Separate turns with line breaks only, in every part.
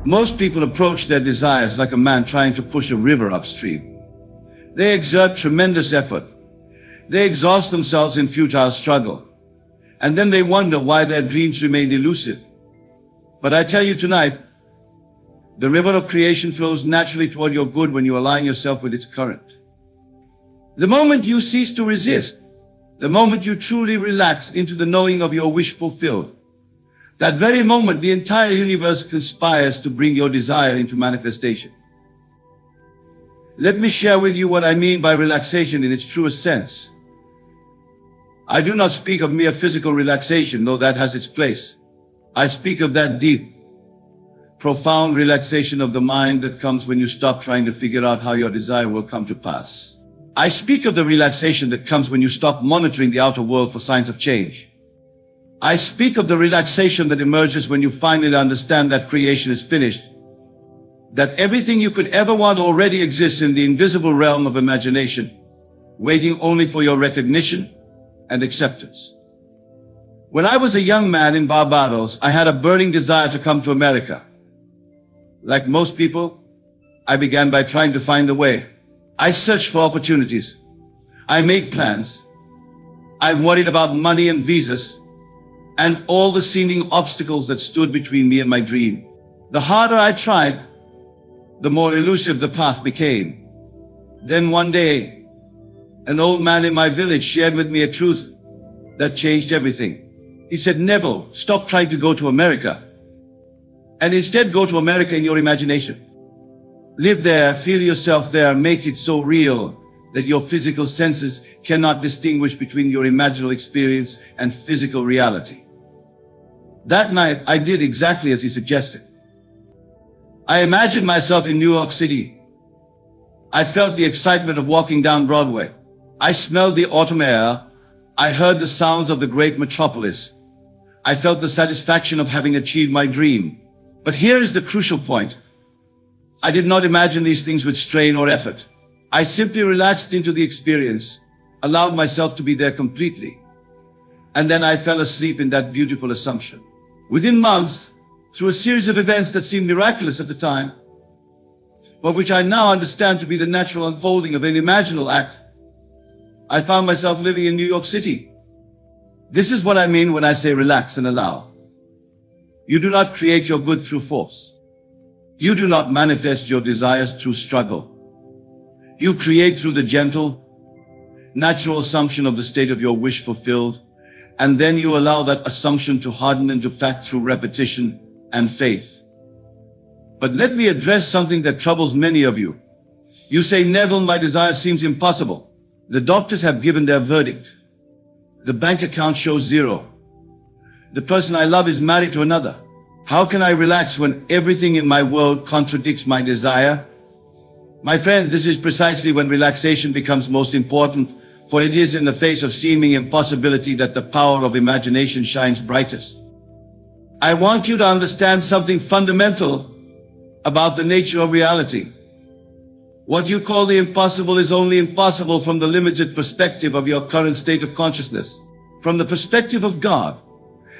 Most people approach their desires like a man trying to push a river upstream. They exert tremendous effort. They exhaust themselves in futile struggle. And then they wonder why their dreams remain elusive. But I tell you tonight, the river of creation flows naturally toward your good when you align yourself with its current. The moment you cease to resist, the moment you truly relax into the knowing of your wish fulfilled, that very moment the entire universe conspires to bring your desire into manifestation. Let me share with you what I mean by relaxation in its truest sense. I do not speak of mere physical relaxation, though that has its place. I speak of that deep, profound relaxation of the mind that comes when you stop trying to figure out how your desire will come to pass. I speak of the relaxation that comes when you stop monitoring the outer world for signs of change. I speak of the relaxation that emerges when you finally understand that creation is finished, that everything you could ever want already exists in the invisible realm of imagination, waiting only for your recognition and acceptance. When I was a young man in Barbados, I had a burning desire to come to America. Like most people, I began by trying to find the way. I searched for opportunities. I made plans. I worried about money and visas and all the seeming obstacles that stood between me and my dream. The harder I tried, the more elusive the path became. Then one day, an old man in my village shared with me a truth that changed everything. He said, "Neville, stop trying to go to America, and instead go to America in your imagination. Live there, feel yourself there, make it so real that your physical senses cannot distinguish between your imaginal experience and physical reality." That night, I did exactly as he suggested. I imagined myself in New York City. I felt the excitement of walking down Broadway. I smelled the autumn air. I heard the sounds of the great metropolis. I felt the satisfaction of having achieved my dream. But here is the crucial point. I did not imagine these things with strain or effort. I simply relaxed into the experience, allowed myself to be there completely. And then I fell asleep in that beautiful assumption. Within months, through a series of events that seemed miraculous at the time, but which I now understand to be the natural unfolding of an imaginal act, I found myself living in New York City. This is what I mean when I say relax and allow. You do not create your good through force. You do not manifest your desires through struggle. You create through the gentle, natural assumption of the state of your wish fulfilled, and then you allow that assumption to harden into fact through repetition and faith. But let me address something that troubles many of you. You say, "Neville, my desire seems impossible. The doctors have given their verdict. The bank account shows zero. The person I love is married to another. How can I relax when everything in my world contradicts my desire?" My friends, this is precisely when relaxation becomes most important, for it is in the face of seeming impossibility that the power of imagination shines brightest. I want you to understand something fundamental about the nature of reality. What you call the impossible is only impossible from the limited perspective of your current state of consciousness, from the perspective of God.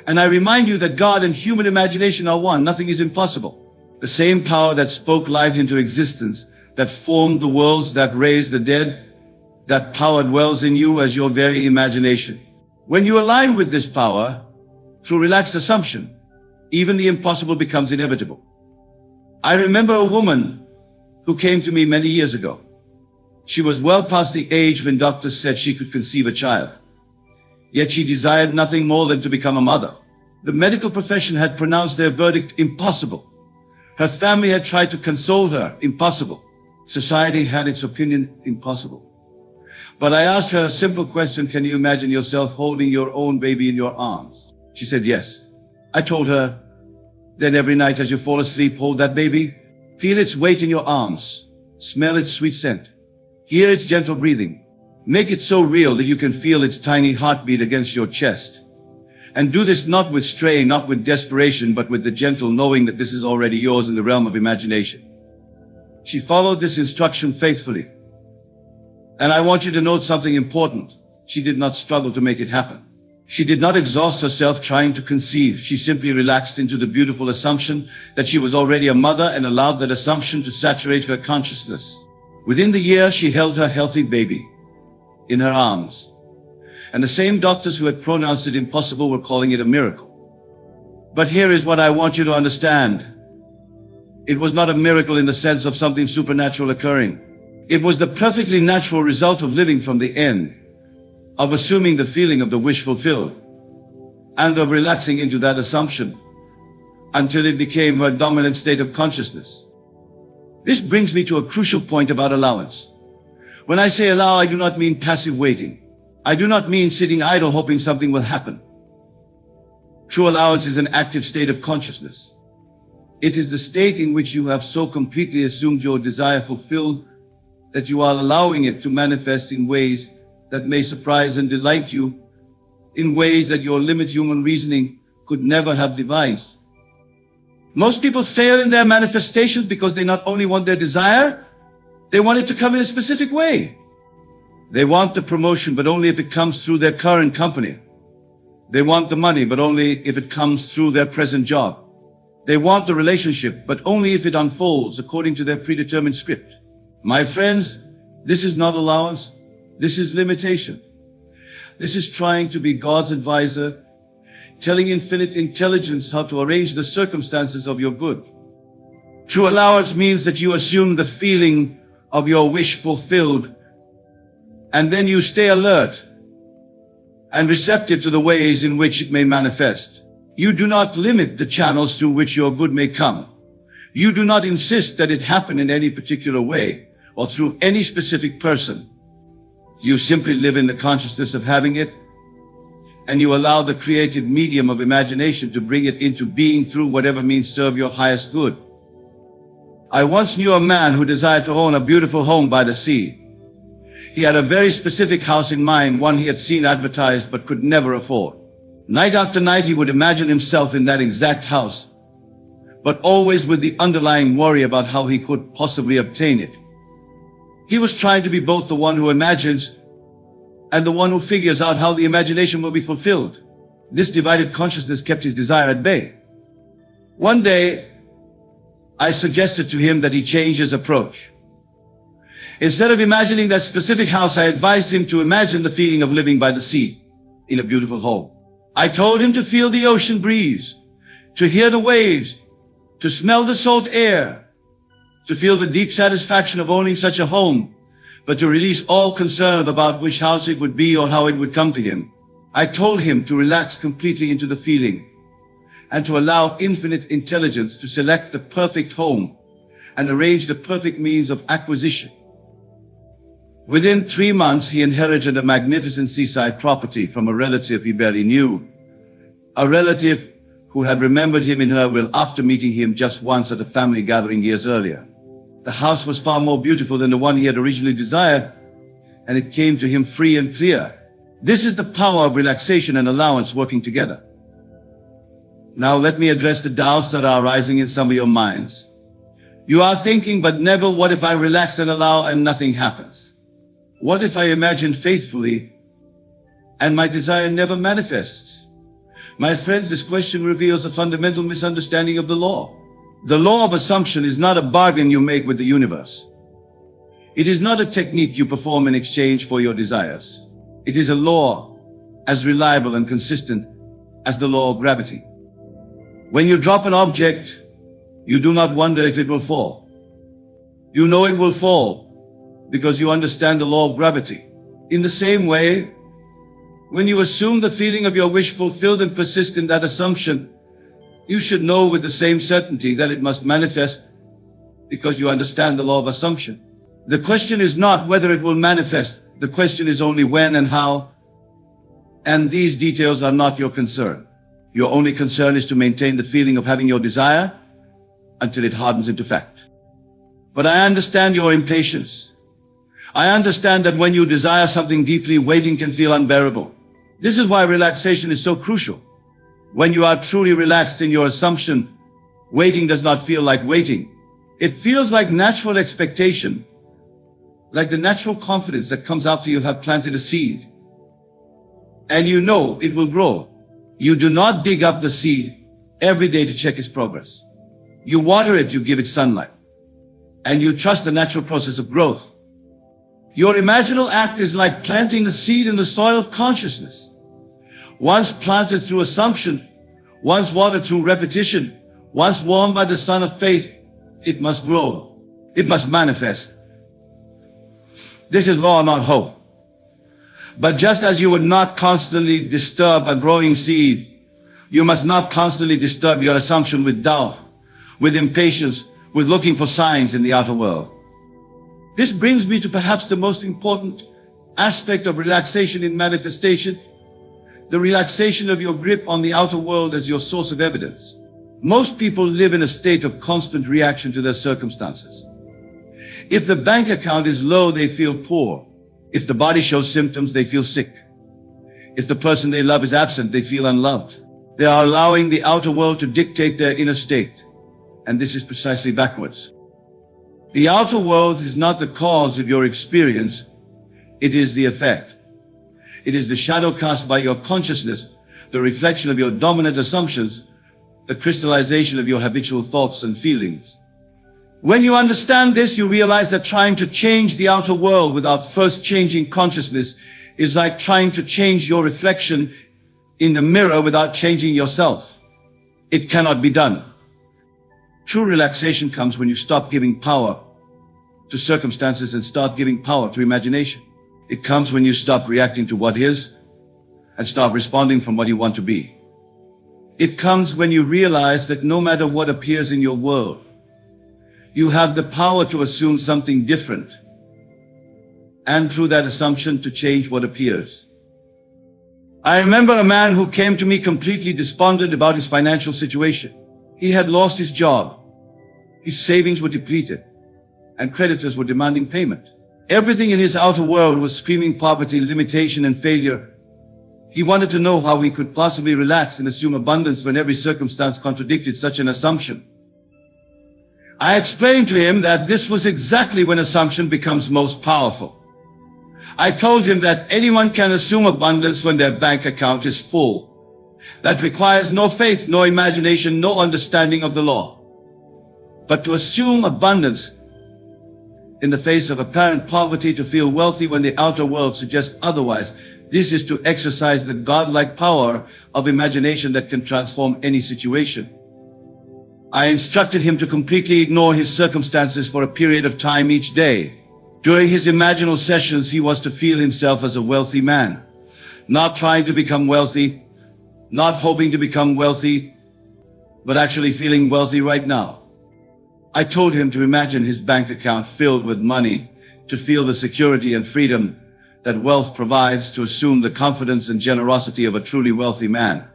And I remind you that God and human imagination are one. Nothing is impossible. The same power that spoke life into existence, that formed the worlds, that raised the dead, that power dwells in you as your very imagination. When you align with this power, through relaxed assumption, even the impossible becomes inevitable. I remember a woman who came to me many years ago. She was well past the age when doctors said she could conceive a child. Yet she desired nothing more than to become a mother. The medical profession had pronounced their verdict impossible. Her family had tried to console her, impossible. Society had its opinion, impossible. But I asked her a simple question: can you imagine yourself holding your own baby in your arms? She said yes. I told her, then every night as you fall asleep, hold that baby, feel its weight in your arms, smell its sweet scent, hear its gentle breathing. Make it so real that you can feel its tiny heartbeat against your chest. And do this not with strain, not with desperation, but with the gentle knowing that this is already yours in the realm of imagination. She followed this instruction faithfully. And I want you to note something important. She did not struggle to make it happen. She did not exhaust herself trying to conceive. She simply relaxed into the beautiful assumption that she was already a mother and allowed that assumption to saturate her consciousness. Within the year, she held her healthy baby in her arms. And the same doctors who had pronounced it impossible were calling it a miracle. But here is what I want you to understand. It was not a miracle in the sense of something supernatural occurring. It was the perfectly natural result of living from the end, of assuming the feeling of the wish fulfilled, and of relaxing into that assumption until it became her dominant state of consciousness. This brings me to a crucial point about allowance. When I say allow, I do not mean passive waiting. I do not mean sitting idle hoping something will happen. True allowance is an active state of consciousness. It is the state in which you have so completely assumed your desire fulfilled that you are allowing it to manifest in ways that may surprise and delight you, in ways that your limited human reasoning could never have devised. Most people fail in their manifestations because they not only want their desire, they want it to come in a specific way. They want the promotion, but only if it comes through their current company. They want the money, but only if it comes through their present job. They want the relationship, but only if it unfolds according to their predetermined script. My friends, this is not allowance. This is limitation. This is trying to be God's advisor, telling infinite intelligence how to arrange the circumstances of your good. True allowance means that you assume the feeling of your wish fulfilled, and then you stay alert and receptive to the ways in which it may manifest. You do not limit the channels through which your good may come. You do not insist that it happen in any particular way or through any specific person. You simply live in the consciousness of having it, and you allow the creative medium of imagination to bring it into being through whatever means serve your highest good. I once knew a man who desired to own a beautiful home by the sea. He had a very specific house in mind, one he had seen advertised but could never afford. Night after night he would imagine himself in that exact house, but always with the underlying worry about how he could possibly obtain it. He was trying to be both the one who imagines and the one who figures out how the imagination will be fulfilled. This divided consciousness kept his desire at bay. One day, I suggested to him that he change his approach. Instead of imagining that specific house, I advised him to imagine the feeling of living by the sea in a beautiful home. I told him to feel the ocean breeze, to hear the waves, to smell the salt air, to feel the deep satisfaction of owning such a home, but to release all concern about which house it would be or how it would come to him. I told him to relax completely into the feeling and to allow infinite intelligence to select the perfect home and arrange the perfect means of acquisition. Within 3 months, he inherited a magnificent seaside property from a relative he barely knew, a relative who had remembered him in her will after meeting him just once at a family gathering years earlier. The house was far more beautiful than the one he had originally desired, and it came to him free and clear. This is the power of relaxation and allowance working together. Now let me address the doubts that are arising in some of your minds. You are thinking, but Neville, what if I relax and allow and nothing happens? What if I imagine faithfully and my desire never manifests? My friends, this question reveals a fundamental misunderstanding of the law. The law of assumption is not a bargain you make with the universe. It is not a technique you perform in exchange for your desires. It is a law as reliable and consistent as the law of gravity. When you drop an object, you do not wonder if it will fall. You know it will fall because you understand the law of gravity. In the same way, when you assume the feeling of your wish fulfilled and persist in that assumption, you should know with the same certainty that it must manifest because you understand the law of assumption. The question is not whether it will manifest. The question is only when and how, and these details are not your concern. Your only concern is to maintain the feeling of having your desire until it hardens into fact. But I understand your impatience. I understand that when you desire something deeply, waiting can feel unbearable. This is why relaxation is so crucial. When you are truly relaxed in your assumption, waiting does not feel like waiting. It feels like natural expectation, like the natural confidence that comes after you have planted a seed. and you know it will grow. You do not dig up the seed every day to check its progress. You water it, you give it sunlight, and you trust the natural process of growth. Your imaginal act is like planting a seed in the soil of consciousness. Once planted through assumption, once watered through repetition, once warmed by the sun of faith, it must grow. It must manifest. This is law, not hope. But just as you would not constantly disturb a growing seed, you must not constantly disturb your assumption with doubt, with impatience, with looking for signs in the outer world. This brings me to perhaps the most important aspect of relaxation in manifestation, the relaxation of your grip on the outer world as your source of evidence. Most people live in a state of constant reaction to their circumstances. If the bank account is low, they feel poor. If the body shows symptoms, they feel sick. If the person they love is absent, they feel unloved. They are allowing the outer world to dictate their inner state. And this is precisely backwards. The outer world is not the cause of your experience. It is the effect. It is the shadow cast by your consciousness, the reflection of your dominant assumptions, the crystallization of your habitual thoughts and feelings. When you understand this, you realize that trying to change the outer world without first changing consciousness is like trying to change your reflection in the mirror without changing yourself. It cannot be done. True relaxation comes when you stop giving power to circumstances and start giving power to imagination. It comes when you stop reacting to what is and start responding from what you want to be. It comes when you realize that no matter what appears in your world, you have the power to assume something different, and through that assumption to change what appears. I remember a man who came to me completely despondent about his financial situation. He had lost his job. His savings were depleted, and creditors were demanding payment. Everything in his outer world was screaming poverty, limitation, and failure. He wanted to know how he could possibly relax and assume abundance when every circumstance contradicted such an assumption. I explained to him that this was exactly when assumption becomes most powerful. I told him that anyone can assume abundance when their bank account is full. That requires no faith, no imagination, no understanding of the law. But to assume abundance in the face of apparent poverty, to feel wealthy when the outer world suggests otherwise, this is to exercise the godlike power of imagination that can transform any situation. I instructed him to completely ignore his circumstances for a period of time each day. During his imaginal sessions, he was to feel himself as a wealthy man, not trying to become wealthy, not hoping to become wealthy, but actually feeling wealthy right now. I told him to imagine his bank account filled with money, to feel the security and freedom that wealth provides, to assume the confidence and generosity of a truly wealthy man.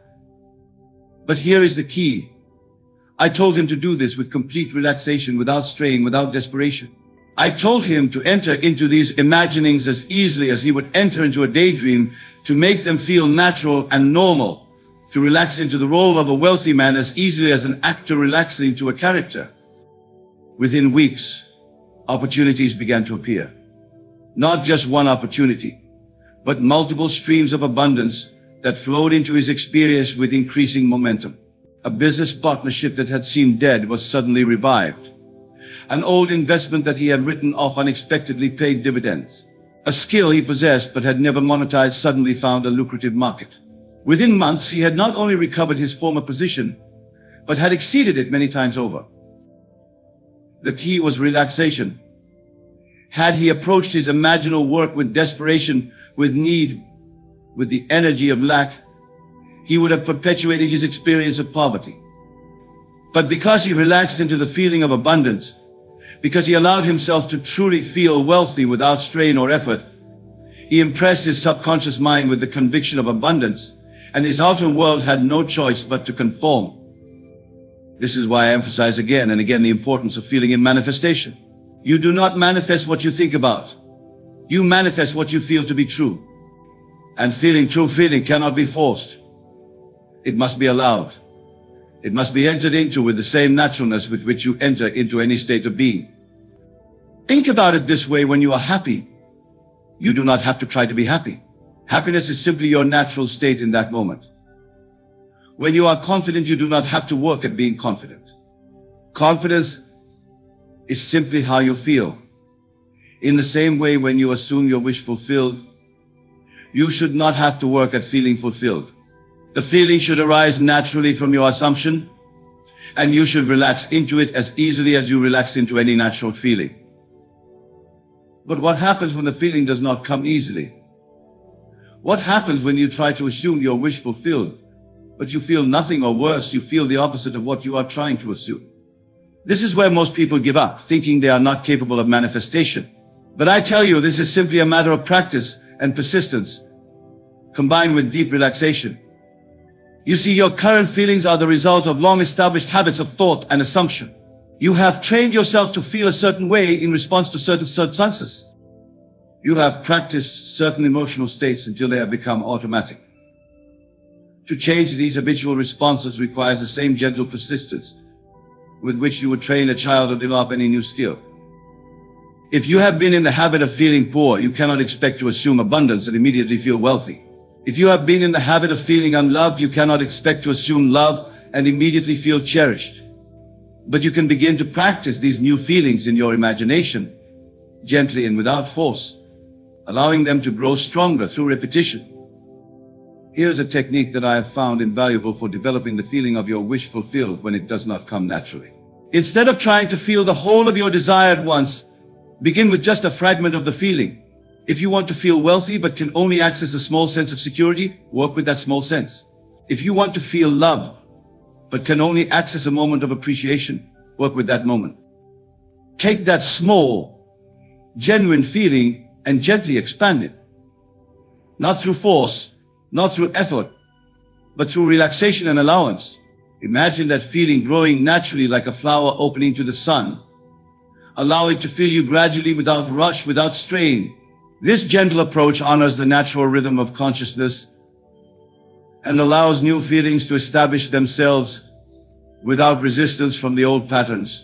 But here is the key. I told him to do this with complete relaxation, without strain, without desperation. I told him to enter into these imaginings as easily as he would enter into a daydream, to make them feel natural and normal, to relax into the role of a wealthy man as easily as an actor relaxes into a character. Within weeks, opportunities began to appear. Not just one opportunity, but multiple streams of abundance that flowed into his experience with increasing momentum. A business partnership that had seemed dead was suddenly revived. An old investment that he had written off unexpectedly paid dividends. A skill he possessed but had never monetized suddenly found a lucrative market. Within months, he had not only recovered his former position, but had exceeded it many times over. The key was relaxation. Had he approached his imaginal work with desperation, with need, with the energy of lack, he would have perpetuated his experience of poverty. But because he relaxed into the feeling of abundance, because he allowed himself to truly feel wealthy without strain or effort, he impressed his subconscious mind with the conviction of abundance, and his outer world had no choice but to conform. This is why I emphasize again and again the importance of feeling in manifestation. You do not manifest what you think about. You manifest what you feel to be true. And true feeling cannot be forced. It must be allowed. It must be entered into with the same naturalness with which you enter into any state of being. Think about it this way: when you are happy, you do not have to try to be happy. Happiness is simply your natural state in that moment. When you are confident, you do not have to work at being confident. Confidence is simply how you feel. In the same way, when you assume your wish fulfilled, you should not have to work at feeling fulfilled. The feeling should arise naturally from your assumption, and you should relax into it as easily as you relax into any natural feeling. But what happens when the feeling does not come easily? What happens when you try to assume your wish fulfilled, but you feel nothing, or worse, you feel the opposite of what you are trying to assume? This is where most people give up, thinking they are not capable of manifestation. But I tell you, this is simply a matter of practice and persistence, combined with deep relaxation. You see, your current feelings are the result of long-established habits of thought and assumption. You have trained yourself to feel a certain way in response to certain circumstances. You have practiced certain emotional states until they have become automatic. To change these habitual responses requires the same gentle persistence with which you would train a child to develop any new skill. If you have been in the habit of feeling poor, you cannot expect to assume abundance and immediately feel wealthy. If you have been in the habit of feeling unloved, you cannot expect to assume love and immediately feel cherished. But you can begin to practice these new feelings in your imagination, gently and without force, allowing them to grow stronger through repetition. Here's a technique that I have found invaluable for developing the feeling of your wish fulfilled when it does not come naturally. Instead of trying to feel the whole of your desire at once, begin with just a fragment of the feeling. If you want to feel wealthy but can only access a small sense of security, work with that small sense. If you want to feel love but can only access a moment of appreciation, work with that moment. Take that small, genuine feeling and gently expand it. Not through force, not through effort, but through relaxation and allowance. Imagine that feeling growing naturally like a flower opening to the sun. Allow it to fill you gradually, without rush, without strain. This gentle approach honors the natural rhythm of consciousness and allows new feelings to establish themselves without resistance from the old patterns.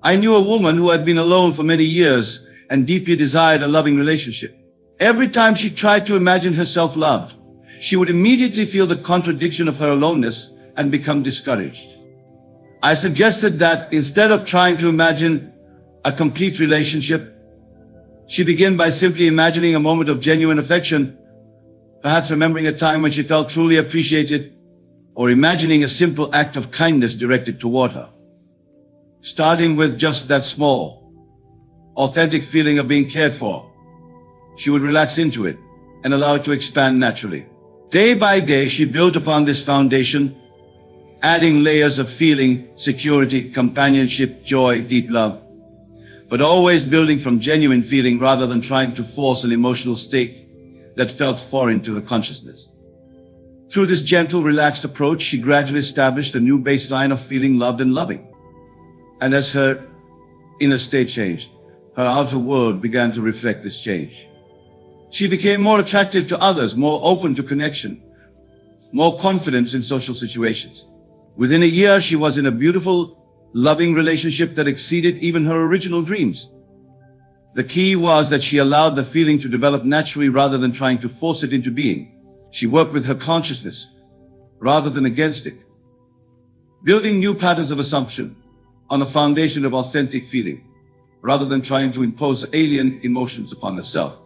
I knew a woman who had been alone for many years and deeply desired a loving relationship. Every time she tried to imagine herself loved, she would immediately feel the contradiction of her aloneness and become discouraged. I suggested that instead of trying to imagine a complete relationship, she begin by simply imagining a moment of genuine affection, perhaps remembering a time when she felt truly appreciated, or imagining a simple act of kindness directed toward her. Starting with just that small, authentic feeling of being cared for, she would relax into it and allow it to expand naturally. Day by day, she built upon this foundation, adding layers of feeling, security, companionship, joy, deep love, but always building from genuine feeling rather than trying to force an emotional state that felt foreign to her consciousness. Through this gentle, relaxed approach, she gradually established a new baseline of feeling loved and loving. And as her inner state changed, her outer world began to reflect this change. She became more attractive to others, more open to connection, more confident in social situations. Within a year, she was in a beautiful, loving relationship that exceeded even her original dreams. The key was that she allowed the feeling to develop naturally rather than trying to force it into being. She worked with her consciousness rather than against it, building new patterns of assumption on a foundation of authentic feeling rather than trying to impose alien emotions upon herself.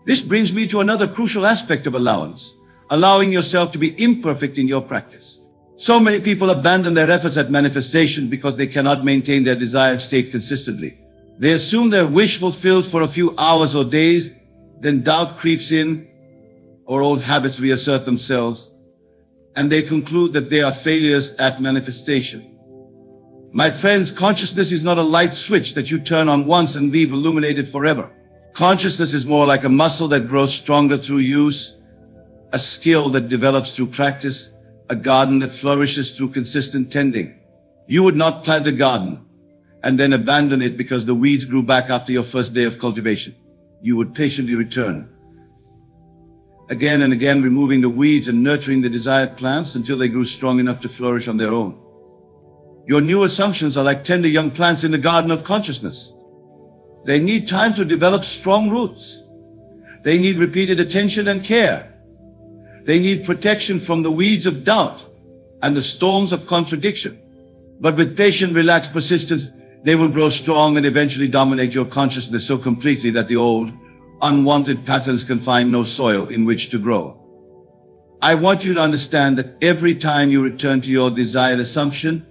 This brings me to another crucial aspect of allowance, allowing yourself to be imperfect in your practice. So many people abandon their efforts at manifestation because they cannot maintain their desired state consistently. They assume their wish fulfilled for a few hours or days, then doubt creeps in, or old habits reassert themselves, and they conclude that they are failures at manifestation. My friends, consciousness is not a light switch that you turn on once and leave illuminated forever. Consciousness is more like a muscle that grows stronger through use, a skill that develops through practice, a garden that flourishes through consistent tending. You would not plant a garden and then abandon it because the weeds grew back after your first day of cultivation. You would patiently return, again and again, removing the weeds and nurturing the desired plants until they grew strong enough to flourish on their own. Your new assumptions are like tender young plants in the garden of consciousness. They need time to develop strong roots. They need repeated attention and care. They need protection from the weeds of doubt and the storms of contradiction. But with patient, relaxed persistence, they will grow strong and eventually dominate your consciousness so completely that the old, unwanted patterns can find no soil in which to grow. I want you to understand that every time you return to your desired assumption,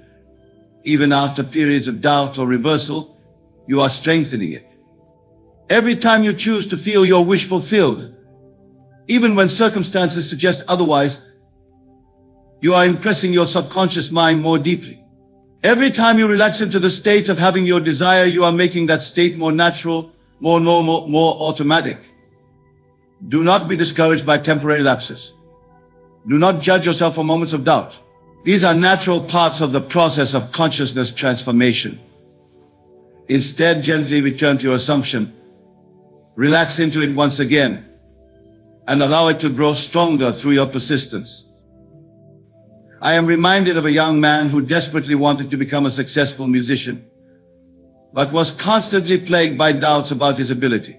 even after periods of doubt or reversal, you are strengthening it. Every time you choose to feel your wish fulfilled, even when circumstances suggest otherwise, you are impressing your subconscious mind more deeply. Every time you relax into the state of having your desire, you are making that state more natural, more normal, more automatic. Do not be discouraged by temporary lapses. Do not judge yourself for moments of doubt. These are natural parts of the process of consciousness transformation. Instead, gently return to your assumption. Relax into it once again, and allow it to grow stronger through your persistence. I am reminded of a young man who desperately wanted to become a successful musician, but was constantly plagued by doubts about his ability.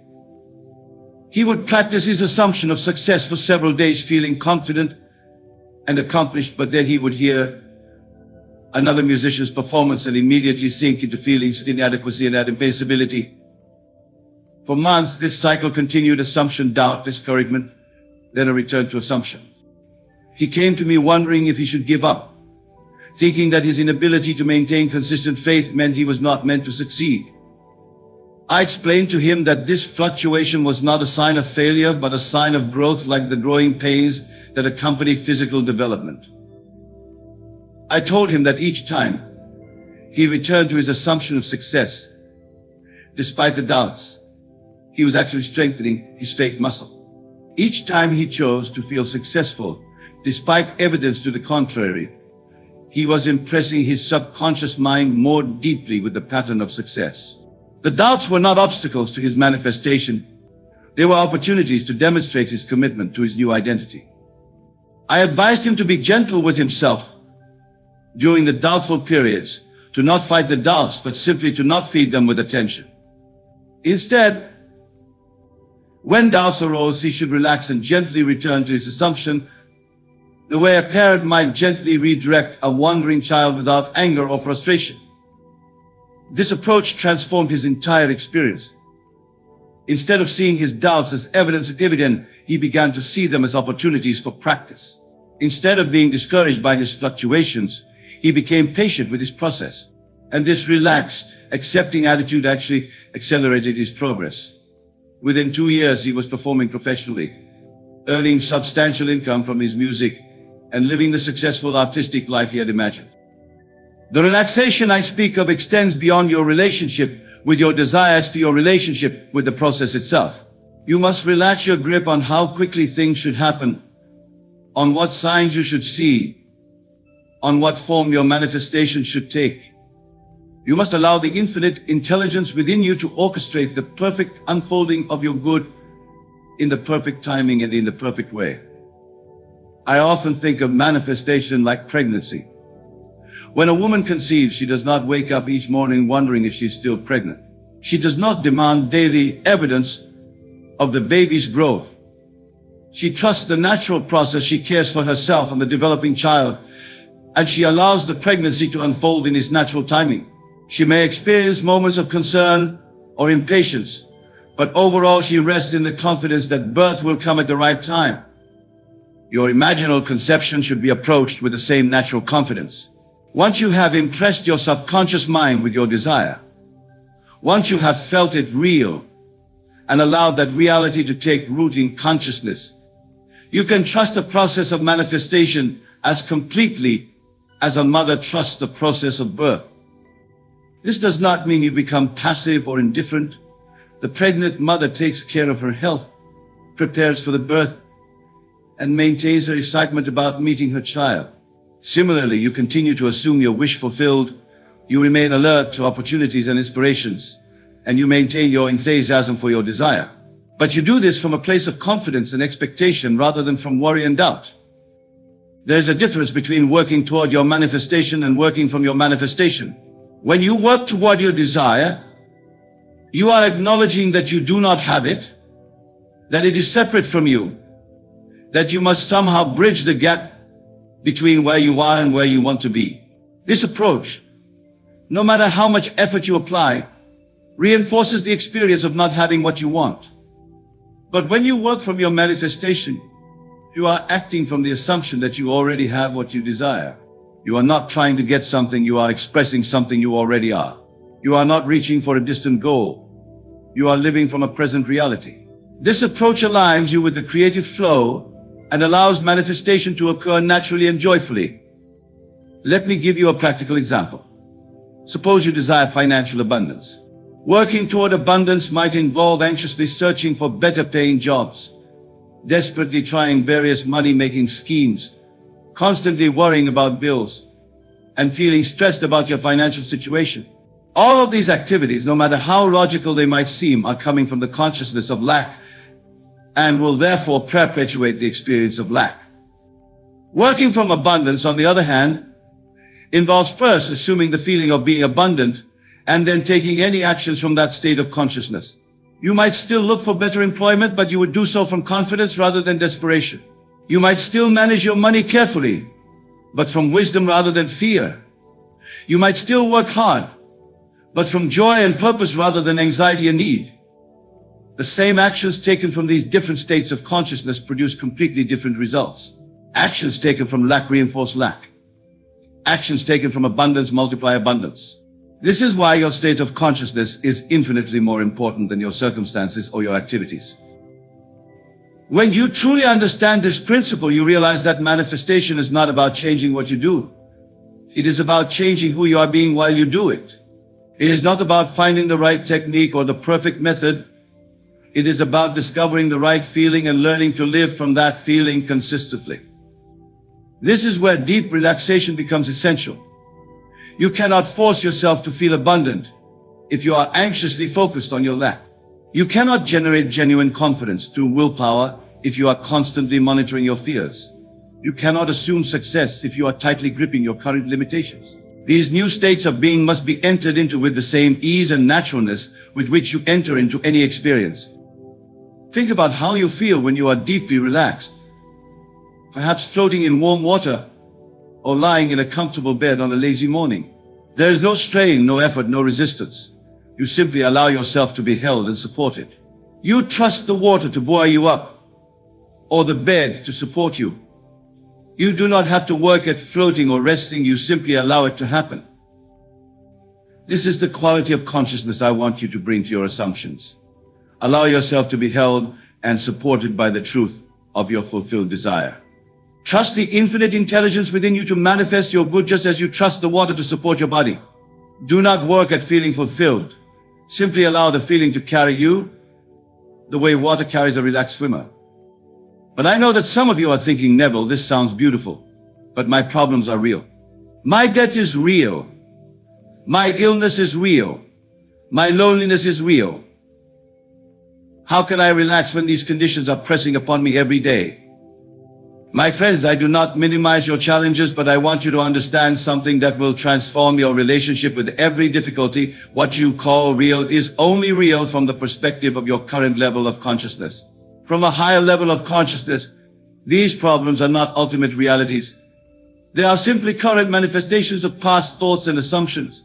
He would practice his assumption of success for several days, feeling confident and accomplished, but then he would hear another musician's performance and immediately sink into feelings of inadequacy and impossibility. For months, this cycle continued: assumption, doubt, discouragement, then a return to assumption. He came to me wondering if he should give up, thinking that his inability to maintain consistent faith meant he was not meant to succeed. I explained to him that this fluctuation was not a sign of failure, but a sign of growth, like the growing pains that accompany physical development. I told him that each time he returned to his assumption of success, despite the doubts, he was actually strengthening his faith muscle. Each time he chose to feel successful, despite evidence to the contrary, he was impressing his subconscious mind more deeply with the pattern of success. The doubts were not obstacles to his manifestation. They were opportunities to demonstrate his commitment to his new identity. I advised him to be gentle with himself during the doubtful periods, to not fight the doubts, but simply to not feed them with attention. Instead, when doubts arose, he should relax and gently return to his assumption, the way a parent might gently redirect a wandering child without anger or frustration. This approach transformed his entire experience. Instead of seeing his doubts as evidence of dividend, he began to see them as opportunities for practice. Instead of being discouraged by his fluctuations, he became patient with his process. And this relaxed, accepting attitude actually accelerated his progress. Within 2 years, he was performing professionally, earning substantial income from his music, and living the successful artistic life he had imagined. The relaxation I speak of extends beyond your relationship with your desires to your relationship with the process itself. You must relax your grip on how quickly things should happen, on what signs you should see, on what form your manifestation should take. You must allow the infinite intelligence within you to orchestrate the perfect unfolding of your good in the perfect timing and in the perfect way. I often think of manifestation like pregnancy. When a woman conceives, she does not wake up each morning wondering if she's still pregnant. She does not demand daily evidence of the baby's growth. She trusts the natural process. She cares for herself and the developing child, and she allows the pregnancy to unfold in its natural timing. She may experience moments of concern or impatience, but overall she rests in the confidence that birth will come at the right time. Your imaginal conception should be approached with the same natural confidence. Once you have impressed your subconscious mind with your desire, once you have felt it real and allowed that reality to take root in consciousness, you can trust the process of manifestation as completely as a mother trusts the process of birth. This does not mean you become passive or indifferent. The pregnant mother takes care of her health, prepares for the birth, and maintains her excitement about meeting her child. Similarly, you continue to assume your wish fulfilled, you remain alert to opportunities and inspirations, and you maintain your enthusiasm for your desire. But you do this from a place of confidence and expectation rather than from worry and doubt. There's a difference between working toward your manifestation and working from your manifestation. When you work toward your desire, you are acknowledging that you do not have it, that it is separate from you, that you must somehow bridge the gap between where you are and where you want to be. This approach, no matter how much effort you apply, reinforces the experience of not having what you want. But when you work from your manifestation, you are acting from the assumption that you already have what you desire. You are not trying to get something, you are expressing something you already are. You are not reaching for a distant goal. You are living from a present reality. This approach aligns you with the creative flow and allows manifestation to occur naturally and joyfully. Let me give you a practical example. Suppose you desire financial abundance. Working toward abundance might involve anxiously searching for better paying jobs, desperately trying various money-making schemes, constantly worrying about bills, and feeling stressed about your financial situation. All of these activities, no matter how logical they might seem, are coming from the consciousness of lack and will therefore perpetuate the experience of lack. Working from abundance, on the other hand, involves first assuming the feeling of being abundant and then taking any actions from that state of consciousness. You might still look for better employment, but you would do so from confidence rather than desperation. You might still manage your money carefully, but from wisdom rather than fear. You might still work hard, but from joy and purpose rather than anxiety and need. The same actions taken from these different states of consciousness produce completely different results. Actions taken from lack reinforce lack. Actions taken from abundance multiply abundance. This is why your state of consciousness is infinitely more important than your circumstances or your activities. When you truly understand this principle, you realize that manifestation is not about changing what you do. It is about changing who you are being while you do it. It is not about finding the right technique or the perfect method. It is about discovering the right feeling and learning to live from that feeling consistently. This is where deep relaxation becomes essential. You cannot force yourself to feel abundant if you are anxiously focused on your lack. You cannot generate genuine confidence through willpower if you are constantly monitoring your fears. You cannot assume success if you are tightly gripping your current limitations. These new states of being must be entered into with the same ease and naturalness with which you enter into any experience. Think about how you feel when you are deeply relaxed, perhaps floating in warm water or lying in a comfortable bed on a lazy morning. There is no strain, no effort, no resistance. You simply allow yourself to be held and supported. You trust the water to buoy you up or the bed to support you. You do not have to work at floating or resting, you simply allow it to happen. This is the quality of consciousness I want you to bring to your assumptions. Allow yourself to be held and supported by the truth of your fulfilled desire. Trust the infinite intelligence within you to manifest your good just as you trust the water to support your body. Do not work at feeling fulfilled. Simply allow the feeling to carry you the way water carries a relaxed swimmer. But I know that some of you are thinking, Neville, this sounds beautiful, but my problems are real. My debt is real. My illness is real. My loneliness is real. How can I relax when these conditions are pressing upon me every day? My friends, I do not minimize your challenges, but I want you to understand something that will transform your relationship with every difficulty. What you call real is only real from the perspective of your current level of consciousness. From a higher level of consciousness, these problems are not ultimate realities. They are simply current manifestations of past thoughts and assumptions,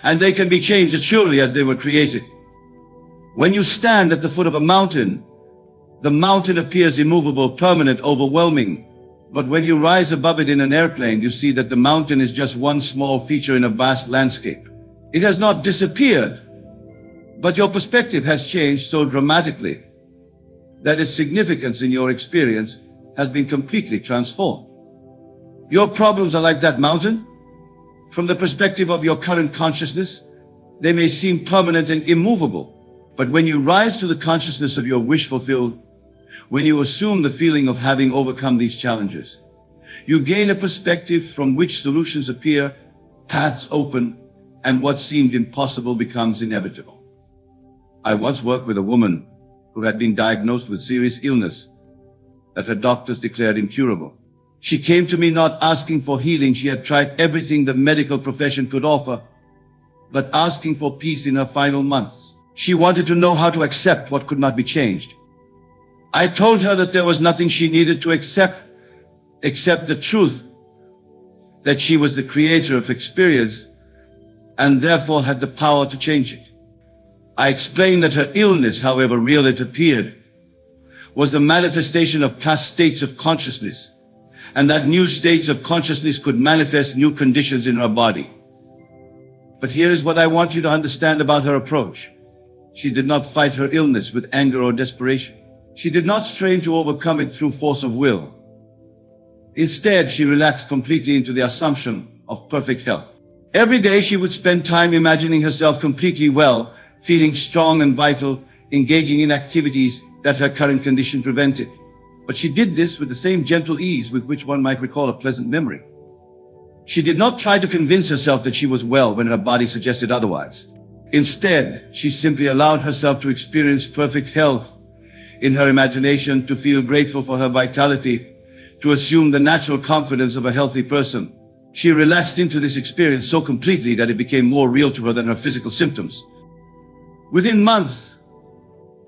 and they can be changed as surely as they were created. When you stand at the foot of a mountain, the mountain appears immovable, permanent, overwhelming. But when you rise above it in an airplane, you see that the mountain is just one small feature in a vast landscape. It has not disappeared, but your perspective has changed so dramatically that its significance in your experience has been completely transformed. Your problems are like that mountain. From the perspective of your current consciousness, they may seem permanent and immovable. But when you rise to the consciousness of your wish fulfilled, when you assume the feeling of having overcome these challenges, you gain a perspective from which solutions appear, paths open, and what seemed impossible becomes inevitable. I once worked with a woman who had been diagnosed with serious illness that her doctors declared incurable. She came to me not asking for healing. She had tried everything the medical profession could offer, but asking for peace in her final months. She wanted to know how to accept what could not be changed. I told her that there was nothing she needed to accept except the truth that she was the creator of experience and therefore had the power to change it. I explained that her illness, however real it appeared, was a manifestation of past states of consciousness, and that new states of consciousness could manifest new conditions in her body. But here is what I want you to understand about her approach. She did not fight her illness with anger or desperation. She did not strain to overcome it through force of will. Instead, she relaxed completely into the assumption of perfect health. Every day she would spend time imagining herself completely well, feeling strong and vital, engaging in activities that her current condition prevented. But she did this with the same gentle ease with which one might recall a pleasant memory. She did not try to convince herself that she was well when her body suggested otherwise. Instead, she simply allowed herself to experience perfect health in her imagination, to feel grateful for her vitality, to assume the natural confidence of a healthy person. She relaxed into this experience so completely that it became more real to her than her physical symptoms. Within months,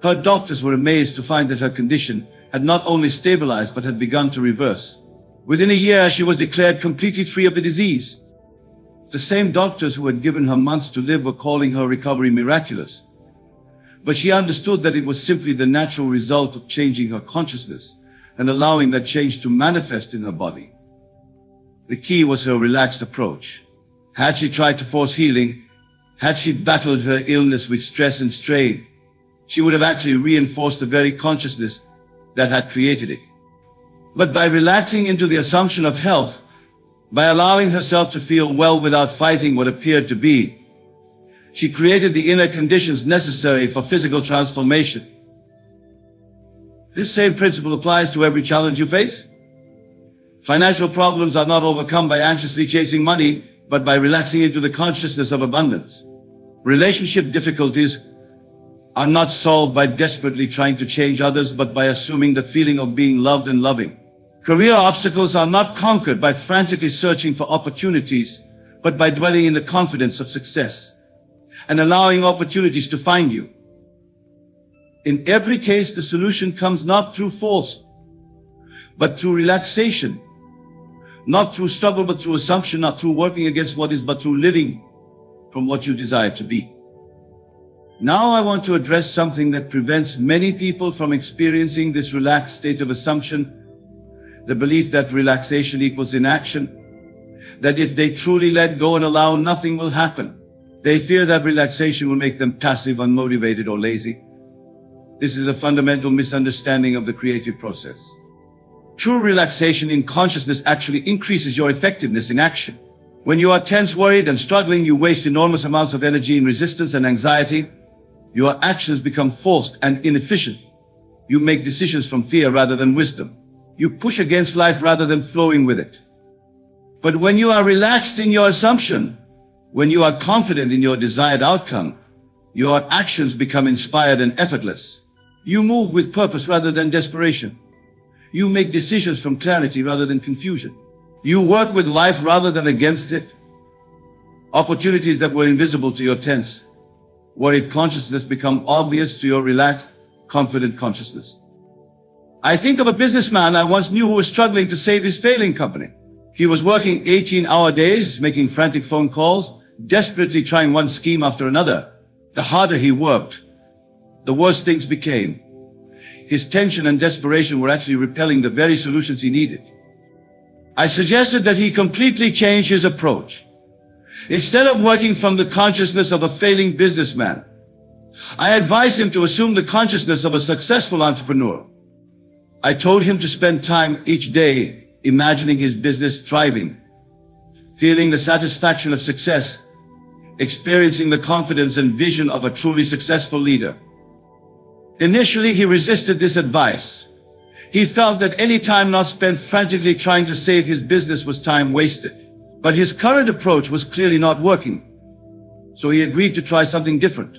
her doctors were amazed to find that her condition had not only stabilized but had begun to reverse. Within a year, she was declared completely free of the disease. The same doctors who had given her months to live were calling her recovery miraculous. But she understood that it was simply the natural result of changing her consciousness and allowing that change to manifest in her body. The key was her relaxed approach. Had she tried to force healing, had she battled her illness with stress and strain, she would have actually reinforced the very consciousness that had created it. But by relaxing into the assumption of health, by allowing herself to feel well without fighting what appeared to be, she created the inner conditions necessary for physical transformation. This same principle applies to every challenge you face. Financial problems are not overcome by anxiously chasing money, but by relaxing into the consciousness of abundance. Relationship difficulties are not solved by desperately trying to change others, but by assuming the feeling of being loved and loving. Career obstacles are not conquered by frantically searching for opportunities, but by dwelling in the confidence of success and allowing opportunities to find you. In every case, the solution comes not through force, but through relaxation. Not through struggle, but through assumption, not through working against what is, but through living from what you desire to be. Now I want to address something that prevents many people from experiencing this relaxed state of assumption, the belief that relaxation equals inaction, that if they truly let go and allow, nothing will happen. They fear that relaxation will make them passive, unmotivated, or lazy. This is a fundamental misunderstanding of the creative process. True relaxation in consciousness actually increases your effectiveness in action. When you are tense, worried, and struggling, you waste enormous amounts of energy in resistance and anxiety. Your actions become forced and inefficient. You make decisions from fear rather than wisdom. You push against life rather than flowing with it. But when you are relaxed in your assumption, when you are confident in your desired outcome, your actions become inspired and effortless. You move with purpose rather than desperation. You make decisions from clarity rather than confusion. You work with life rather than against it. Opportunities that were invisible to your tense, worried consciousness become obvious to your relaxed, confident consciousness. I think of a businessman I once knew who was struggling to save his failing company. He was working 18-hour days, making frantic phone calls, desperately trying one scheme after another. The harder he worked, the worse things became. His tension and desperation were actually repelling the very solutions he needed. I suggested that he completely change his approach. Instead of working from the consciousness of a failing businessman, I advised him to assume the consciousness of a successful entrepreneur. I told him to spend time each day imagining his business thriving, feeling the satisfaction of success, experiencing the confidence and vision of a truly successful leader. Initially, he resisted this advice. He felt that any time not spent frantically trying to save his business was time wasted. But his current approach was clearly not working. So he agreed to try something different.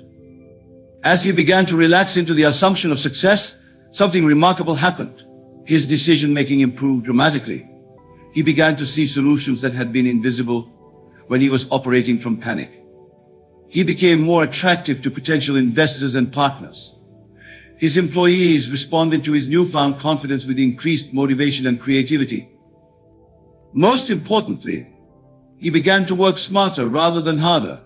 As he began to relax into the assumption of success, something remarkable happened. His decision-making improved dramatically. He began to see solutions that had been invisible when he was operating from panic. He became more attractive to potential investors and partners. His employees responded to his newfound confidence with increased motivation and creativity. Most importantly, he began to work smarter rather than harder.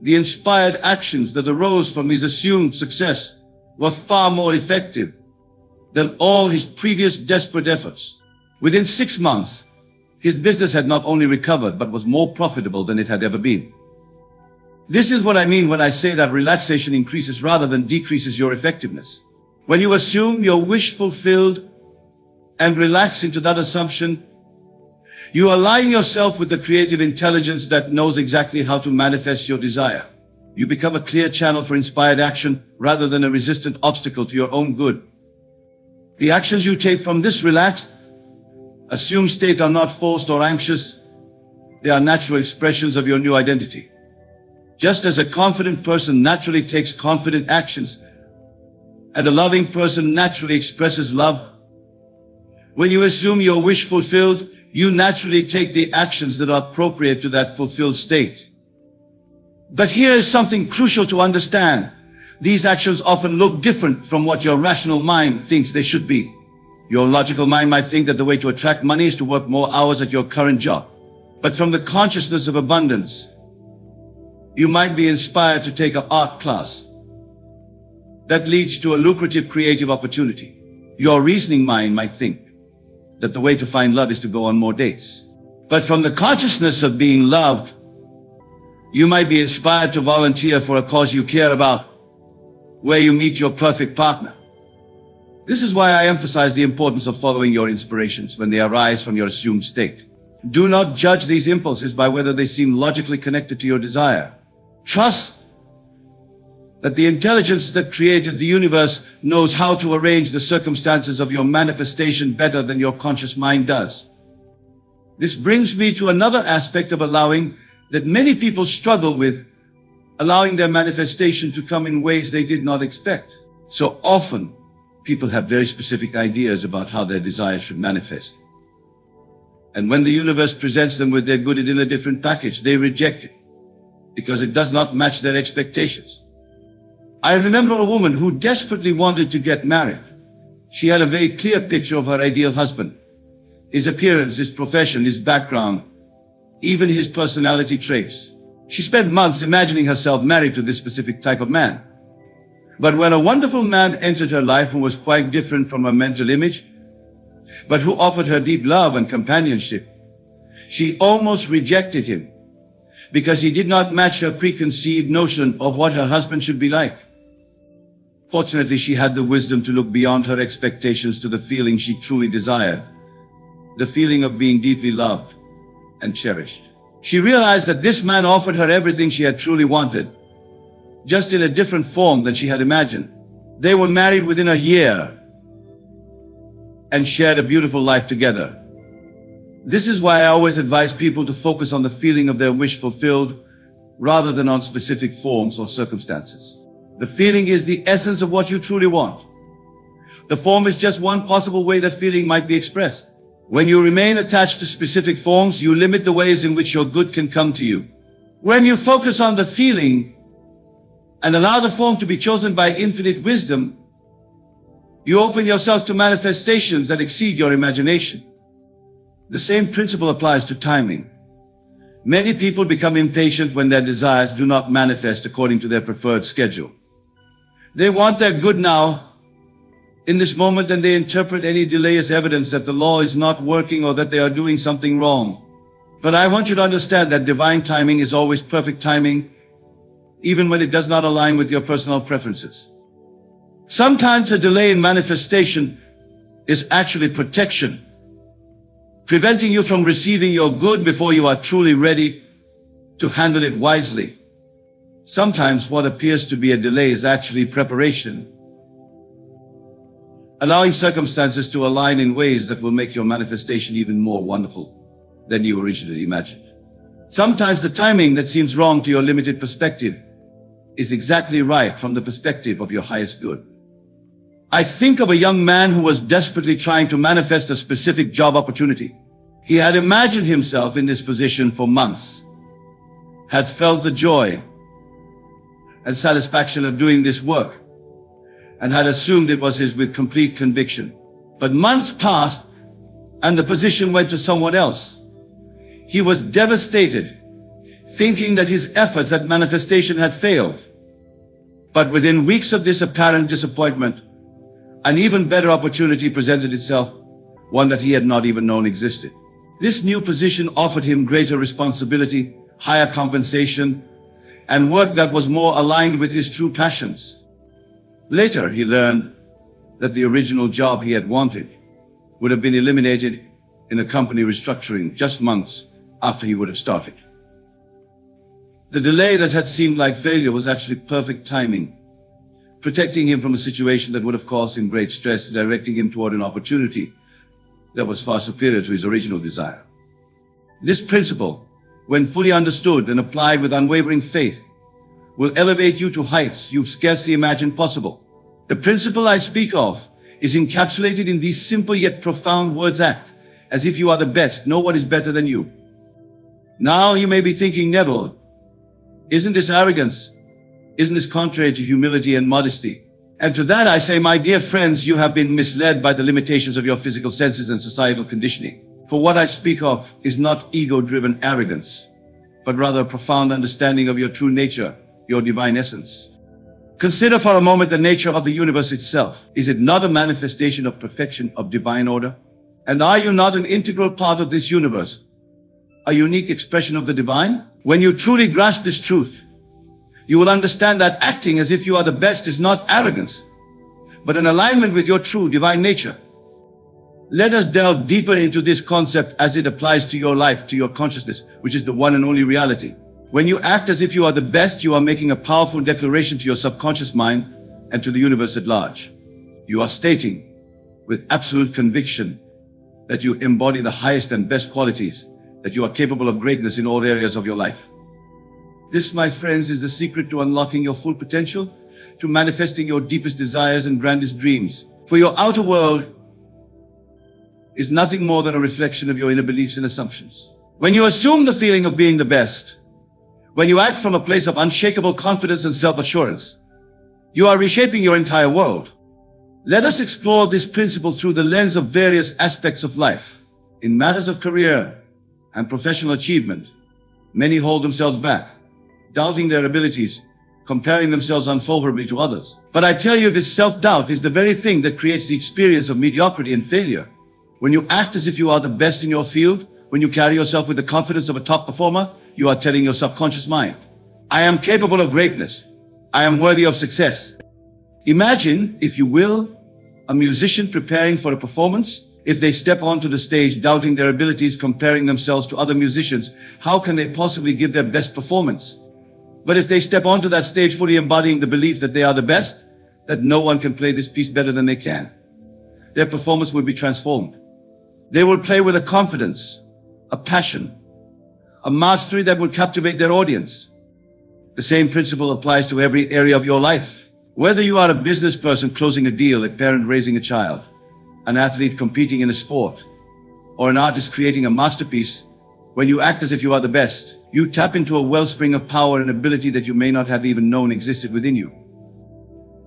The inspired actions that arose from his assumed success were far more effective than all his previous desperate efforts. Within 6 months, his business had not only recovered but was more profitable than it had ever been. This is what I mean when I say that relaxation increases rather than decreases your effectiveness. When you assume your wish fulfilled and relax into that assumption, you align yourself with the creative intelligence that knows exactly how to manifest your desire. You become a clear channel for inspired action rather than a resistant obstacle to your own good. The actions you take from this relaxed, assumed state are not forced or anxious. They are natural expressions of your new identity. Just as a confident person naturally takes confident actions, and a loving person naturally expresses love, when you assume your wish fulfilled, you naturally take the actions that are appropriate to that fulfilled state. But here is something crucial to understand. These actions often look different from what your rational mind thinks they should be. Your logical mind might think that the way to attract money is to work more hours at your current job. But from the consciousness of abundance, you might be inspired to take an art class that leads to a lucrative creative opportunity. Your reasoning mind might think that the way to find love is to go on more dates. But from the consciousness of being loved, you might be inspired to volunteer for a cause you care about, where you meet your perfect partner. This is why I emphasize the importance of following your inspirations when they arise from your assumed state. Do not judge these impulses by whether they seem logically connected to your desire. Trust that the intelligence that created the universe knows how to arrange the circumstances of your manifestation better than your conscious mind does. This brings me to another aspect of allowing that many people struggle with, allowing their manifestation to come in ways they did not expect. So often, people have very specific ideas about how their desires should manifest. And when the universe presents them with their good in a different package, they reject it because it does not match their expectations. I remember a woman who desperately wanted to get married. She had a very clear picture of her ideal husband. His appearance, his profession, his background, even his personality traits. She spent months imagining herself married to this specific type of man. But when a wonderful man entered her life who was quite different from her mental image, but who offered her deep love and companionship, she almost rejected him because he did not match her preconceived notion of what her husband should be like. Fortunately, she had the wisdom to look beyond her expectations to the feeling she truly desired, the feeling of being deeply loved and cherished. She realized that this man offered her everything she had truly wanted, just in a different form than she had imagined. They were married within a year and shared a beautiful life together. This is why I always advise people to focus on the feeling of their wish fulfilled rather than on specific forms or circumstances. The feeling is the essence of what you truly want. The form is just one possible way that feeling might be expressed. When you remain attached to specific forms, you limit the ways in which your good can come to you. When you focus on the feeling and allow the form to be chosen by infinite wisdom, you open yourself to manifestations that exceed your imagination. The same principle applies to timing. Many people become impatient when their desires do not manifest according to their preferred schedule. They want their good now, in this moment, and they interpret any delay as evidence that the law is not working or that they are doing something wrong. But I want you to understand that divine timing is always perfect timing, even when it does not align with your personal preferences. Sometimes a delay in manifestation is actually protection, preventing you from receiving your good before you are truly ready to handle it wisely. Sometimes what appears to be a delay is actually preparation, allowing circumstances to align in ways that will make your manifestation even more wonderful than you originally imagined. Sometimes the timing that seems wrong to your limited perspective is exactly right from the perspective of your highest good. I think of a young man who was desperately trying to manifest a specific job opportunity. He had imagined himself in this position for months, had felt the joy and satisfaction of doing this work, and had assumed it was his with complete conviction. But months passed and the position went to someone else. He was devastated, thinking that his efforts at manifestation had failed. But within weeks of this apparent disappointment, an even better opportunity presented itself, one that he had not even known existed. This new position offered him greater responsibility, higher compensation, and work that was more aligned with his true passions. Later, he learned that the original job he had wanted would have been eliminated in a company restructuring just months after he would have started. The delay that had seemed like failure was actually perfect timing, protecting him from a situation that would have caused him great stress, directing him toward an opportunity that was far superior to his original desire. This principle, when fully understood and applied with unwavering faith, will elevate you to heights you've scarcely imagined possible. The principle I speak of is encapsulated in these simple yet profound words: act as if you are the best. No one is better than you. Now you may be thinking, Neville, isn't this arrogance? Isn't this contrary to humility and modesty? And to that I say, my dear friends, you have been misled by the limitations of your physical senses and societal conditioning. For what I speak of is not ego-driven arrogance, but rather a profound understanding of your true nature, your divine essence. Consider for a moment the nature of the universe itself. Is it not a manifestation of perfection, of divine order? And are you not an integral part of this universe, a unique expression of the divine? When you truly grasp this truth, you will understand that acting as if you are the best is not arrogance, but an alignment with your true divine nature. Let us delve deeper into this concept as it applies to your life, to your consciousness, which is the one and only reality. When you act as if you are the best, you are making a powerful declaration to your subconscious mind and to the universe at large. You are stating with absolute conviction that you embody the highest and best qualities, that you are capable of greatness in all areas of your life. This, my friends, is the secret to unlocking your full potential, to manifesting your deepest desires and grandest dreams. For your outer world is nothing more than a reflection of your inner beliefs and assumptions. When you assume the feeling of being the best, when you act from a place of unshakable confidence and self-assurance, you are reshaping your entire world. Let us explore this principle through the lens of various aspects of life. In matters of career and professional achievement, many hold themselves back, doubting their abilities, comparing themselves unfavorably to others. But I tell you, this self-doubt is the very thing that creates the experience of mediocrity and failure. When you act as if you are the best in your field, when you carry yourself with the confidence of a top performer, you are telling your subconscious mind, I am capable of greatness. I am worthy of success. Imagine, if you will, a musician preparing for a performance. If they step onto the stage doubting their abilities, comparing themselves to other musicians, how can they possibly give their best performance? But if they step onto that stage fully embodying the belief that they are the best, that no one can play this piece better than they can, their performance will be transformed. They will play with a confidence, a passion, a mastery that will captivate their audience. The same principle applies to every area of your life. Whether you are a business person closing a deal, a parent raising a child, an athlete competing in a sport, or an artist creating a masterpiece, when you act as if you are the best, you tap into a wellspring of power and ability that you may not have even known existed within you.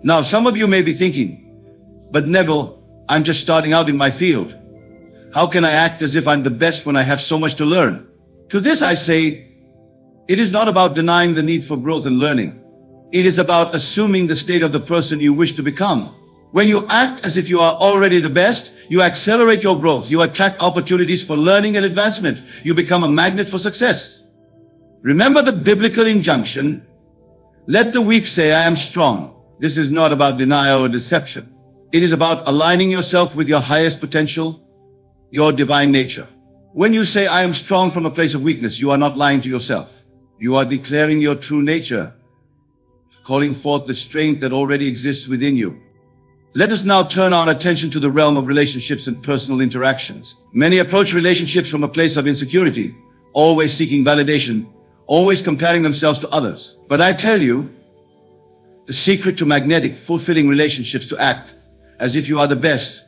Now, some of you may be thinking, but Neville, I'm just starting out in my field. How can I act as if I'm the best when I have so much to learn? To this I say, it is not about denying the need for growth and learning. It is about assuming the state of the person you wish to become. When you act as if you are already the best, you accelerate your growth. You attract opportunities for learning and advancement. You become a magnet for success. Remember the biblical injunction, let the weak say, I am strong. This is not about denial or deception. It is about aligning yourself with your highest potential, your divine nature. When you say, I am strong from a place of weakness, you are not lying to yourself. You are declaring your true nature, calling forth the strength that already exists within you. Let us now turn our attention to the realm of relationships and personal interactions. Many approach relationships from a place of insecurity, always seeking validation, always comparing themselves to others. But I tell you, the secret to magnetic, fulfilling relationships to act as if you are the best,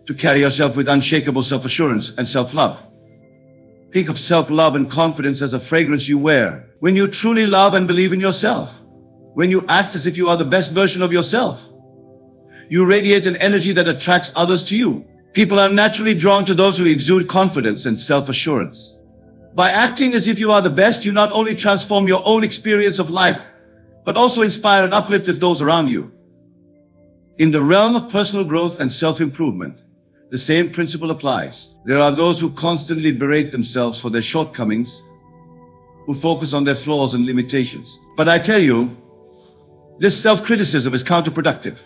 to carry yourself with unshakable self-assurance and self-love. Think of self-love and confidence as a fragrance you wear. When you truly love and believe in yourself, when you act as if you are the best version of yourself, You radiate an energy that attracts others to you. People are naturally drawn to those who exude confidence and self-assurance. By acting as if you are the best, you not only transform your own experience of life, but also inspire and uplift those around you. In the realm of personal growth and self-improvement, the same principle applies. There are those who constantly berate themselves for their shortcomings, who focus on their flaws and limitations. But I tell you, this self-criticism is counterproductive.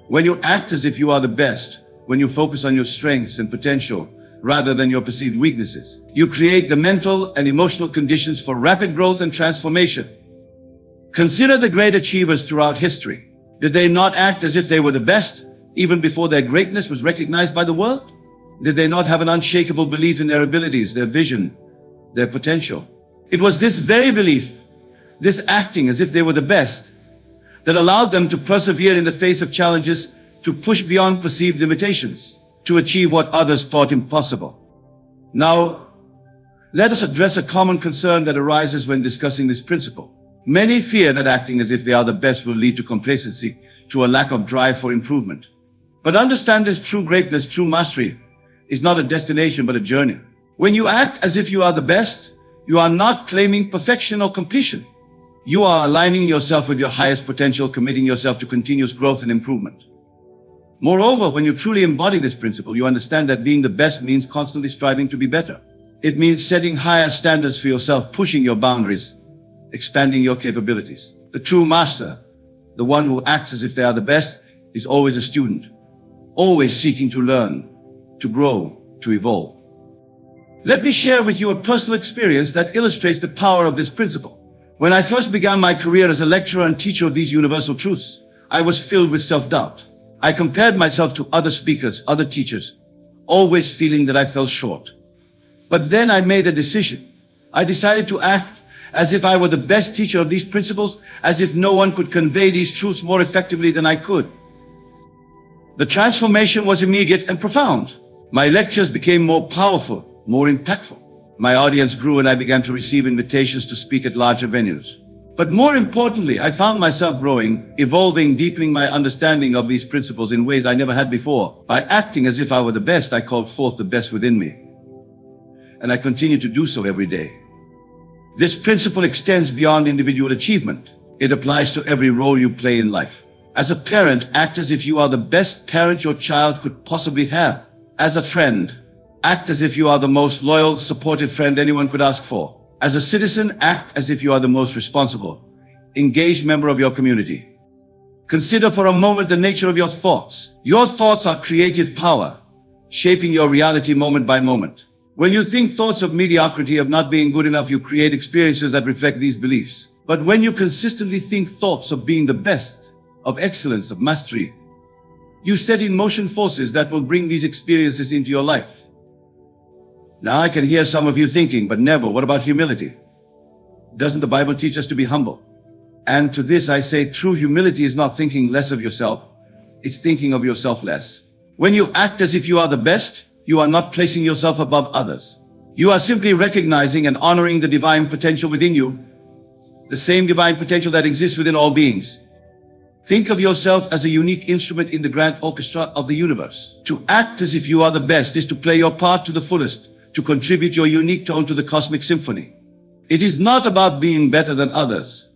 When you act as if you are the best, when you focus on your strengths and potential rather than your perceived weaknesses, you create the mental and emotional conditions for rapid growth and transformation. Consider the great achievers throughout history. Did they not act as if they were the best, even before their greatness was recognized by the world? Did they not have an unshakable belief in their abilities, their vision, their potential? It was this very belief, this acting as if they were the best, that allowed them to persevere in the face of challenges, to push beyond perceived limitations, to achieve what others thought impossible. Now, let us address a common concern that arises when discussing this principle. Many fear that acting as if they are the best will lead to complacency, to a lack of drive for improvement. But understand this: true greatness, true mastery, is not a destination but a journey. When you act as if you are the best, you are not claiming perfection or completion. You are aligning yourself with your highest potential, committing yourself to continuous growth and improvement. Moreover, when you truly embody this principle, you understand that being the best means constantly striving to be better. It means setting higher standards for yourself, pushing your boundaries, expanding your capabilities. The true master, the one who acts as if they are the best, is always a student, always seeking to learn, to grow, to evolve. Let me share with you a personal experience that illustrates the power of this principle. When I first began my career as a lecturer and teacher of these universal truths, I was filled with self-doubt. I compared myself to other speakers, other teachers, always feeling that I fell short. But then I made a decision. I decided to act as if I were the best teacher of these principles, as if no one could convey these truths more effectively than I could. The transformation was immediate and profound. My lectures became more powerful, more impactful. My audience grew and I began to receive invitations to speak at larger venues. But more importantly, I found myself growing, evolving, deepening my understanding of these principles in ways I never had before. By acting as if I were the best, I called forth the best within me. And I continue to do so every day. This principle extends beyond individual achievement. It applies to every role you play in life. As a parent, act as if you are the best parent your child could possibly have. As a friend, act as if you are the most loyal, supportive friend anyone could ask for. As a citizen, act as if you are the most responsible, engaged member of your community. Consider for a moment the nature of your thoughts. Your thoughts are creative power, shaping your reality moment by moment. When you think thoughts of mediocrity, of not being good enough, you create experiences that reflect these beliefs. But when you consistently think thoughts of being the best, of excellence, of mastery, you set in motion forces that will bring these experiences into your life. Now I can hear some of you thinking, but Neville, what about humility? Doesn't the Bible teach us to be humble? And to this I say, true humility is not thinking less of yourself. It's thinking of yourself less. When you act as if you are the best, you are not placing yourself above others. You are simply recognizing and honoring the divine potential within you, the same divine potential that exists within all beings. Think of yourself as a unique instrument in the grand orchestra of the universe. To act as if you are the best is to play your part to the fullest, to contribute your unique tone to the cosmic symphony. It is not about being better than others,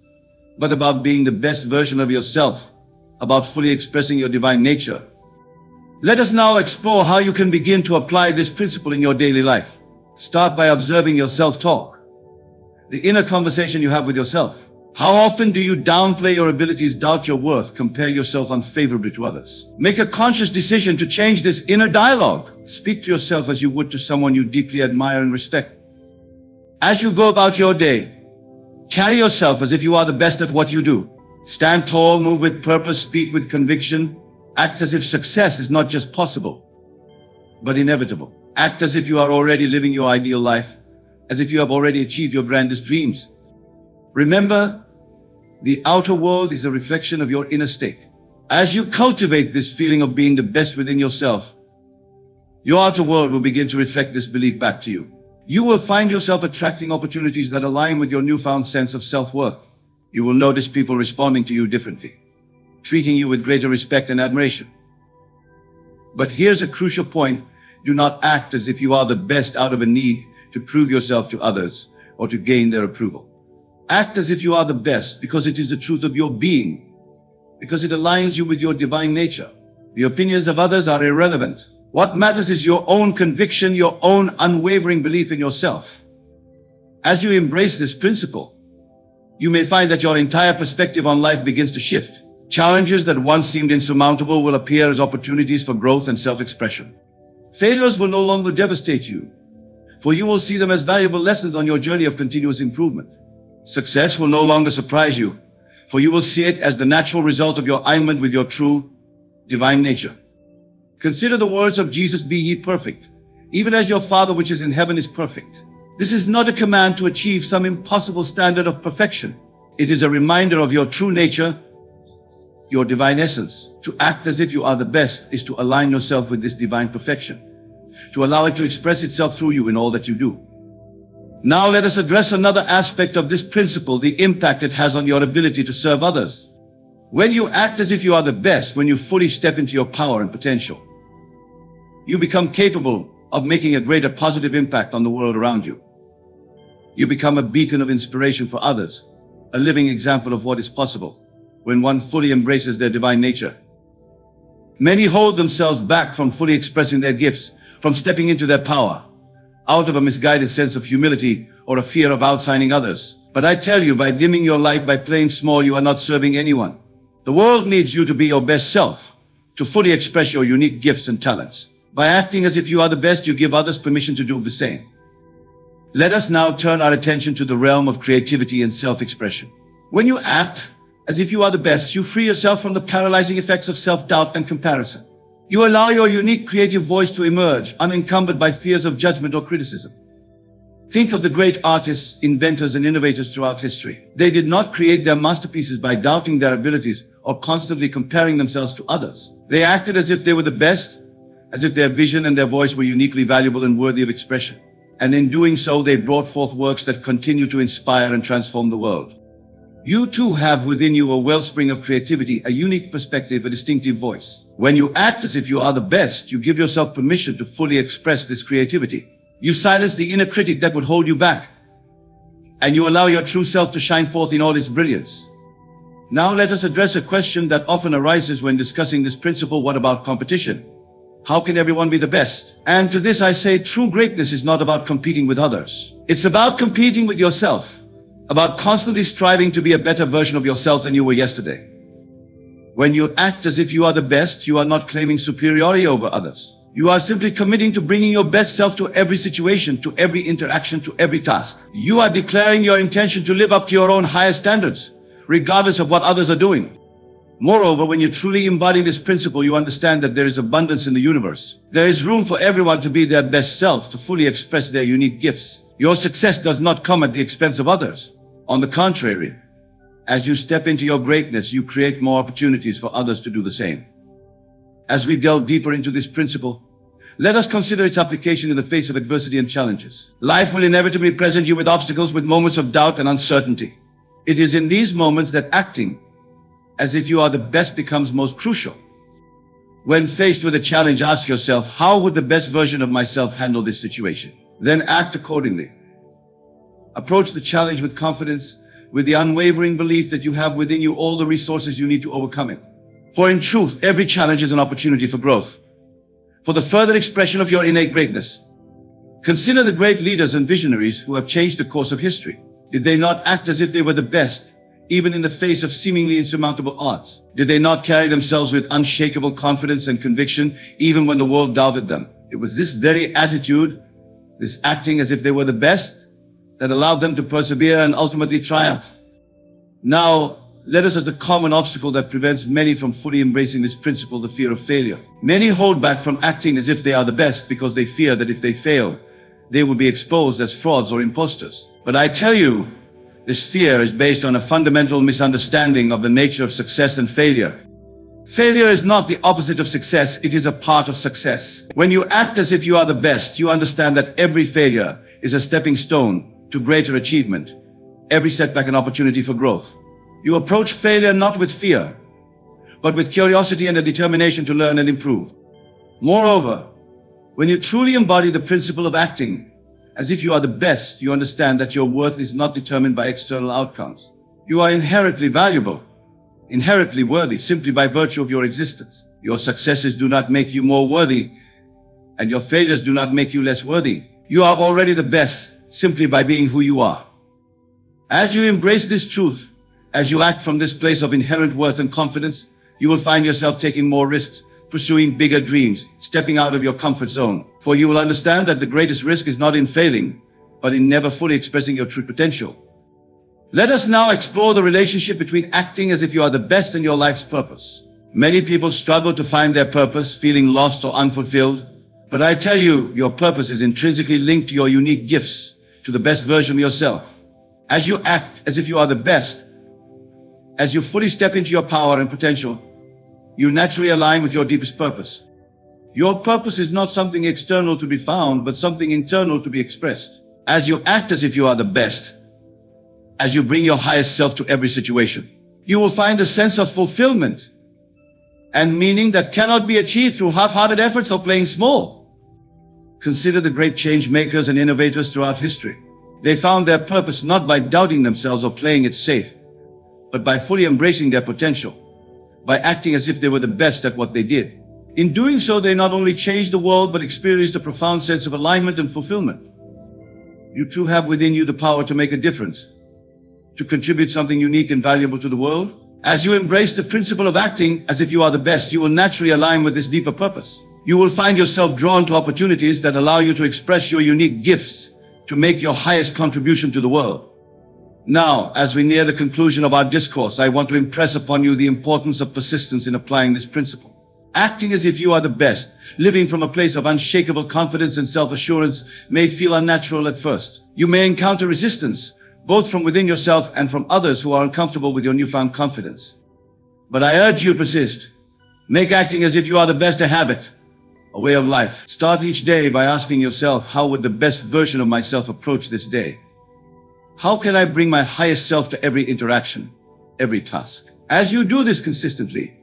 but about being the best version of yourself, about fully expressing your divine nature. Let us now explore how you can begin to apply this principle in your daily life. Start by observing your self-talk, the inner conversation you have with yourself. How often do you downplay your abilities, doubt your worth, compare yourself unfavorably to others? Make a conscious decision to change this inner dialogue. Speak to yourself as you would to someone you deeply admire and respect. As you go about your day, carry yourself as if you are the best at what you do. Stand tall, move with purpose, speak with conviction. Act as if success is not just possible, but inevitable. Act as if you are already living your ideal life, as if you have already achieved your grandest dreams. Remember, the outer world is a reflection of your inner state. As you cultivate this feeling of being the best within yourself, your outer world will begin to reflect this belief back to you. You will find yourself attracting opportunities that align with your newfound sense of self-worth. You will notice people responding to you differently, treating you with greater respect and admiration. But here's a crucial point. Do not act as if you are the best out of a need to prove yourself to others or to gain their approval. Act as if you are the best because it is the truth of your being, because it aligns you with your divine nature. The opinions of others are irrelevant. What matters is your own conviction, your own unwavering belief in yourself. As you embrace this principle, you may find that your entire perspective on life begins to shift. Challenges that once seemed insurmountable will appear as opportunities for growth and self-expression. Failures will no longer devastate you, for you will see them as valuable lessons on your journey of continuous improvement. Success will no longer surprise you, for you will see it as the natural result of your alignment with your true divine nature. Consider the words of Jesus, "Be ye perfect, even as your Father which is in heaven is perfect." This is not a command to achieve some impossible standard of perfection. It is a reminder of your true nature, your divine essence. To act as if you are the best is to align yourself with this divine perfection, to allow it to express itself through you in all that you do. Now let us address another aspect of this principle, the impact it has on your ability to serve others. When you act as if you are the best, when you fully step into your power and potential, you become capable of making a greater positive impact on the world around you. You become a beacon of inspiration for others, a living example of what is possible when one fully embraces their divine nature. Many hold themselves back from fully expressing their gifts, from stepping into their power, out of a misguided sense of humility or a fear of outshining others. But I tell you, by dimming your light, by playing small, you are not serving anyone. The world needs you to be your best self, to fully express your unique gifts and talents. By acting as if you are the best, you give others permission to do the same. Let us now turn our attention to the realm of creativity and self-expression. When you act as if you are the best, you free yourself from the paralyzing effects of self-doubt and comparison. You allow your unique creative voice to emerge, unencumbered by fears of judgment or criticism. Think of the great artists, inventors, and innovators throughout history. They did not create their masterpieces by doubting their abilities or constantly comparing themselves to others. They acted as if they were the best, as if their vision and their voice were uniquely valuable and worthy of expression. And in doing so, they brought forth works that continue to inspire and transform the world. You too have within you a wellspring of creativity, a unique perspective, a distinctive voice. When you act as if you are the best, you give yourself permission to fully express this creativity. You silence the inner critic that would hold you back, and you allow your true self to shine forth in all its brilliance. Now let us address a question that often arises when discussing this principle: what about competition? How can everyone be the best? And to this I say, true greatness is not about competing with others. It's about competing with yourself, about constantly striving to be a better version of yourself than you were yesterday. When you act as if you are the best, you are not claiming superiority over others. You are simply committing to bringing your best self to every situation, to every interaction, to every task. You are declaring your intention to live up to your own highest standards, regardless of what others are doing. Moreover, when you truly embody this principle, you understand that there is abundance in the universe. There is room for everyone to be their best self, to fully express their unique gifts. Your success does not come at the expense of others. On the contrary, as you step into your greatness, you create more opportunities for others to do the same. As we delve deeper into this principle, let us consider its application in the face of adversity and challenges. Life will inevitably present you with obstacles, with moments of doubt and uncertainty. It is in these moments that acting as if you are the best becomes most crucial. When faced with a challenge, ask yourself, how would the best version of myself handle this situation? Then act accordingly. Approach the challenge with confidence, with the unwavering belief that you have within you all the resources you need to overcome it. For in truth, every challenge is an opportunity for growth, for the further expression of your innate greatness. Consider the great leaders and visionaries who have changed the course of history. Did they not act as if they were the best, even in the face of seemingly insurmountable odds? Did they not carry themselves with unshakable confidence and conviction, even when the world doubted them? It was this very attitude, this acting as if they were the best, that allowed them to persevere and ultimately triumph. Now, let us address the common obstacle that prevents many from fully embracing this principle, the fear of failure. Many hold back from acting as if they are the best because they fear that if they fail, they will be exposed as frauds or imposters. But I tell you, this fear is based on a fundamental misunderstanding of the nature of success and failure. Failure is not the opposite of success, it is a part of success. When you act as if you are the best, you understand that every failure is a stepping stone to greater achievement, every setback an opportunity for growth. You approach failure not with fear, but with curiosity and a determination to learn and improve. Moreover, when you truly embody the principle of acting as if you are the best, you understand that your worth is not determined by external outcomes. You are inherently valuable, inherently worthy simply by virtue of your existence. Your successes do not make you more worthy, and your failures do not make you less worthy. You are already the best simply by being who you are. As you embrace this truth, as you act from this place of inherent worth and confidence, you will find yourself taking more risks, pursuing bigger dreams, stepping out of your comfort zone. For you will understand that the greatest risk is not in failing, but in never fully expressing your true potential. Let us now explore the relationship between acting as if you are the best and your life's purpose. Many people struggle to find their purpose, feeling lost or unfulfilled. But I tell you, your purpose is intrinsically linked to your unique gifts, to the best version of yourself. As you act as if you are the best, as you fully step into your power and potential, you naturally align with your deepest purpose. Your purpose is not something external to be found, but something internal to be expressed. As you act as if you are the best, as you bring your highest self to every situation, you will find a sense of fulfillment and meaning that cannot be achieved through half-hearted efforts or playing small. Consider the great change makers and innovators throughout history. They found their purpose not by doubting themselves or playing it safe, but by fully embracing their potential, by acting as if they were the best at what they did. In doing so, they not only changed the world, but experienced a profound sense of alignment and fulfillment. You too have within you the power to make a difference, to contribute something unique and valuable to the world. As you embrace the principle of acting as if you are the best, you will naturally align with this deeper purpose. You will find yourself drawn to opportunities that allow you to express your unique gifts, to make your highest contribution to the world. Now, as we near the conclusion of our discourse, I want to impress upon you the importance of persistence in applying this principle. Acting as if you are the best, living from a place of unshakable confidence and self-assurance may feel unnatural at first. You may encounter resistance, both from within yourself and from others who are uncomfortable with your newfound confidence. But I urge you to persist. Make acting as if you are the best a habit, a way of life. Start each day by asking yourself, how would the best version of myself approach this day? How can I bring my highest self to every interaction, every task? As you do this consistently,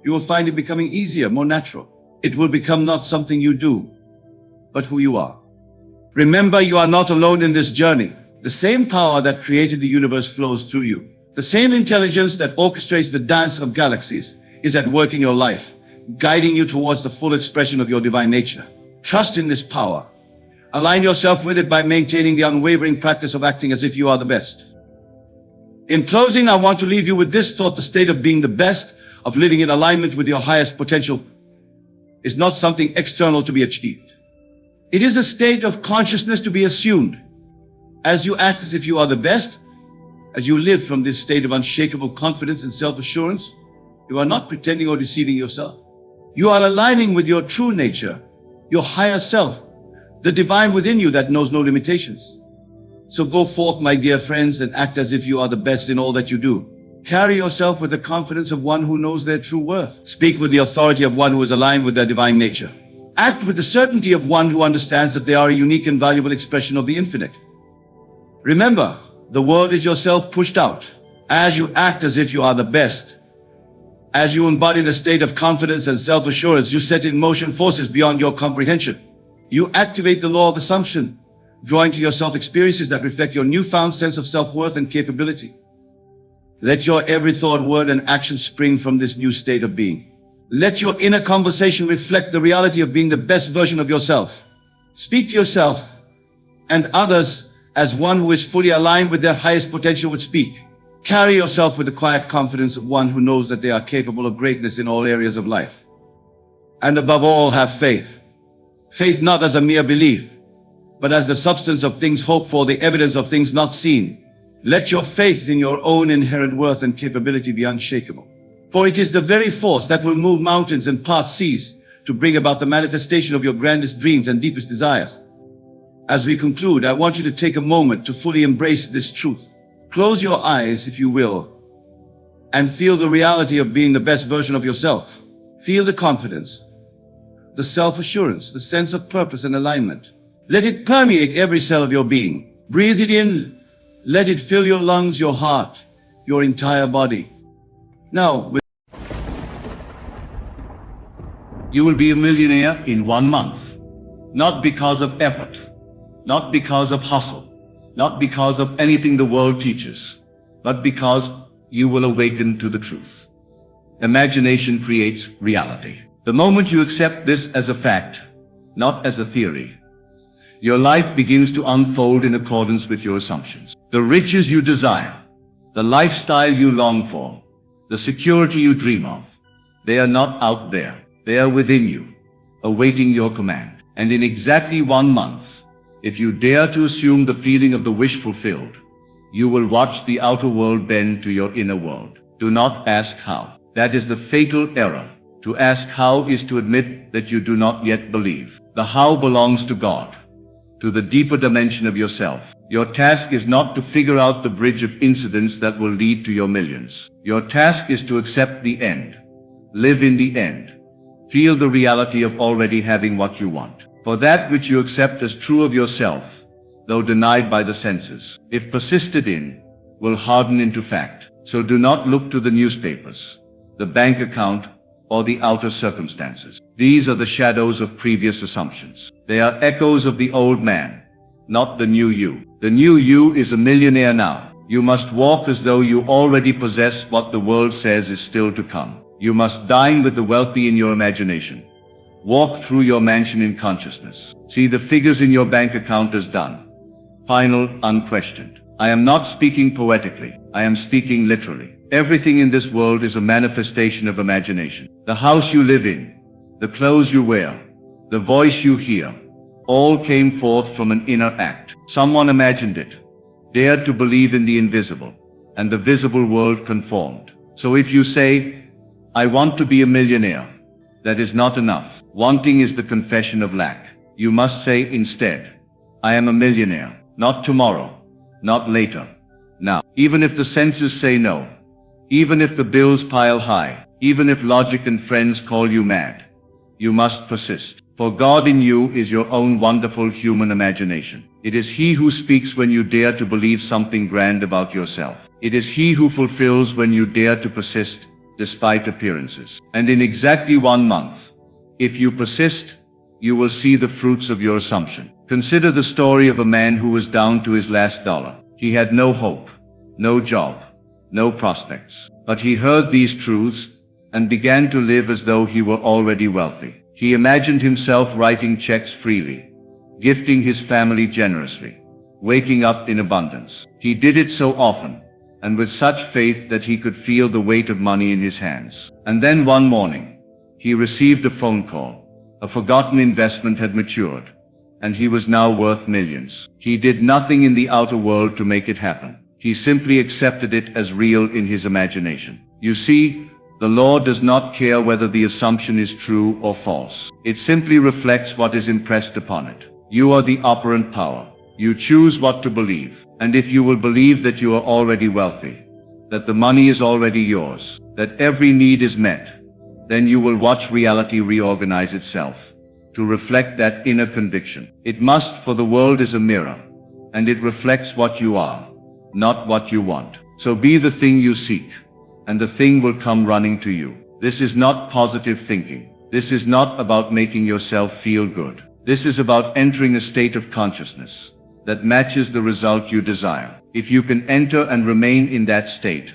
you will find it becoming easier, more natural. It will become not something you do, but who you are. Remember, you are not alone in this journey. The same power that created the universe flows through you. The same intelligence that orchestrates the dance of galaxies is at work in your life, guiding you towards the full expression of your divine nature. Trust in this power. Align yourself with it by maintaining the unwavering practice of acting as if you are the best. In closing, I want to leave you with this thought: the state of being the best, of living in alignment with your highest potential, is not something external to be achieved. It is a state of consciousness to be assumed. As you act as if you are the best, as you live from this state of unshakable confidence and self-assurance, you are not pretending or deceiving yourself. You are aligning with your true nature, your higher self, the divine within you that knows no limitations. So go forth, my dear friends, and act as if you are the best in all that you do. Carry yourself with the confidence of one who knows their true worth. Speak with the authority of one who is aligned with their divine nature. Act with the certainty of one who understands that they are a unique and valuable expression of the infinite. Remember, the world is yourself pushed out. As you act as if you are the best, as you embody the state of confidence and self-assurance, you set in motion forces beyond your comprehension. You activate the law of assumption, drawing to yourself experiences that reflect your newfound sense of self-worth and capability. Let your every thought, word, and action spring from this new state of being. Let your inner conversation reflect the reality of being the best version of yourself. Speak to yourself and others as one who is fully aligned with their highest potential would speak. Carry yourself with the quiet confidence of one who knows that they are capable of greatness in all areas of life. And above all, have faith. Faith not as a mere belief, but as the substance of things hoped for, the evidence of things not seen. Let your faith in your own inherent worth and capability be unshakable. For it is the very force that will move mountains and part seas to bring about the manifestation of your grandest dreams and deepest desires. As we conclude, I want you to take a moment to fully embrace this truth. Close your eyes, if you will, and feel the reality of being the best version of yourself. Feel the confidence, the self-assurance, the sense of purpose and alignment. Let it permeate every cell of your being. Breathe it in. Let it fill your lungs, your heart, your entire body. Now,
You will be a millionaire in 1 month. Not because of effort, not because of hustle, not because of anything the world teaches, but because you will awaken to the truth. Imagination creates reality. The moment you accept this as a fact, not as a theory, your life begins to unfold in accordance with your assumptions. The riches you desire, the lifestyle you long for, the security you dream of, they are not out there. They are within you, awaiting your command. And in exactly 1 month, if you dare to assume the feeling of the wish fulfilled, you will watch the outer world bend to your inner world. Do not ask how. That is the fatal error. To ask how is to admit that you do not yet believe. The how belongs to God, to the deeper dimension of yourself. Your task is not to figure out the bridge of incidents that will lead to your millions. Your task is to accept the end, live in the end, feel the reality of already having what you want. For that which you accept as true of yourself, though denied by the senses, if persisted in, will harden into fact. So do not look to the newspapers, the bank account, or the outer circumstances. These are the shadows of previous assumptions. They are echoes of the old man, not the new you. The new you is a millionaire now. You must walk as though you already possess what the world says is still to come. You must dine with the wealthy in your imagination. Walk through your mansion in consciousness. See the figures in your bank account as done. Final, unquestioned. I am not speaking poetically. I am speaking literally. Everything in this world is a manifestation of imagination. The house you live in, the clothes you wear, the voice you hear, all came forth from an inner act. Someone imagined it, dared to believe in the invisible, and the visible world conformed. So if you say, I want to be a millionaire, that is not enough. Wanting is the confession of lack. You must say instead, I am a millionaire, not tomorrow, not later, now. Even if the senses say no, even if the bills pile high, even if logic and friends call you mad, you must persist. For God in you is your own wonderful human imagination. It is He who speaks when you dare to believe something grand about yourself. It is He who fulfills when you dare to persist despite appearances. And in exactly 1 month, if you persist, you will see the fruits of your assumption. Consider the story of a man who was down to his last dollar. He had no hope, no job, no prospects. But he heard these truths and began to live as though he were already wealthy. He imagined himself writing checks freely, gifting his family generously, waking up in abundance. He did it so often, and with such faith that he could feel the weight of money in his hands. And then one morning, he received a phone call. A forgotten investment had matured, and he was now worth millions. He did nothing in the outer world to make it happen. He simply accepted it as real in his imagination. You see, the law does not care whether the assumption is true or false. It simply reflects what is impressed upon it. You are the operant power. You choose what to believe. And if you will believe that you are already wealthy, that the money is already yours, that every need is met, then you will watch reality reorganize itself to reflect that inner conviction. It must, for the world is a mirror, and it reflects what you are, not what you want. So be the thing you seek, and the thing will come running to you. This is not positive thinking. This is not about making yourself feel good. This is about entering a state of consciousness that matches the result you desire. If you can enter and remain in that state,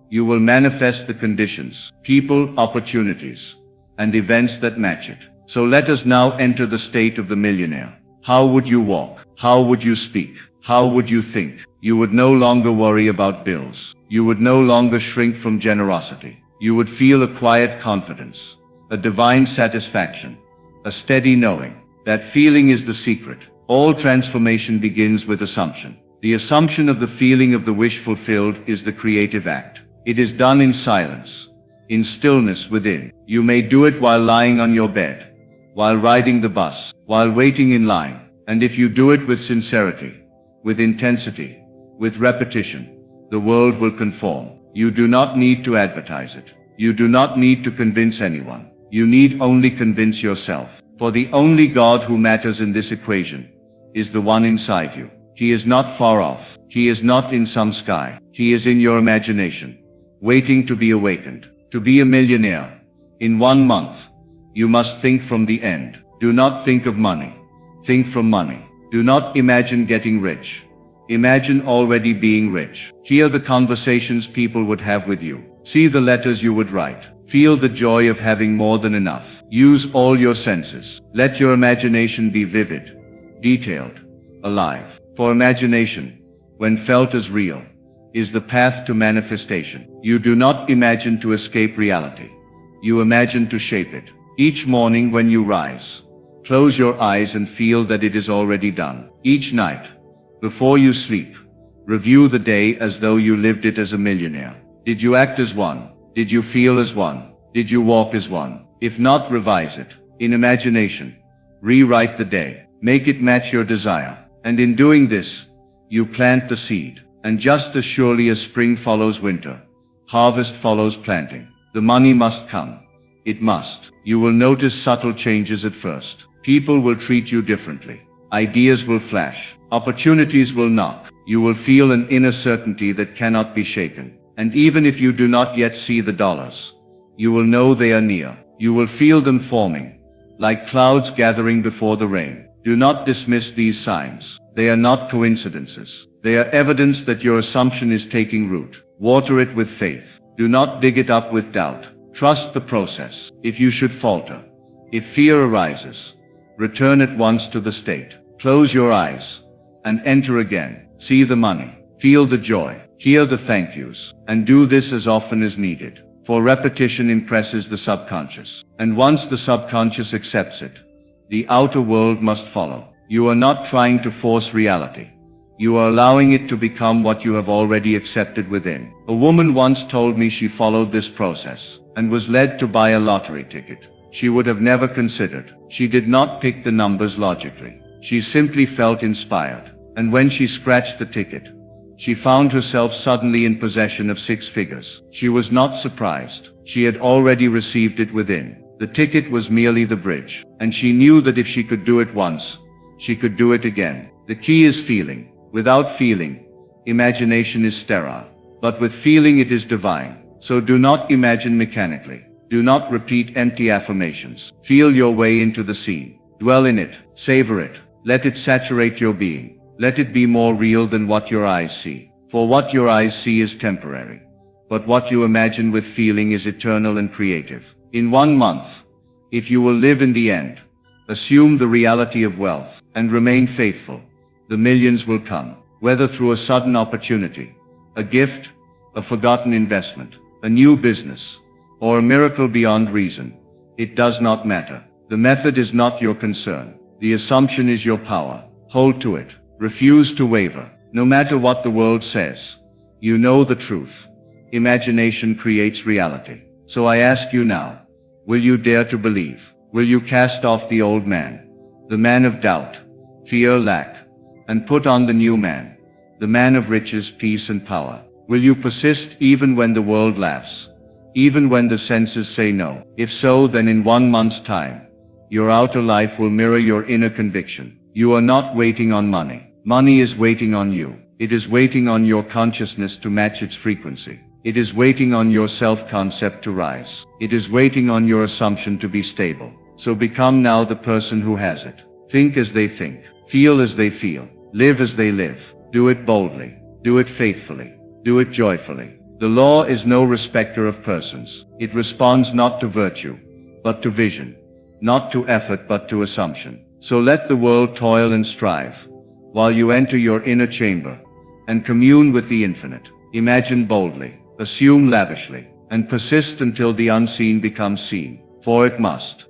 you will manifest the conditions, people, opportunities, and events that match it. So let us now enter the state of the millionaire. How would you walk? How would you speak? How would you think? You would no longer worry about bills. You would no longer shrink from generosity. You would feel a quiet confidence, a divine satisfaction, a steady knowing. That feeling is the secret. All transformation begins with assumption. The assumption of the feeling of the wish fulfilled is the creative act. It is done in silence, in stillness within. You may do it while lying on your bed, while riding the bus, while waiting in line. And if you do it with sincerity, with intensity, with repetition, the world will conform. You do not need to advertise it. You do not need to convince anyone. You need only convince yourself. For the only God who matters in this equation is the one inside you. He is not far off. He is not in some sky. He is in your imagination, waiting to be awakened. To be a millionaire in 1 month, You must think from the end. Do not think of money. Think from money. Do not imagine getting rich. Imagine already being rich. Hear the conversations people would have with you. See the letters you would write. Feel the joy of having more than enough. Use all your senses. Let your imagination be vivid, detailed, alive. For imagination, when felt as real, is the path to manifestation. You do not imagine to escape reality. You imagine to shape it. Each morning when you rise, close your eyes and feel that it is already done. Each night, before you sleep, review the day as though you lived it as a millionaire. Did you act as one? Did you feel as one? Did you walk as one? If not, revise it. In imagination, rewrite the day. Make it match your desire. And in doing this, you plant the seed. And just as surely as spring follows winter, harvest follows planting. The money must come. It must. You will notice subtle changes at first. People will treat you differently. Ideas will flash. Opportunities will knock. You will feel an inner certainty that cannot be shaken. And even if you do not yet see the dollars, you will know they are near. You will feel them forming, like clouds gathering before the rain. Do not dismiss these signs. They are not coincidences. They are evidence that your assumption is taking root. Water it with faith. Do not dig it up with doubt. Trust the process. If you should falter, if fear arises, return at once to the state. Close your eyes and enter again. See the money. Feel the joy. Hear the thank yous. And do this as often as needed. For repetition impresses the subconscious. And once the subconscious accepts it, the outer world must follow. You are not trying to force reality. You are allowing it to become what you have already accepted within. A woman once told me she followed this process and was led to buy a lottery ticket. She would have never considered. She did not pick the numbers logically. She simply felt inspired. And when she scratched the ticket, she found herself suddenly in possession of 6 figures. She was not surprised. She had already received it within. The ticket was merely the bridge. And she knew that if she could do it once, she could do it again. The key is feeling. Without feeling, imagination is sterile. But with feeling it is divine. So do not imagine mechanically. Do not repeat empty affirmations. Feel your way into the scene. Dwell in it. Savor it. Let it saturate your being. Let it be more real than what your eyes see. For what your eyes see is temporary. But what you imagine with feeling is eternal and creative. In 1 month, if you will live in the end, assume the reality of wealth, and remain faithful, the millions will come, whether through a sudden opportunity, a gift, a forgotten investment, a new business, or a miracle beyond reason. It does not matter. The method is not your concern. The assumption is your power. Hold to it. Refuse to waver. No matter what the world says, you know the truth. Imagination creates reality. So I ask you now, will you dare to believe? Will you cast off the old man, the man of doubt, fear, lack, and put on the new man, the man of riches, peace, and power? Will you persist even when the world laughs, even when the senses say no? If so, then in 1 month's time, your outer life will mirror your inner conviction. You are not waiting on money. Money is waiting on you. It is waiting on your consciousness to match its frequency. It is waiting on your self-concept to rise. It is waiting on your assumption to be stable. So become now the person who has it. Think as they think. Feel as they feel. Live as they live. Do it boldly. Do it faithfully. Do it joyfully. The law is no respecter of persons. It responds not to virtue, but to vision. Not to effort, but to assumption. So let the world toil and strive, while you enter your inner chamber and commune with the infinite. Imagine boldly, assume lavishly, and persist until the unseen becomes seen. For it must.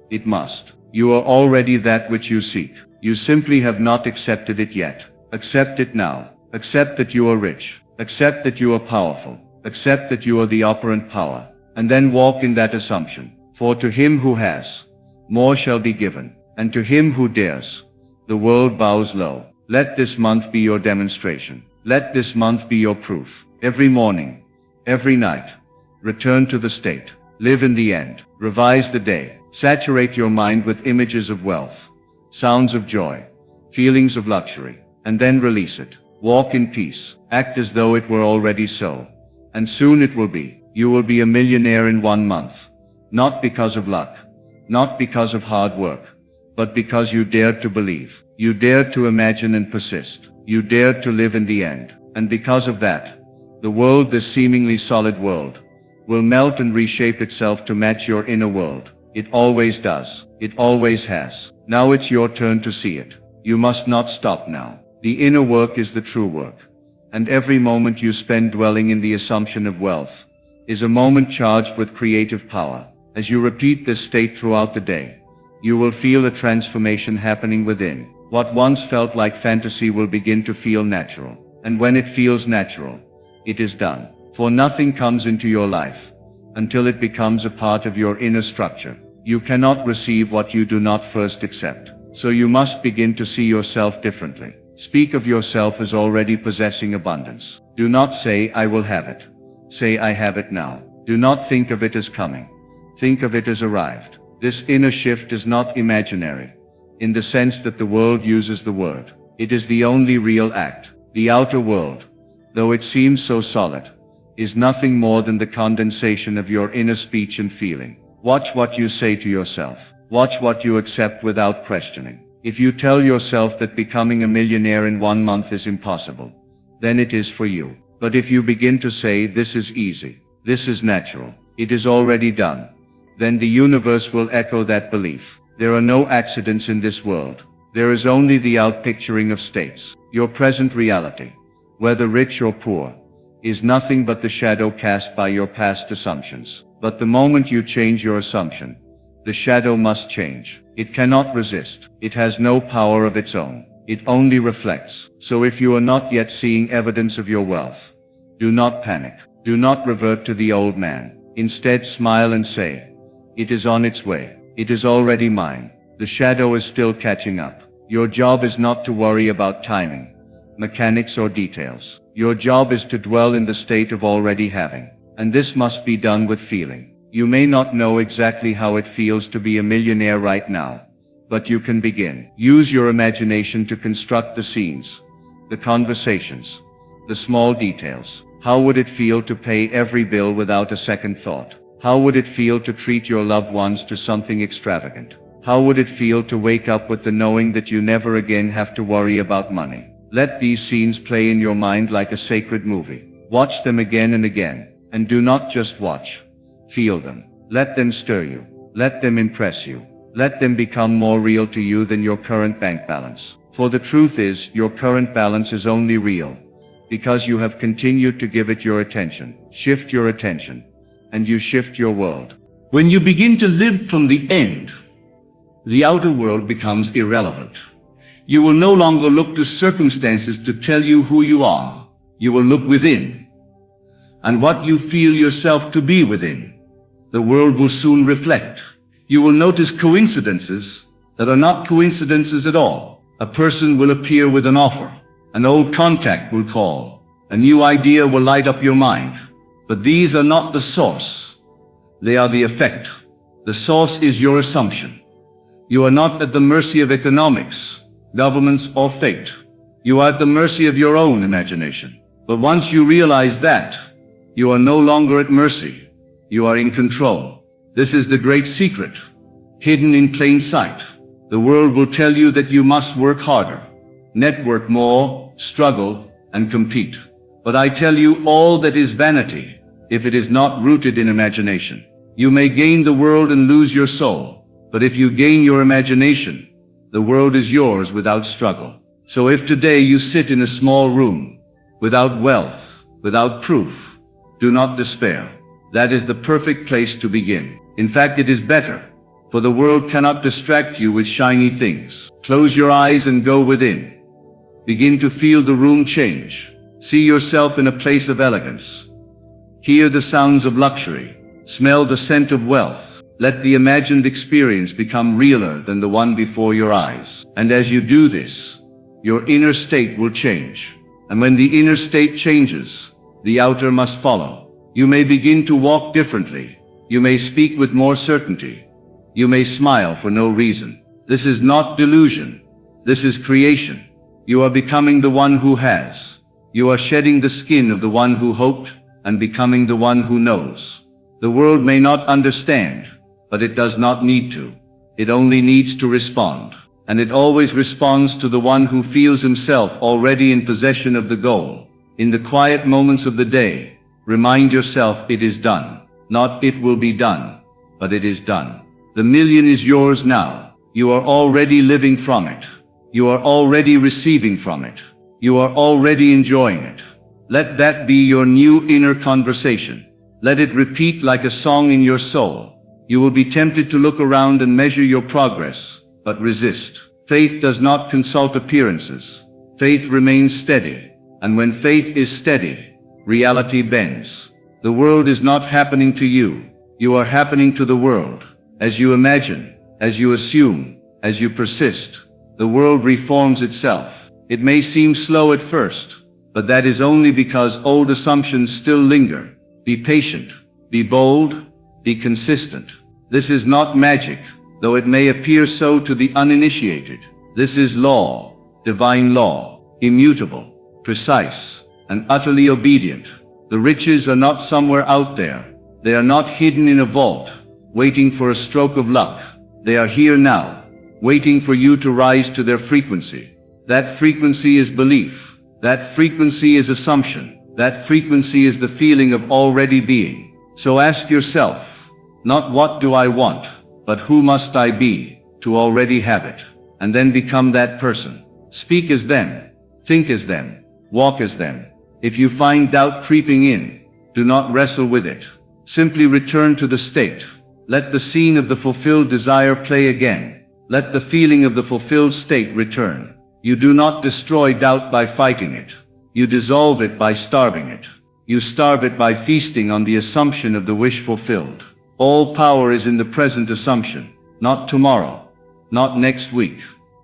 You are already that which you seek. You simply have not accepted it yet. Accept it now. Accept that you are rich. Accept that you are powerful. Accept that you are the operant power. And then walk in that assumption. For to him who has, more shall be given. And to him who dares, the world bows low. Let this month be your demonstration. Let this month be your proof. Every morning, every night, return to the state. Live in the end. Revise the day. Saturate your mind with images of wealth, sounds of joy, feelings of luxury, and then release it. Walk in peace. Act as though it were already so. And soon it will be. You will be a millionaire in 1 month. Not because of luck, not because of hard work, but because you dared to believe. You dared to imagine and persist. You dared to live in the end. And because of that, the world, this seemingly solid world, will melt and reshape itself to match your inner world. It always does. It always has. Now it's your turn to see it. You must not stop now. The inner work is the true work. And every moment you spend dwelling in the assumption of wealth is a moment charged with creative power. As you repeat this state throughout the day, you will feel a transformation happening within. What once felt like fantasy will begin to feel natural. And when it feels natural, it is done. For nothing comes into your life until it becomes a part of your inner structure. You cannot receive what you do not first accept. So you must begin to see yourself differently. Speak of yourself as already possessing abundance. Do not say, I will have it. Say, I have it now. Do not think of it as coming. Think of it as arrived. This inner shift is not imaginary, in the sense that the world uses the word. It is the only real act. The outer world, though it seems so solid, is nothing more than the condensation of your inner speech and feeling. Watch what you say to yourself. Watch what you accept without questioning. If you tell yourself that becoming a millionaire in 1 month is impossible, then it is for you. But if you begin to say, this is easy, this is natural, it is already done, then the universe will echo that belief. There are no accidents in this world. There is only the outpicturing of states. Your present reality, whether rich or poor, is nothing but the shadow cast by your past assumptions. But the moment you change your assumption, the shadow must change. It cannot resist. It has no power of its own. It only reflects. So if you are not yet seeing evidence of your wealth, do not panic. Do not revert to the old man. Instead, smile and say, it is on its way. It is already mine. The shadow is still catching up. Your job is not to worry about timing, mechanics or details. Your job is to dwell in the state of already having. And this must be done with feeling. You may not know exactly how it feels to be a millionaire right now, but you can begin. Use your imagination to construct the scenes, the conversations, the small details. How would it feel to pay every bill without a second thought? How would it feel to treat your loved ones to something extravagant? How would it feel to wake up with the knowing that you never again have to worry about money? Let these scenes play in your mind like a sacred movie. Watch them again and again, and do not just watch. Feel them. Let them stir you. Let them impress you. Let them become more real to you than your current bank balance. For the truth is, your current balance is only real because you have continued to give it your attention. Shift your attention, and you shift your world.
When you begin to live from the end, the outer world becomes irrelevant. You will no longer look to circumstances to tell you who you are. You will look within, and what you feel yourself to be within, the world will soon reflect. You will notice coincidences that are not coincidences at all. A person will appear with an offer. An old contact will call. A new idea will light up your mind. But these are not the source. They are the effect. The source is your assumption. You are not at the mercy of economics, governments, or fate. You are at the mercy of your own imagination. But once you realize that, you are no longer at mercy. You are in control. This is the great secret, hidden in plain sight. The world will tell you that you must work harder, network more, struggle, and compete. But I tell you, all that is vanity, if it is not rooted in imagination. You may gain the world and lose your soul, but if you gain your imagination, the world is yours without struggle. So if today you sit in a small room, without wealth, without proof, do not despair. That is the perfect place to begin. In fact, it is better, for the world cannot distract you with shiny things. Close your eyes and go within. Begin to feel the room change. See yourself in a place of elegance. Hear the sounds of luxury. Smell the scent of wealth. Let the imagined experience become realer than the one before your eyes. And as you do this, your inner state will change. And when the inner state changes, the outer must follow. You may begin to walk differently. You may speak with more certainty. You may smile for no reason. This is not delusion. This is creation. You are becoming the one who has. You are shedding the skin of the one who hoped and becoming the one who knows. The world may not understand, but it does not need to. It only needs to respond. And it always responds to the one who feels himself already in possession of the goal. In the quiet moments of the day, remind yourself it is done. Not it will be done, but it is done. The million is yours now. You are already living from it. You are already receiving from it. You are already enjoying it. Let that be your new inner conversation. Let it repeat like a song in your soul. You will be tempted to look around and measure your progress, but resist. Faith does not consult appearances. Faith remains steady. And when faith is steady, reality bends. The world is not happening to you. You are happening to the world. As you imagine, as you assume, as you persist, the world reforms itself. It may seem slow at first, but that is only because old assumptions still linger. Be patient, be bold, be consistent. This is not magic, though it may appear so to the uninitiated. This is law, divine law, immutable, precise, and utterly obedient. The riches are not somewhere out there. They are not hidden in a vault, waiting for a stroke of luck. They are here now, waiting for you to rise to their frequency. That frequency is belief. That frequency is assumption. That frequency is the feeling of already being. So ask yourself, not what do I want, but who must I be to already have it, and then become that person. Speak as them, think as them, walk as them. If you find doubt creeping in, do not wrestle with it. Simply return to the state. Let the scene of the fulfilled desire play again. Let the feeling of the fulfilled state return. You do not destroy doubt by fighting it. You dissolve it by starving it. You starve it by feasting on the assumption of the wish fulfilled. All power is in the present assumption, not tomorrow, not next week.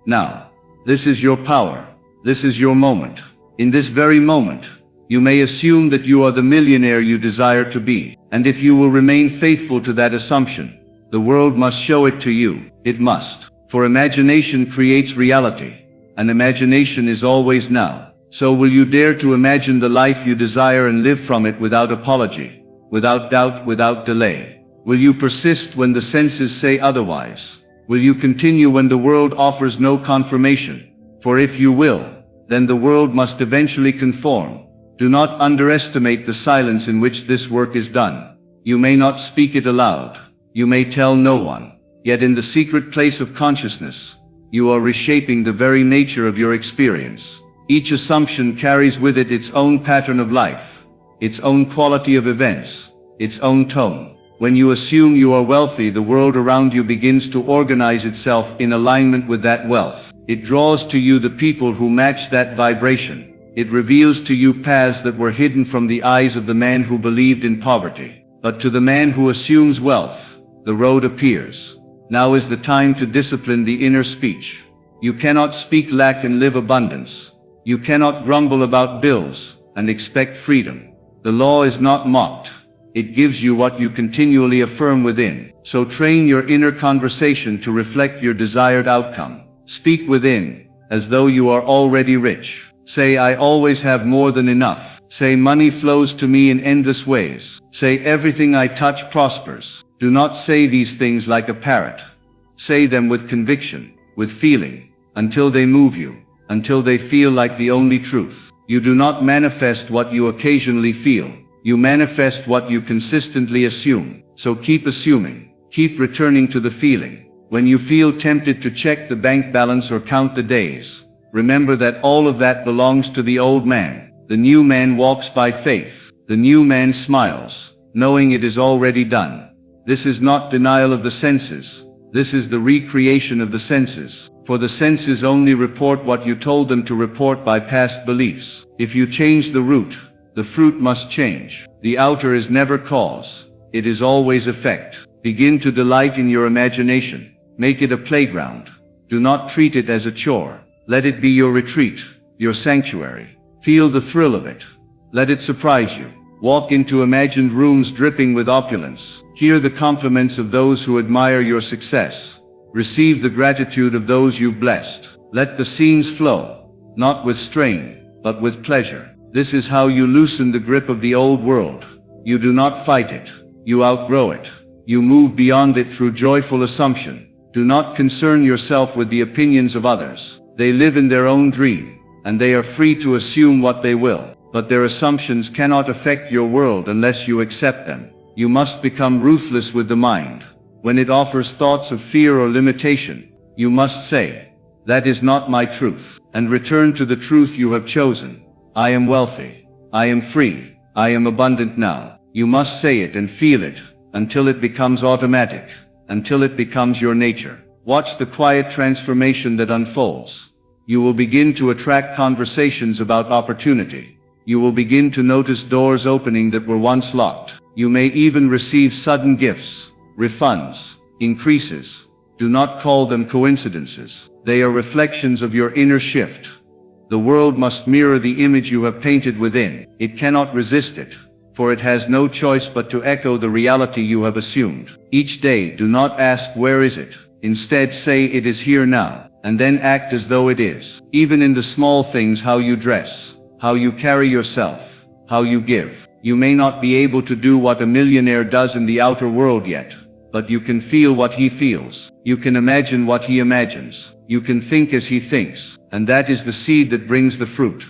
Now, this is your power. This is your moment. In this very moment, you may assume that you are the millionaire you desire to be. And if you will remain faithful to that assumption, the world must show it to you. It must. For imagination creates reality, and imagination is always now. So will you dare to imagine the life you desire and live from it without apology, without doubt, without delay? Will you persist when the senses say otherwise? Will you continue when the world offers no confirmation? For if you will, then the world must eventually conform. Do not underestimate the silence in which this work is done. You may not speak it aloud. You may tell no one. Yet in the secret place of consciousness, you are reshaping the very nature of your experience. Each assumption carries with it its own pattern of life, its own quality of events, its own tone. When you assume you are wealthy, the world around you begins to organize itself in alignment with that wealth. It draws to you the people who match that vibration. It reveals to you paths that were hidden from the eyes of the man who believed in poverty. But to the man who assumes wealth, the road appears. Now is the time to discipline the inner speech. You cannot speak lack and live abundance. You cannot grumble about bills and expect freedom. The law is not mocked. It gives you what you continually affirm within. So train your inner conversation to reflect your desired outcome. Speak within, as though you are already rich. Say, I always have more than enough. Say, money flows to me in endless ways. Say, everything I touch prospers. Do not say these things like a parrot. Say them with conviction, with feeling, until they move you, until they feel like the only truth. You do not manifest what you occasionally feel. You manifest what you consistently assume. So keep assuming. Keep returning to the feeling. When you feel tempted to check the bank balance or count the days, remember that all of that belongs to the old man. The new man walks by faith. The new man smiles, knowing it is already done. This is not denial of the senses. This is the recreation of the senses. For the senses only report what you told them to report by past beliefs. If you change the root, the fruit must change. The outer is never cause. It is always effect. Begin to delight in your imagination. Make it a playground. Do not treat it as a chore. Let it be your retreat, your sanctuary. Feel the thrill of it. Let it surprise you. Walk into imagined rooms dripping with opulence. Hear the compliments of those who admire your success. Receive the gratitude of those you've blessed. Let the scenes flow, not with strain, but with pleasure. This is how you loosen the grip of the old world. You do not fight it. You outgrow it. You move beyond it through joyful assumption. Do not concern yourself with the opinions of others. They live in their own dream, and they are free to assume what they will, but their assumptions cannot affect your world unless you accept them. You must become ruthless with the mind. When it offers thoughts of fear or limitation, you must say, "That is not my truth," and return to the truth you have chosen. I am wealthy. I am free. I am abundant now. You must say it and feel it, until it becomes automatic, until it becomes your nature. Watch the quiet transformation that unfolds. You will begin to attract conversations about opportunity. You will begin to notice doors opening that were once locked. You may even receive sudden gifts, refunds, increases. Do not call them coincidences. They are reflections of your inner shift. The world must mirror the image you have painted within. It cannot resist it, for it has no choice but to echo the reality you have assumed. Each day, do not ask, "Where is it?" Instead say, "It is here now," and then act as though it is. Even in the small things, how you dress, how you carry yourself, how you give. You may not be able to do what a millionaire does in the outer world yet, but you can feel what he feels. You can imagine what he imagines. You can think as he thinks, and that is the seed that brings the fruit.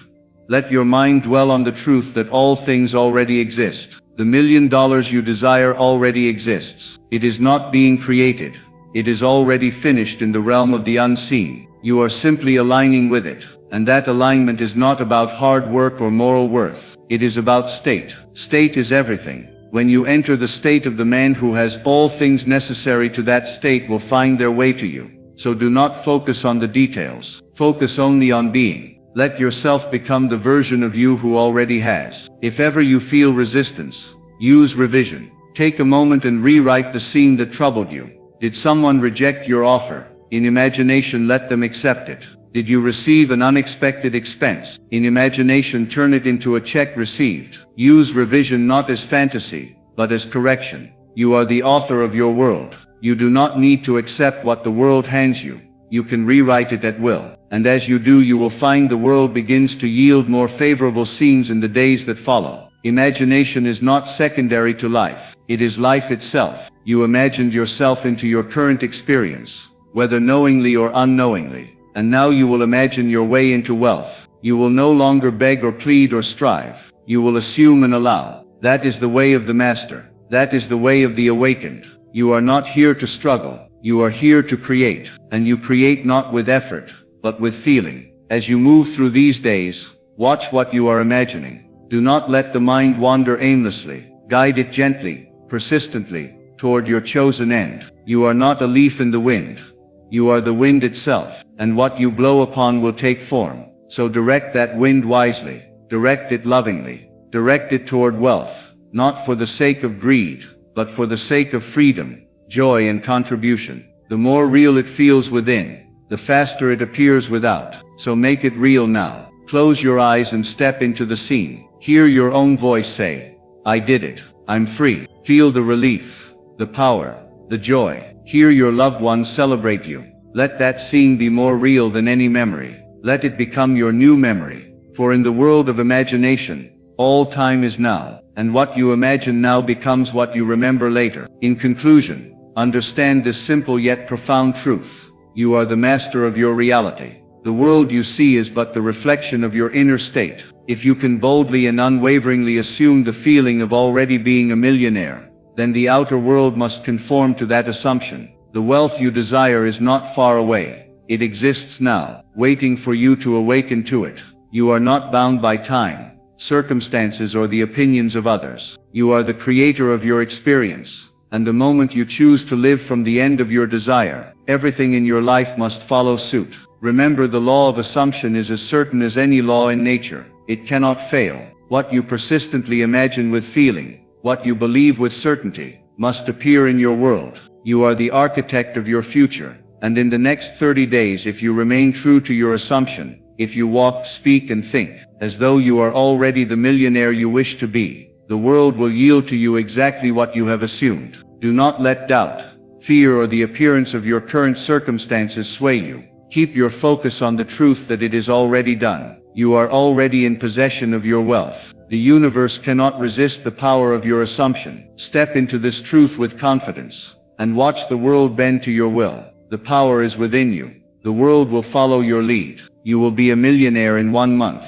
Let your mind dwell on the truth that all things already exist. The $1 million you desire already exists. It is not being created. It is already finished in the realm of the unseen. You are simply aligning with it, and that alignment is not about hard work or moral worth. It is about state. State is everything. When you enter the state of the man who has all things necessary to that state will find their way to you. So do not focus on the details. Focus only on being. Let yourself become the version of you who already has. If ever you feel resistance, use revision. Take a moment and rewrite the scene that troubled you. Did someone reject your offer? In imagination, let them accept it. Did you receive an unexpected expense? In imagination, turn it into a check received. Use revision not as fantasy, but as correction. You are the author of your world. You do not need to accept what the world hands you. You can rewrite it at will. And as you do, you will find the world begins to yield more favorable scenes in the days that follow. Imagination is not secondary to life. It is life itself. You imagined yourself into your current experience, whether knowingly or unknowingly. And now you will imagine your way into wealth. You will no longer beg or plead or strive. You will assume and allow. That is the way of the master. That is the way of the awakened. You are not here to struggle. You are here to create. And you create not with effort, but with feeling. As you move through these days, watch what you are imagining. Do not let the mind wander aimlessly. Guide it gently, persistently, toward your chosen end. You are not a leaf in the wind. You are the wind itself, and what you blow upon will take form. So direct that wind wisely. Direct it lovingly. Direct it toward wealth, not for the sake of greed, but for the sake of freedom, joy, and contribution. The more real it feels within, the faster it appears without. So make it real now. Close your eyes and step into the scene. Hear your own voice say, "I did it. I'm free." Feel the relief, the power, the joy. Hear your loved ones celebrate you. Let that scene be more real than any memory. Let it become your new memory. For in the world of imagination, all time is now, and what you imagine now becomes what you remember later. In conclusion, understand this simple yet profound truth. You are the master of your reality. The world you see is but the reflection of your inner state. If you can boldly and unwaveringly assume the feeling of already being a millionaire, then the outer world must conform to that assumption. The wealth you desire is not far away. It exists now, waiting for you to awaken to it. You are not bound by time, circumstances, or the opinions of others. You are the creator of your experience, and the moment you choose to live from the end of your desire, everything in your life must follow suit. Remember, the law of assumption is as certain as any law in nature. It cannot fail. What you persistently imagine with feeling, what you believe with certainty, must appear in your world. You are the architect of your future, and in the next 30 days, if you remain true to your assumption, if you walk, speak, and think as though you are already the millionaire you wish to be, the world will yield to you exactly what you have assumed. Do not let doubt, fear, or the appearance of your current circumstances sway you. Keep your focus on the truth that it is already done. You are already in possession of your wealth. The universe cannot resist the power of your assumption. Step into this truth with confidence, and watch the world bend to your will. The power is within you. The world will follow your lead. You will be a millionaire in 1 month.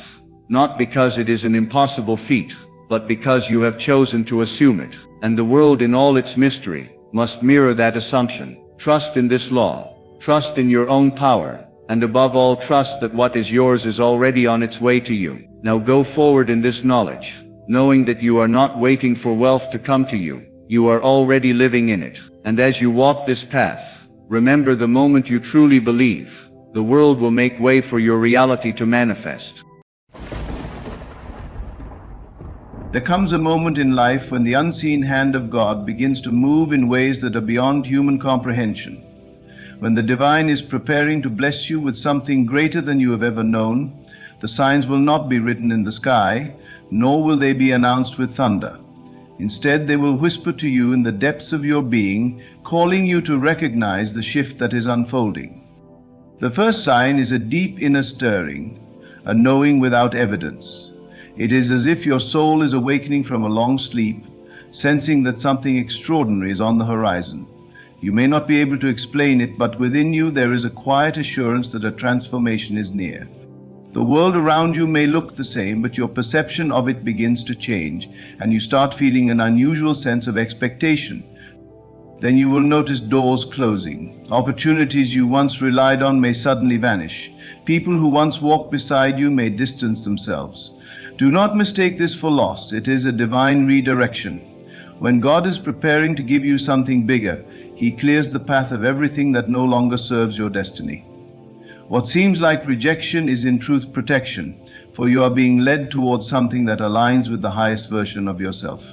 Not because it is an impossible feat, but because you have chosen to assume it. And the world in all its mystery must mirror that assumption. Trust in this law. Trust in your own power. And above all, trust that what is yours is already on its way to you. Now go forward in this knowledge, knowing that you are not waiting for wealth to come to you. You are already living in it. And as you walk this path, remember the moment you truly believe, the world will make way for your reality to manifest.
There comes a moment in life when the unseen hand of God begins to move in ways that are beyond human comprehension. When the divine is preparing to bless you with something greater than you have ever known, the signs will not be written in the sky, nor will they be announced with thunder. Instead, they will whisper to you in the depths of your being, calling you to recognize the shift that is unfolding. The first sign is a deep inner stirring, a knowing without evidence. It is as if your soul is awakening from a long sleep, sensing that something extraordinary is on the horizon. You may not be able to explain it, but within you there is a quiet assurance that a transformation is near. The world around you may look the same, but your perception of it begins to change, and you start feeling an unusual sense of expectation. Then you will notice doors closing. Opportunities you once relied on may suddenly vanish. People who once walked beside you may distance themselves. Do not mistake this for loss. It is a divine redirection. When God is preparing to give you something bigger, He clears the path of everything that no longer serves your destiny. What seems like rejection is in truth protection, for you are being led towards something that aligns with the highest version of yourself.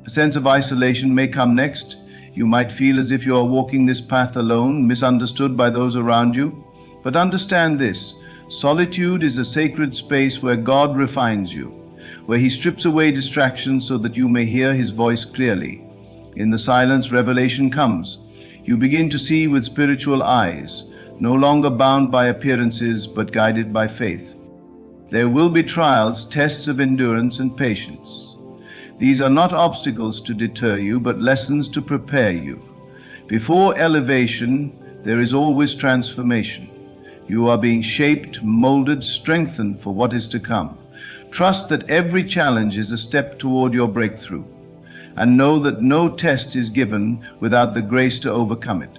A sense of isolation may come next. You might feel as if you are walking this path alone, misunderstood by those around you. But understand this: solitude is a sacred space where God refines you, where He strips away distractions so that you may hear His voice clearly. In the silence, revelation comes. You begin to see with spiritual eyes, no longer bound by appearances, but guided by faith. There will be trials, tests of endurance and patience. These are not obstacles to deter you, but lessons to prepare you. Before elevation, there is always transformation. You are being shaped, molded, strengthened for what is to come. Trust that every challenge is a step toward your breakthrough, and know that no test is given without the grace to overcome it.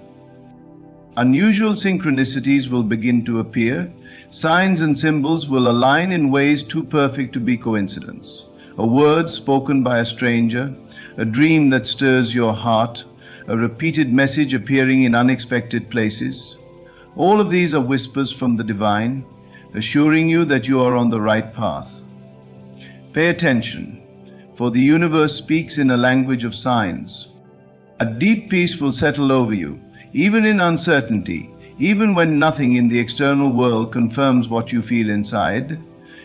Unusual synchronicities will begin to appear. Signs and symbols will align in ways too perfect to be coincidence. A word spoken by a stranger, a dream that stirs your heart, a repeated message appearing in unexpected places. All of these are whispers from the divine, assuring you that you are on the right path. Pay attention, for the universe speaks in a language of signs. A deep peace will settle over you, even in uncertainty, even when nothing in the external world confirms what you feel inside.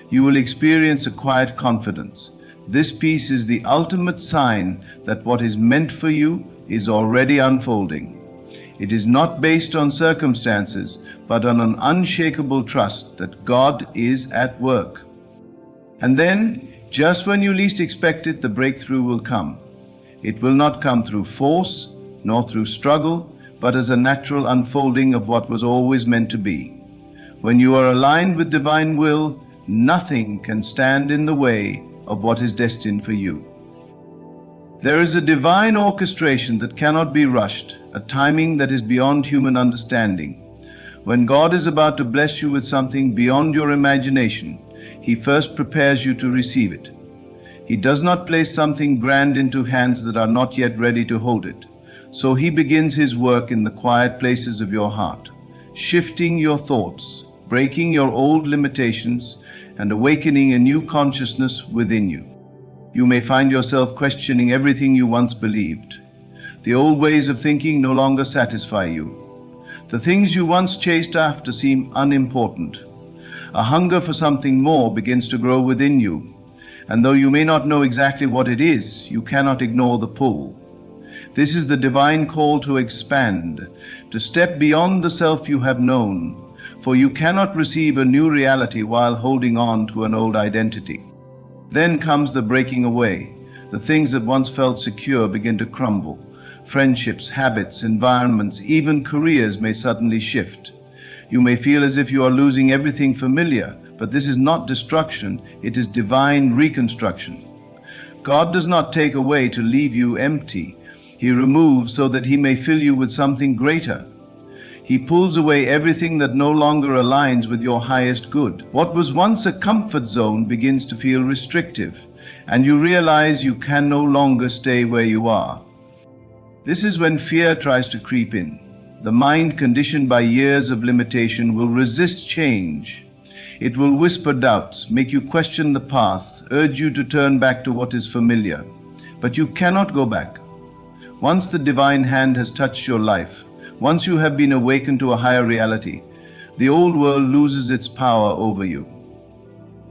You will experience a quiet confidence. This peace is the ultimate sign that what is meant for you is already unfolding. It is not based on circumstances, but on an unshakable trust that God is at work. And then, just when you least expect it, the breakthrough will come. It will not come through force, nor through struggle, but as a natural unfolding of what was always meant to be. When you are aligned with divine will, nothing can stand in the way of what is destined for you. There is a divine orchestration that cannot be rushed, a timing that is beyond human understanding. When God is about to bless you with something beyond your imagination, He first prepares you to receive it. He does not place something grand into hands that are not yet ready to hold it. So He begins His work in the quiet places of your heart, shifting your thoughts, breaking your old limitations, and awakening a new consciousness within you. You may find yourself questioning everything you once believed. The old ways of thinking no longer satisfy you. The things you once chased after seem unimportant. A hunger for something more begins to grow within you, and though you may not know exactly what it is, you cannot ignore the pull. This is the divine call to expand, to step beyond the self you have known, for you cannot receive a new reality while holding on to an old identity. Then comes the breaking away. The things that once felt secure begin to crumble. Friendships, habits, environments, even careers may suddenly shift. You may feel as if you are losing everything familiar, but this is not destruction, it is divine reconstruction. God does not take away to leave you empty. He removes so that He may fill you with something greater. He pulls away everything that no longer aligns with your highest good. What was once a comfort zone begins to feel restrictive, and you realize you can no longer stay where you are. This is when fear tries to creep in. The mind, conditioned by years of limitation, will resist change. It will whisper doubts, make you question the path, urge you to turn back to what is familiar. But you cannot go back. Once the divine hand has touched your life, once you have been awakened to a higher reality, the old world loses its power over you.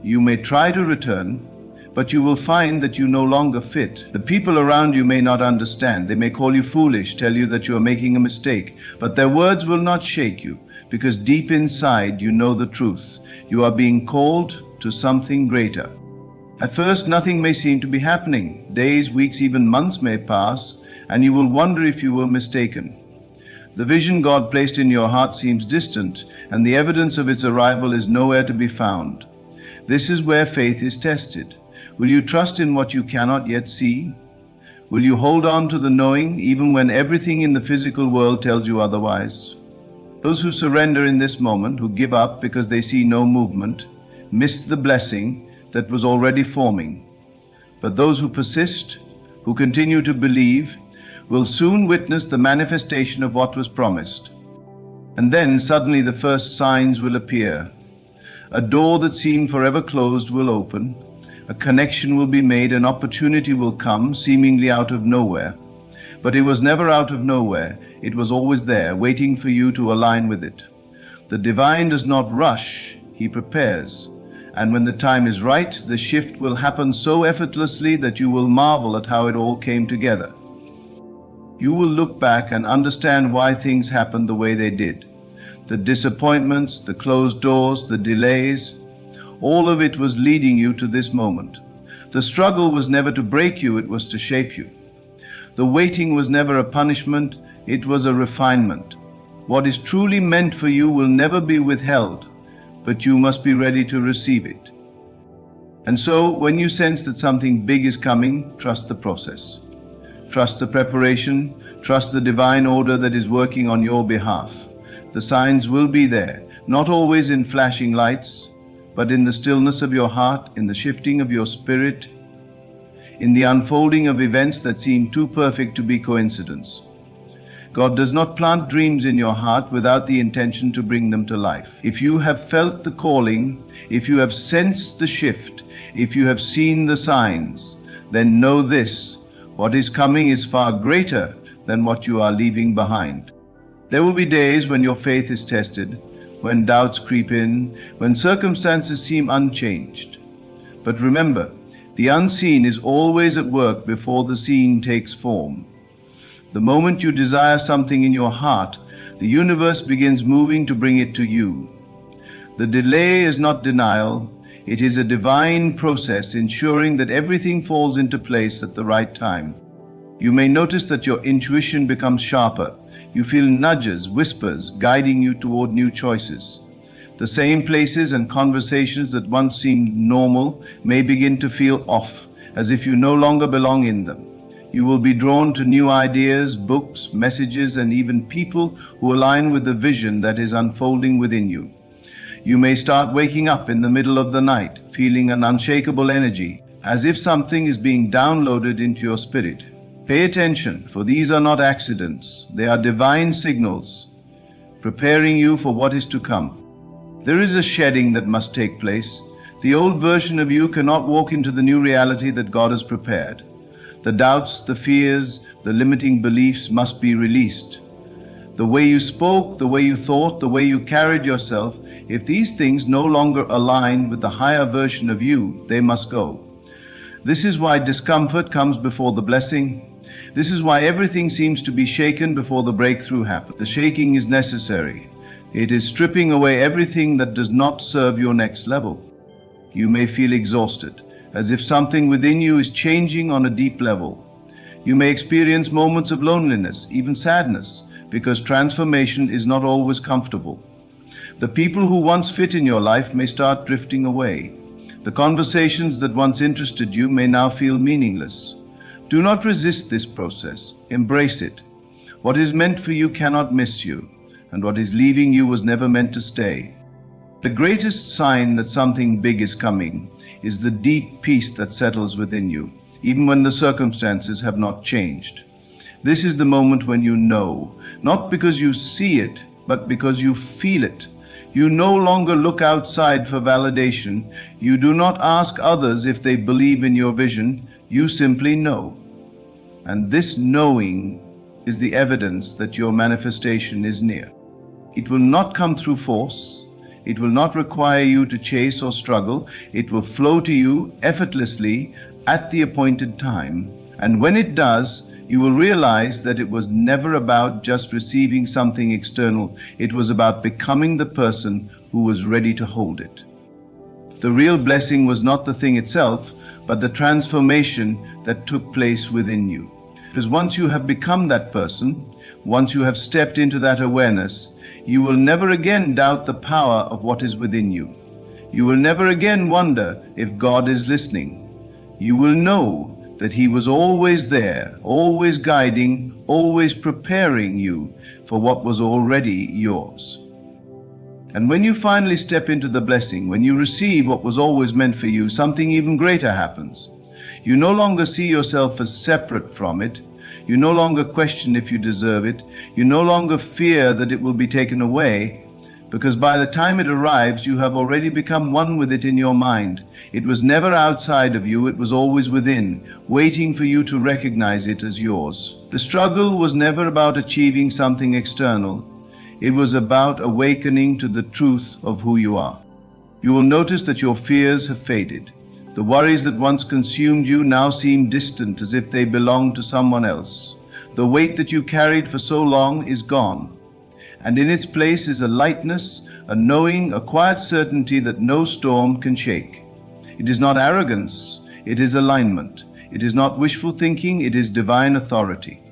You may try to return, but you will find that you no longer fit. The people around you may not understand. They may call you foolish, tell you that you are making a mistake, but their words will not shake you, because deep inside you know the truth. You are being called to something greater. At first, nothing may seem to be happening. Days, weeks, even months may pass, and you will wonder if you were mistaken. The vision God placed in your heart seems distant, and the evidence of its arrival is nowhere to be found. This is where faith is tested. Will you trust in what you cannot yet see? Will you hold on to the knowing even when everything in the physical world tells you otherwise? Those who surrender in this moment, who give up because they see no movement, miss the blessing that was already forming. But those who persist, who continue to believe, will soon witness the manifestation of what was promised. And then suddenly the first signs will appear. A door that seemed forever closed will open. A connection will be made, an opportunity will come, seemingly out of nowhere. But it was never out of nowhere. It was always there, waiting for you to align with it. The divine does not rush, He prepares. And when the time is right, the shift will happen so effortlessly that you will marvel at how it all came together. You will look back and understand why things happened the way they did. The disappointments, the closed doors, the delays, all of it was leading you to this moment. The struggle was never to break you, it was to shape you. The waiting was never a punishment, it was a refinement. What is truly meant for you will never be withheld, but you must be ready to receive it. And so, when you sense that something big is coming, trust the process. Trust the preparation, trust the divine order that is working on your behalf. The signs will be there, not always in flashing lights, but in the stillness of your heart, in the shifting of your spirit, in the unfolding of events that seem too perfect to be coincidence. God does not plant dreams in your heart without the intention to bring them to life. If you have felt the calling, if you have sensed the shift, if you have seen the signs, then know this: what is coming is far greater than what you are leaving behind. There will be days when your faith is tested, when doubts creep in, when circumstances seem unchanged. But remember, the unseen is always at work before the seen takes form. The moment you desire something in your heart, the universe begins moving to bring it to you. The delay is not denial, it is a divine process ensuring that everything falls into place at the right time. You may notice that your intuition becomes sharper. You feel nudges, whispers, guiding you toward new choices. The same places and conversations that once seemed normal may begin to feel off, as if you no longer belong in them. You will be drawn to new ideas, books, messages, and even people who align with the vision that is unfolding within you. You may start waking up in the middle of the night, feeling an unshakable energy, as if something is being downloaded into your spirit. Pay attention, for these are not accidents. They are divine signals, preparing you for what is to come. There is a shedding that must take place. The old version of you cannot walk into the new reality that God has prepared. The doubts, the fears, the limiting beliefs must be released. The way you spoke, the way you thought, the way you carried yourself, if these things no longer align with the higher version of you, they must go. This is why discomfort comes before the blessing. This is why everything seems to be shaken before the breakthrough happens. The shaking is necessary. It is stripping away everything that does not serve your next level. You may feel exhausted, as if something within you is changing on a deep level. You may experience moments of loneliness, even sadness, because transformation is not always comfortable. The people who once fit in your life may start drifting away. The conversations that once interested you may now feel meaningless. Do not resist this process. Embrace it. What is meant for you cannot miss you, and what is leaving you was never meant to stay. The greatest sign that something big is coming is the deep peace that settles within you, even when the circumstances have not changed. This is the moment when you know, not because you see it, but because you feel it. You no longer look outside for validation. You do not ask others if they believe in your vision. You simply know. And this knowing is the evidence that your manifestation is near. It will not come through force. It will not require you to chase or struggle. It will flow to you effortlessly at the appointed time. And when it does, you will realize that it was never about just receiving something external. It was about becoming the person who was ready to hold it. The real blessing was not the thing itself, but the transformation that took place within you. Because once you have become that person, once you have stepped into that awareness, you will never again doubt the power of what is within you. You will never again wonder if God is listening. You will know that He was always there, always guiding, always preparing you for what was already yours. And when you finally step into the blessing, when you receive what was always meant for you, something even greater happens. You no longer see yourself as separate from it. You no longer question if you deserve it. You no longer fear that it will be taken away, because by the time it arrives, you have already become one with it in your mind. It was never outside of you, it was always within, waiting for you to recognize it as yours. The struggle was never about achieving something external. It was about awakening to the truth of who you are. You will notice that your fears have faded. The worries that once consumed you now seem distant, as if they belonged to someone else. The weight that you carried for so long is gone. And in its place is a lightness, a knowing, a quiet certainty that no storm can shake. It is not arrogance, it is alignment. It is not wishful thinking, it is divine authority.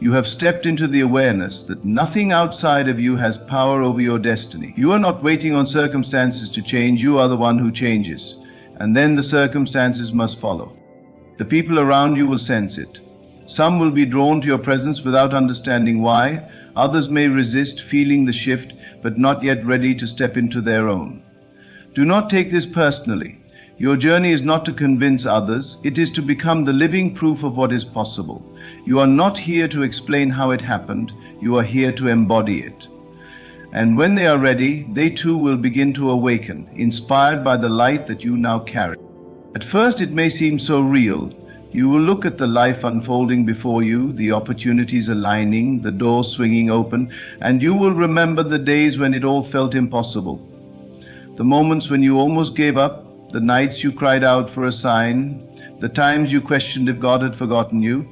You have stepped into the awareness that nothing outside of you has power over your destiny. You are not waiting on circumstances to change, you are the one who changes. And then the circumstances must follow. The people around you will sense it. Some will be drawn to your presence without understanding why. Others may resist, feeling the shift, but not yet ready to step into their own. Do not take this personally. Your journey is not to convince others. It is to become the living proof of what is possible. You are not here to explain how it happened. You are here to embody it. And when they are ready, they too will begin to awaken, inspired by the light that you now carry. At first it may seem so real. You will look at the life unfolding before you, the opportunities aligning, the doors swinging open, and you will remember the days when it all felt impossible. The moments when you almost gave up, the nights you cried out for a sign, the times you questioned if God had forgotten you.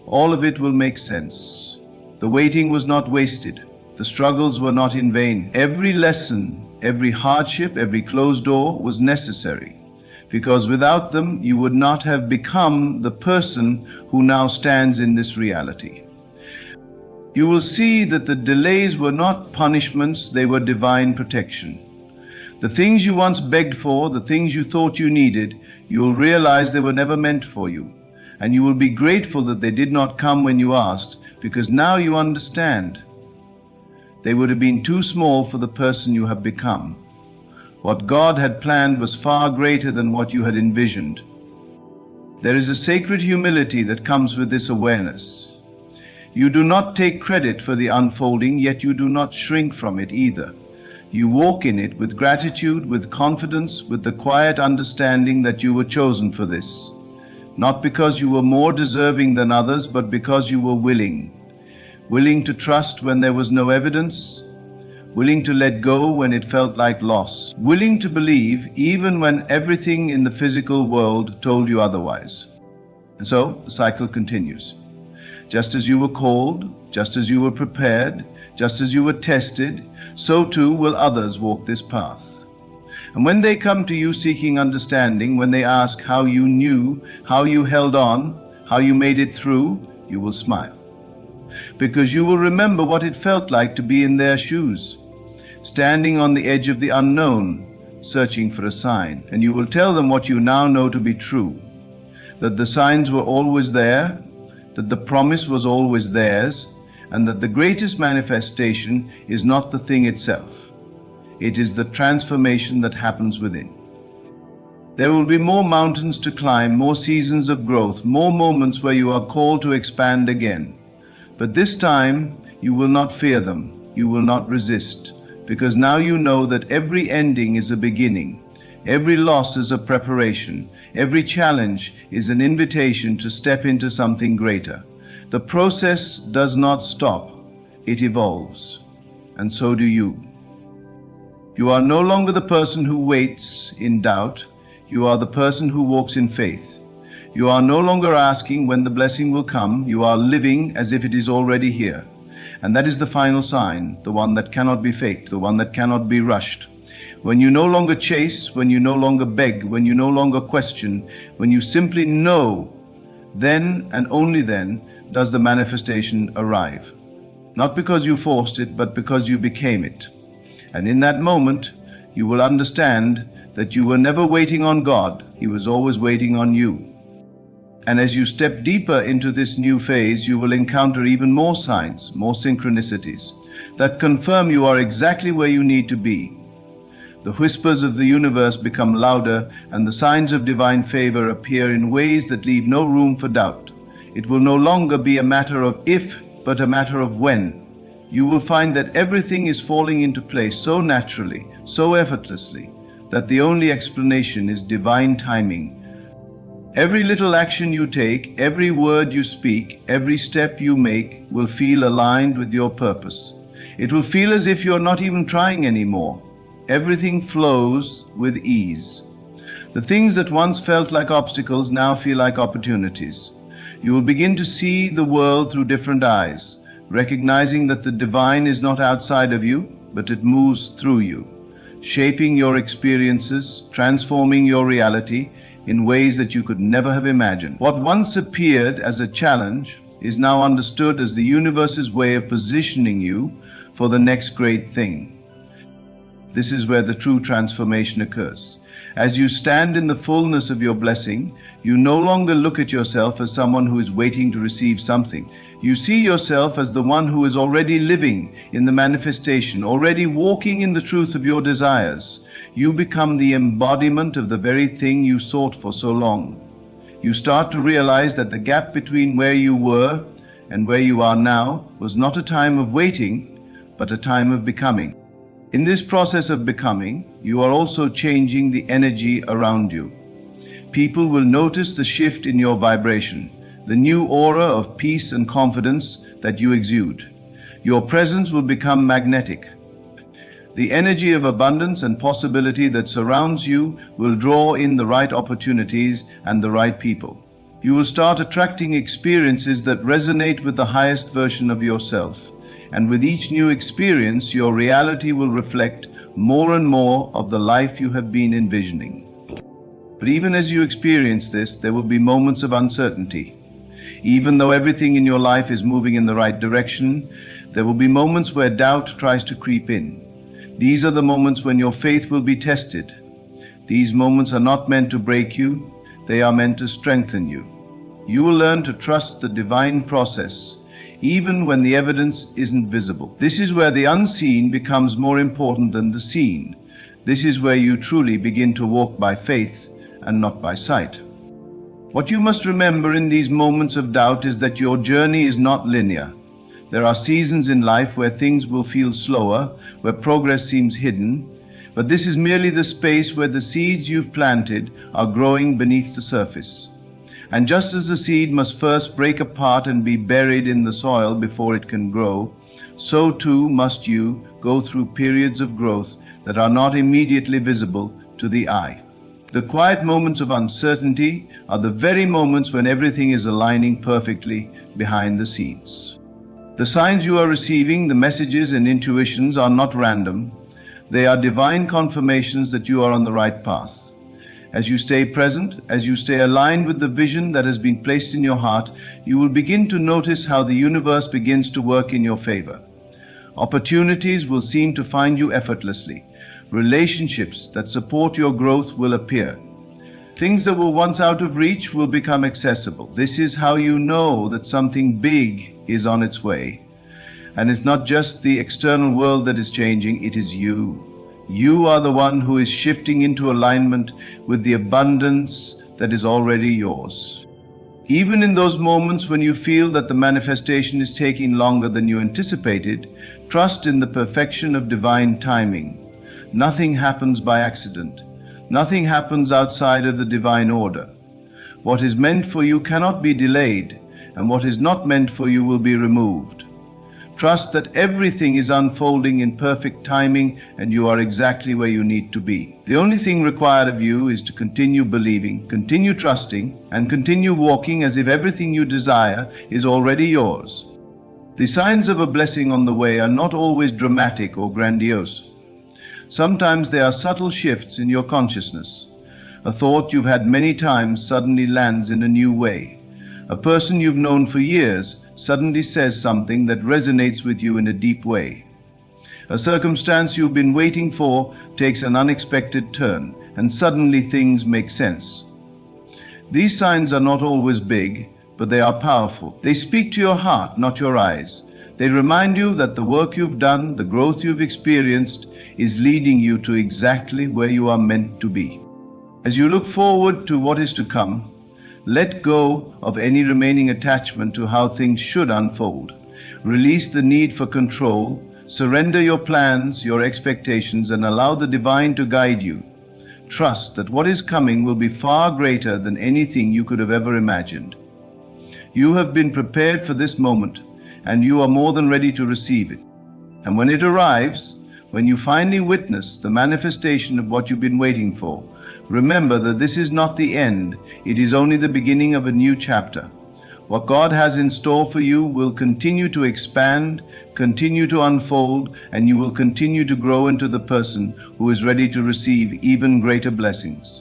All of it will make sense. The waiting was not wasted. The struggles were not in vain. Every lesson, every hardship, every closed door was necessary, because without them you would not have become the person who now stands in this reality. You will see that the delays were not punishments, they were divine protection. The things you once begged for, the things you thought you needed, you will realize they were never meant for you. And you will be grateful that they did not come when you asked, because now you understand. They would have been too small for the person you have become. What God had planned was far greater than what you had envisioned. There is a sacred humility that comes with this awareness. You do not take credit for the unfolding, yet you do not shrink from it either. You walk in it with gratitude, with confidence, with the quiet understanding that you were chosen for this. Not because you were more deserving than others, but because you were willing. Willing to trust when there was no evidence, willing to let go when it felt like loss, willing to believe even when everything in the physical world told you otherwise. And so the cycle continues. Just as you were called, just as you were prepared, just as you were tested, so too will others walk this path. And when they come to you seeking understanding, when they ask how you knew, how you held on, how you made it through, you will smile. Because you will remember what it felt like to be in their shoes, standing on the edge of the unknown, searching for a sign. And you will tell them what you now know to be true, that the signs were always there, that the promise was always theirs, and that the greatest manifestation is not the thing itself. It is the transformation that happens within. There will be more mountains to climb, more seasons of growth, more moments where you are called to expand again. But this time, you will not fear them, you will not resist, because now you know that every ending is a beginning, every loss is a preparation, every challenge is an invitation to step into something greater. The process does not stop, it evolves, and so do you. You are no longer the person who waits in doubt, you are the person who walks in faith. You are no longer asking when the blessing will come, you are living as if it is already here. And that is the final sign, the one that cannot be faked, the one that cannot be rushed. When you no longer chase, when you no longer beg, when you no longer question, when you simply know, then and only then does the manifestation arrive. Not because you forced it, but because you became it. And in that moment, you will understand that you were never waiting on God, He was always waiting on you. And as you step deeper into this new phase, you will encounter even more signs, more synchronicities, that confirm you are exactly where you need to be. The whispers of the universe become louder, and the signs of divine favor appear in ways that leave no room for doubt. It will no longer be a matter of if, but a matter of when. You will find that everything is falling into place so naturally, so effortlessly, that the only explanation is divine timing. Every little action you take, every word you speak, every step you make will feel aligned with your purpose. It will feel as if you're not even trying anymore. Everything flows with ease. The things that once felt like obstacles now feel like opportunities. You will begin to see the world through different eyes, recognizing that the divine is not outside of you, but it moves through you, shaping your experiences, transforming your reality in ways that you could never have imagined. What once appeared as a challenge is now understood as the universe's way of positioning you for the next great thing. This is where the true transformation occurs. As you stand in the fullness of your blessing, you no longer look at yourself as someone who is waiting to receive something. You see yourself as the one who is already living in the manifestation, already walking in the truth of your desires. You become the embodiment of the very thing you sought for so long. You start to realize that the gap between where you were and where you are now was not a time of waiting, but a time of becoming. In this process of becoming, you are also changing the energy around you. People will notice the shift in your vibration, the new aura of peace and confidence that you exude. Your presence will become magnetic. The energy of abundance and possibility that surrounds you will draw in the right opportunities and the right people. You will start attracting experiences that resonate with the highest version of yourself. And with each new experience, your reality will reflect more and more of the life you have been envisioning. But even as you experience this, there will be moments of uncertainty. Even though everything in your life is moving in the right direction, there will be moments where doubt tries to creep in. These are the moments when your faith will be tested. These moments are not meant to break you, they are meant to strengthen you. You will learn to trust the divine process, even when the evidence isn't visible. This is where the unseen becomes more important than the seen. This is where you truly begin to walk by faith and not by sight. What you must remember in these moments of doubt is that your journey is not linear. There are seasons in life where things will feel slower, where progress seems hidden, but this is merely the space where the seeds you've planted are growing beneath the surface. And just as the seed must first break apart and be buried in the soil before it can grow, so too must you go through periods of growth that are not immediately visible to the eye. The quiet moments of uncertainty are the very moments when everything is aligning perfectly behind the scenes. The signs you are receiving, the messages and intuitions, are not random. They are divine confirmations that you are on the right path. As you stay present, as you stay aligned with the vision that has been placed in your heart, you will begin to notice how the universe begins to work in your favor. Opportunities will seem to find you effortlessly. Relationships that support your growth will appear. Things that were once out of reach will become accessible. This is how you know that something big is on its way. And it's not just the external world that is changing, it is you. You are the one who is shifting into alignment with the abundance that is already yours. Even in those moments when you feel that the manifestation is taking longer than you anticipated, trust in the perfection of divine timing. Nothing happens by accident. Nothing happens outside of the divine order. What is meant for you cannot be delayed, and what is not meant for you will be removed. Trust that everything is unfolding in perfect timing and you are exactly where you need to be. The only thing required of you is to continue believing, continue trusting, and continue walking as if everything you desire is already yours. The signs of a blessing on the way are not always dramatic or grandiose. Sometimes they are subtle shifts in your consciousness. A thought you've had many times suddenly lands in a new way. A person you've known for years suddenly says something that resonates with you in a deep way. A circumstance you've been waiting for takes an unexpected turn, and suddenly things make sense. These signs are not always big, but they are powerful. They speak to your heart, not your eyes. They remind you that the work you've done, the growth you've experienced, is leading you to exactly where you are meant to be. As you look forward to what is to come, let go of any remaining attachment to how things should unfold. Release the need for control, surrender your plans, your expectations, and allow the divine to guide you. Trust that what is coming will be far greater than anything you could have ever imagined. You have been prepared for this moment, and you are more than ready to receive it. And when it arrives, when you finally witness the manifestation of what you've been waiting for, remember that this is not the end, it is only the beginning of a new chapter. What God has in store for you will continue to expand, continue to unfold, and you will continue to grow into the person who is ready to receive even greater blessings.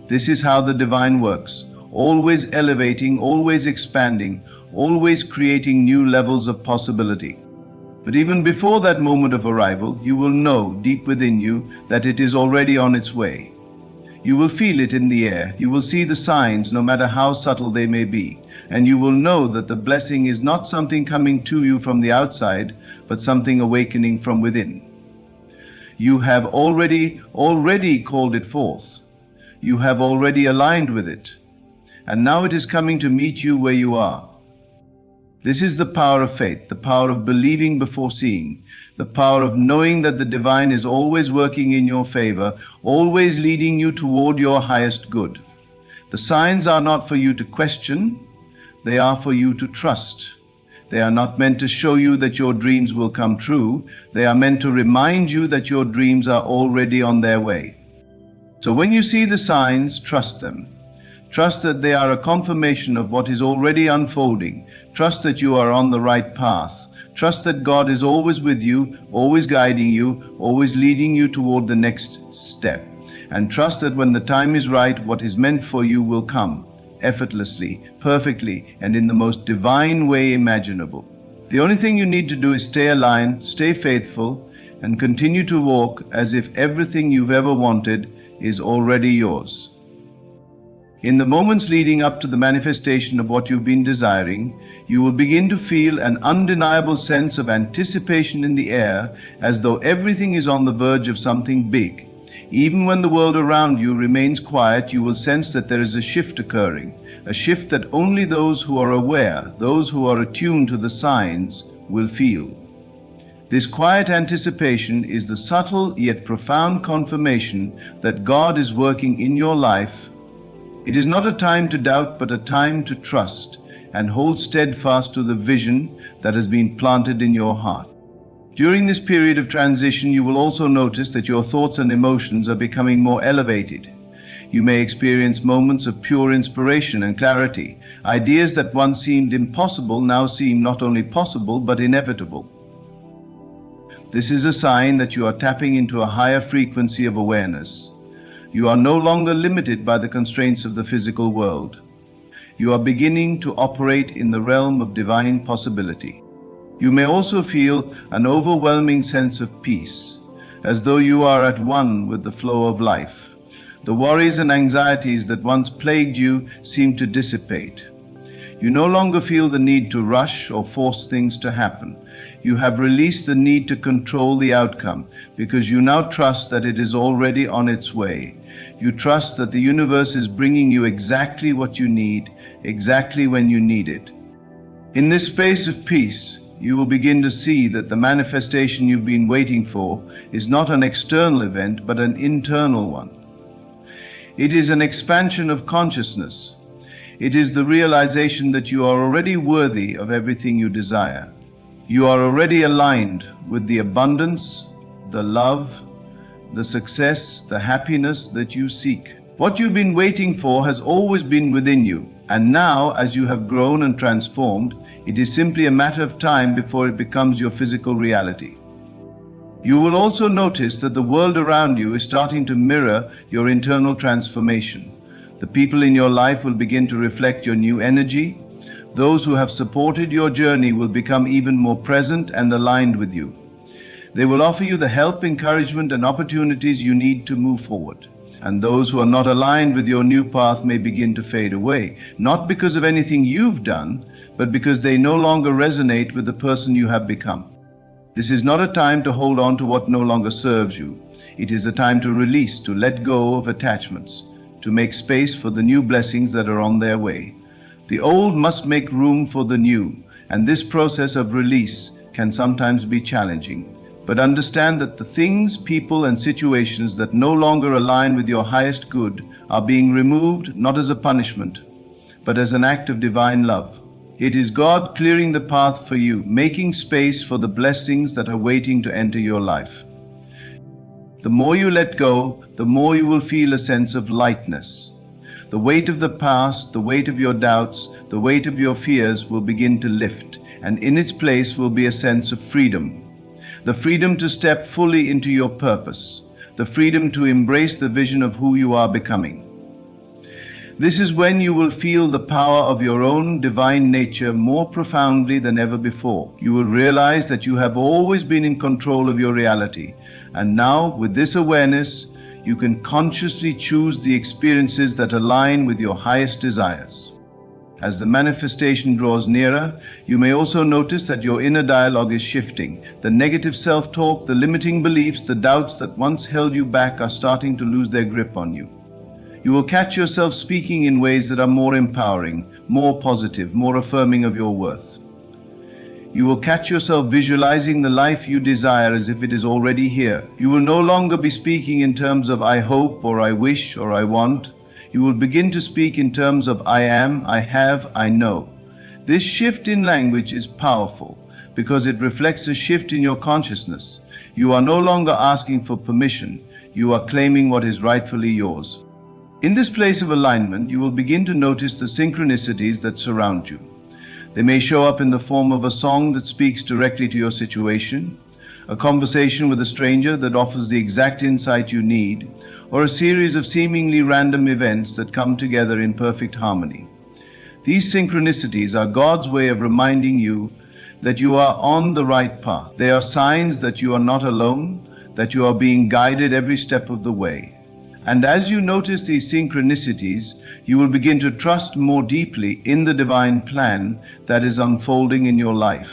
This is how the divine works, always elevating, always expanding, always creating new levels of possibility. But even before that moment of arrival, you will know deep within you that it is already on its way. You will feel it in the air. You will see the signs, no matter how subtle they may be. And you will know that the blessing is not something coming to you from the outside, but something awakening from within. You have already called it forth. You have already aligned with it. And now it is coming to meet you where you are. This is the power of faith, the power of believing before seeing, the power of knowing that the divine is always working in your favor, always leading you toward your highest good. The signs are not for you to question, they are for you to trust. They are not meant to show you that your dreams will come true, they are meant to remind you that your dreams are already on their way. So when you see the signs, trust them. Trust that they are a confirmation of what is already unfolding. Trust that you are on the right path. Trust that God is always with you, always guiding you, always leading you toward the next step. And trust that when the time is right, what is meant for you will come, effortlessly, perfectly, and in the most divine way imaginable. The only thing you need to do is stay aligned, stay faithful, and continue to walk as if everything you've ever wanted is already yours. In the moments leading up to the manifestation of what you've been desiring, you will begin to feel an undeniable sense of anticipation in the air, as though everything is on the verge of something big. Even when the world around you remains quiet, you will sense that there is a shift occurring, a shift that only those who are aware, those who are attuned to the signs, will feel. This quiet anticipation is the subtle yet profound confirmation that God is working in your life. It is not a time to doubt, but a time to trust and hold steadfast to the vision that has been planted in your heart. During this period of transition, you will also notice that your thoughts and emotions are becoming more elevated. You may experience moments of pure inspiration and clarity. Ideas that once seemed impossible now seem not only possible, but inevitable. This is a sign that you are tapping into a higher frequency of awareness. You are no longer limited by the constraints of the physical world. You are beginning to operate in the realm of divine possibility. You may also feel an overwhelming sense of peace, as though you are at one with the flow of life. The worries and anxieties that once plagued you seem to dissipate. You no longer feel the need to rush or force things to happen. You have released the need to control the outcome because you now trust that it is already on its way. You trust that the universe is bringing you exactly what you need, exactly when you need it. In this space of peace, you will begin to see that the manifestation you've been waiting for is not an external event, but an internal one. It is an expansion of consciousness. It is the realization that you are already worthy of everything you desire. You are already aligned with the abundance, the love, the success, the happiness that you seek. What you've been waiting for has always been within you, and now, as you have grown and transformed, it is simply a matter of time before it becomes your physical reality. You will also notice that the world around you is starting to mirror your internal transformation. The people in your life will begin to reflect your new energy. Those who have supported your journey will become even more present and aligned with you. They will offer you the help, encouragement, and opportunities you need to move forward. And those who are not aligned with your new path may begin to fade away, not because of anything you've done, but because they no longer resonate with the person you have become. This is not a time to hold on to what no longer serves you. It is a time to release, to let go of attachments, to make space for the new blessings that are on their way. The old must make room for the new, and this process of release can sometimes be challenging. But understand that the things, people, and situations that no longer align with your highest good are being removed not as a punishment, but as an act of divine love. It is God clearing the path for you, making space for the blessings that are waiting to enter your life. The more you let go, the more you will feel a sense of lightness. The weight of the past, the weight of your doubts, the weight of your fears will begin to lift, and in its place will be a sense of freedom. The freedom to step fully into your purpose, the freedom to embrace the vision of who you are becoming. This is when you will feel the power of your own divine nature more profoundly than ever before. You will realize that you have always been in control of your reality, and now, with this awareness, you can consciously choose the experiences that align with your highest desires. As the manifestation draws nearer, you may also notice that your inner dialogue is shifting. The negative self-talk, the limiting beliefs, the doubts that once held you back are starting to lose their grip on you. You will catch yourself speaking in ways that are more empowering, more positive, more affirming of your worth. You will catch yourself visualizing the life you desire as if it is already here. You will no longer be speaking in terms of I hope, or I wish, or I want. You will begin to speak in terms of I am, I have, I know. This shift in language is powerful because it reflects a shift in your consciousness. You are no longer asking for permission. You are claiming what is rightfully yours. In this place of alignment, you will begin to notice the synchronicities that surround you. They may show up in the form of a song that speaks directly to your situation, a conversation with a stranger that offers the exact insight you need, or a series of seemingly random events that come together in perfect harmony. These synchronicities are God's way of reminding you that you are on the right path. They are signs that you are not alone, that you are being guided every step of the way. And as you notice these synchronicities, you will begin to trust more deeply in the divine plan that is unfolding in your life.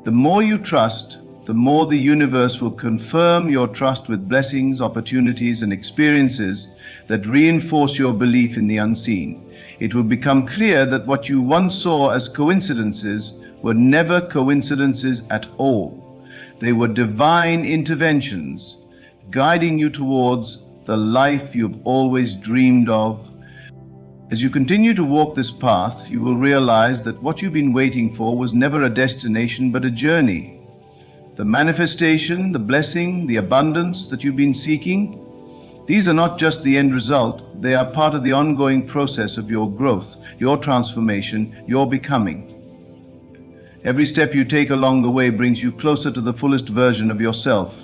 The more you trust, the more the universe will confirm your trust with blessings, opportunities, and experiences that reinforce your belief in the unseen. It will become clear that what you once saw as coincidences were never coincidences at all. They were divine interventions guiding you towards the life you've always dreamed of. As you continue to walk this path, you will realize that what you've been waiting for was never a destination but a journey. The manifestation, the blessing, the abundance that you've been seeking, these are not just the end result, they are part of the ongoing process of your growth, your transformation, your becoming. Every step you take along the way brings you closer to the fullest version of yourself.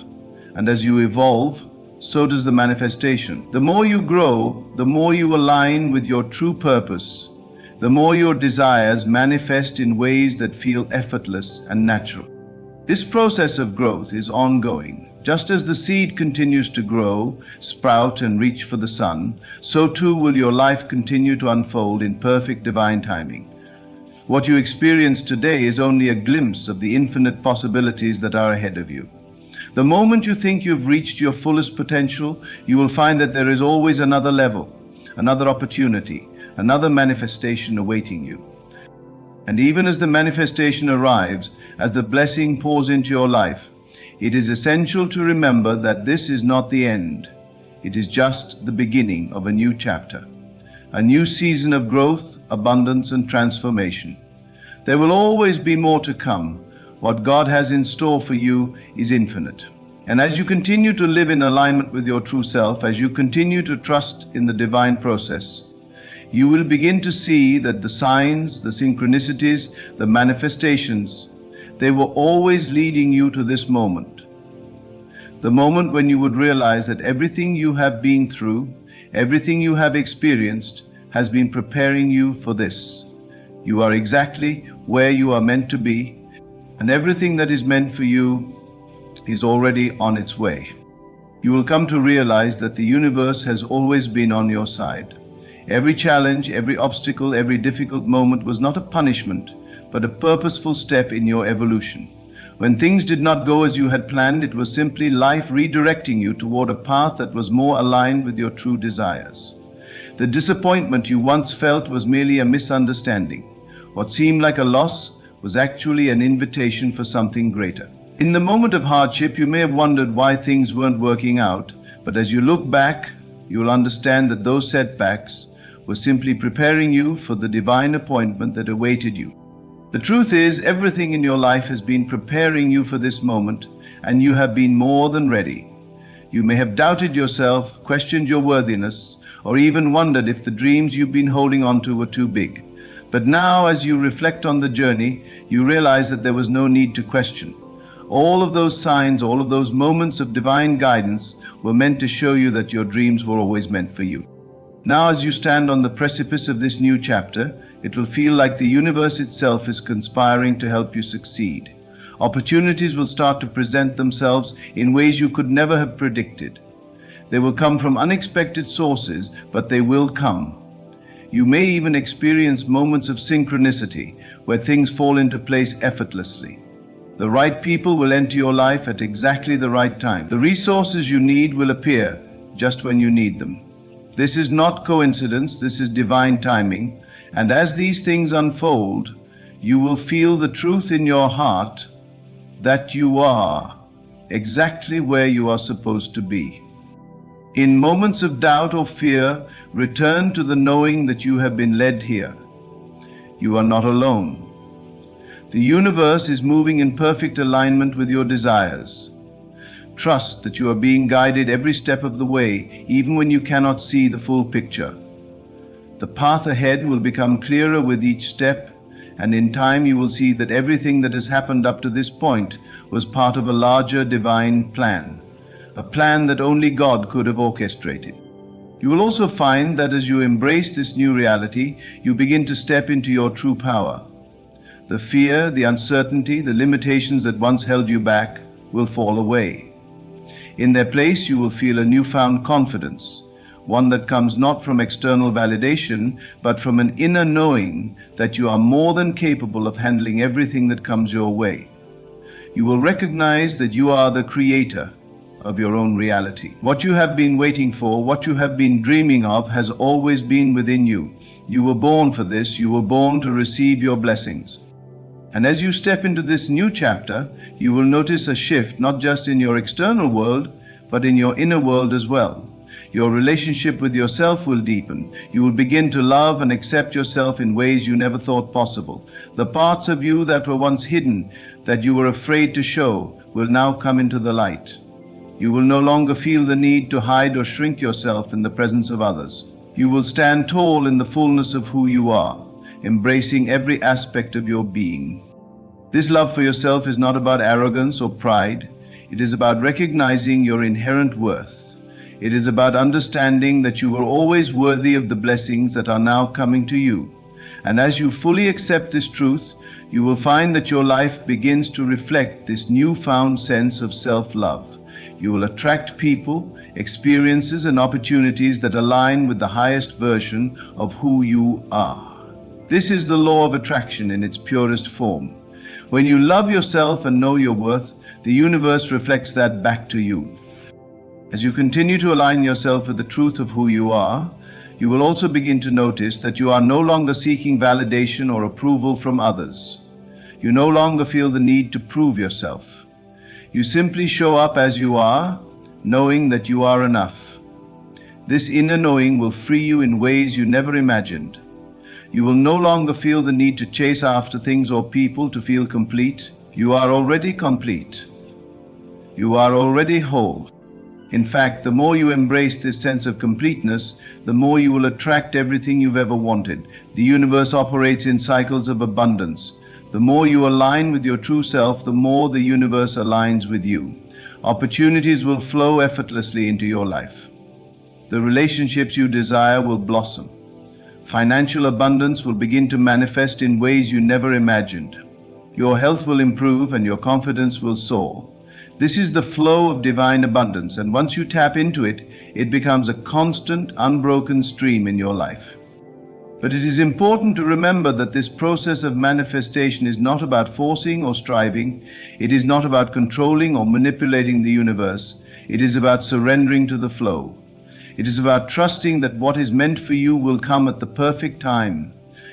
And as you evolve, so does the manifestation. The more you grow, the more you align with your true purpose, the more your desires manifest in ways that feel effortless and natural. This process of growth is ongoing. Just as the seed continues to grow, sprout, and reach for the sun, so too will your life continue to unfold in perfect divine timing. What you experience today is only a glimpse of the infinite possibilities that are ahead of you. The moment you think you've reached your fullest potential, you will find that there is always another level, another opportunity, another manifestation awaiting you. And even as the manifestation arrives, as the blessing pours into your life, it is essential to remember that this is not the end. It is just the beginning of a new chapter, a new season of growth, abundance, and transformation. There will always be more to come. What God has in store for you is infinite. And as you continue to live in alignment with your true self, as you continue to trust in the divine process, you will begin to see that the signs, the synchronicities, the manifestations, they were always leading you to this moment. The moment when you would realize that everything you have been through, everything you have experienced, has been preparing you for this. You are exactly where you are meant to be, and everything that is meant for you is already on its way. You will come to realize that the universe has always been on your side. Every challenge, every obstacle, every difficult moment was not a punishment, but a purposeful step in your evolution. When things did not go as you had planned, it was simply life redirecting you toward a path that was more aligned with your true desires. The disappointment you once felt was merely a misunderstanding. What seemed like a loss was actually an invitation for something greater. In the moment of hardship, you may have wondered why things weren't working out, but as you look back, you will understand that those setbacks were simply preparing you for the divine appointment that awaited you. The truth is, everything in your life has been preparing you for this moment, and you have been more than ready. You may have doubted yourself, questioned your worthiness, or even wondered if the dreams you've been holding on to were too big. But now, as you reflect on the journey, you realize that there was no need to question. All of those signs, all of those moments of divine guidance were meant to show you that your dreams were always meant for you. Now, as you stand on the precipice of this new chapter, it will feel like the universe itself is conspiring to help you succeed. Opportunities will start to present themselves in ways you could never have predicted. They will come from unexpected sources, but they will come. You may even experience moments of synchronicity, where things fall into place effortlessly. The right people will enter your life at exactly the right time. The resources you need will appear just when you need them. This is not coincidence, this is divine timing. And as these things unfold, you will feel the truth in your heart that you are exactly where you are supposed to be. In moments of doubt or fear, return to the knowing that you have been led here. You are not alone. The universe is moving in perfect alignment with your desires. Trust that you are being guided every step of the way, even when you cannot see the full picture. The path ahead will become clearer with each step, and in time you will see that everything that has happened up to this point was part of a larger divine plan, a plan that only God could have orchestrated. You will also find that as you embrace this new reality, you begin to step into your true power. The fear, the uncertainty, the limitations that once held you back will fall away. In their place, you will feel a newfound confidence, one that comes not from external validation, but from an inner knowing that you are more than capable of handling everything that comes your way. You will recognize that you are the creator of your own reality. What you have been waiting for, what you have been dreaming of, has always been within you. You were born for this. You were born to receive your blessings. And as you step into this new chapter, you will notice a shift not just in your external world, but in your inner world as well. Your relationship with yourself will deepen. You will begin to love and accept yourself in ways you never thought possible. The parts of you that were once hidden, that you were afraid to show, will now come into the light. You will no longer feel the need to hide or shrink yourself in the presence of others. You will stand tall in the fullness of who you are, embracing every aspect of your being. This love for yourself is not about arrogance or pride. It is about recognizing your inherent worth. It is about understanding that you are always worthy of the blessings that are now coming to you. And as you fully accept this truth, you will find that your life begins to reflect this newfound sense of self-love. You will attract people, experiences, and opportunities that align with the highest version of who you are. This is the law of attraction in its purest form. When you love yourself and know your worth, the universe reflects that back to you. As you continue to align yourself with the truth of who you are, you will also begin to notice that you are no longer seeking validation or approval from others. You no longer feel the need to prove yourself. You simply show up as you are, knowing that you are enough. This inner knowing will free you in ways you never imagined. You will no longer feel the need to chase after things or people to feel complete. You are already complete. You are already whole. In fact, the more you embrace this sense of completeness, the more you will attract everything you've ever wanted. The universe operates in cycles of abundance. The more you align with your true self, the more the universe aligns with you. Opportunities will flow effortlessly into your life. The relationships you desire will blossom. Financial abundance will begin to manifest in ways you never imagined. Your health will improve and your confidence will soar. This is the flow of divine abundance, and once you tap into it, it becomes a constant, unbroken stream in your life. But it is important to remember that this process of manifestation is not about forcing or striving. It is not about controlling or manipulating the universe. It is about surrendering to the flow. It is about trusting that what is meant for you will come at the perfect time.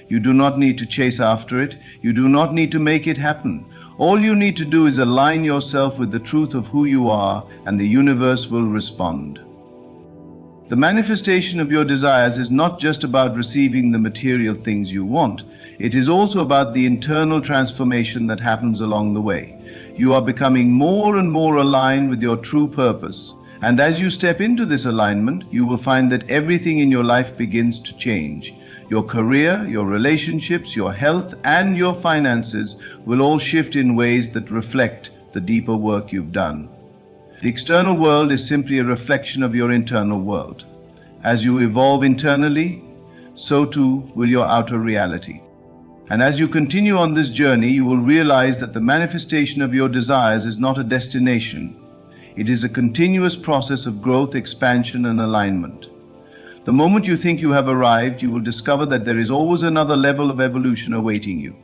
You do not need to chase after it. You do not need to make it happen. All you need to do is align yourself with the truth of who you are, and the universe will respond. The manifestation of your desires is not just about receiving the material things you want. It is also about the internal transformation that happens along the way. You are becoming more and more aligned with your true purpose. And as you step into this alignment, you will find that everything in your life begins to change. Your career, your relationships, your health, and your finances will all shift in ways that reflect the deeper work you've done. The external world is simply a reflection of your internal world. As you evolve internally, so too will your outer reality. And as you continue on this journey, you will realize that the manifestation of your desires is not a destination. It is a continuous process of growth, expansion, and alignment. The moment you think you have arrived, you will discover that there is always another level of evolution awaiting you.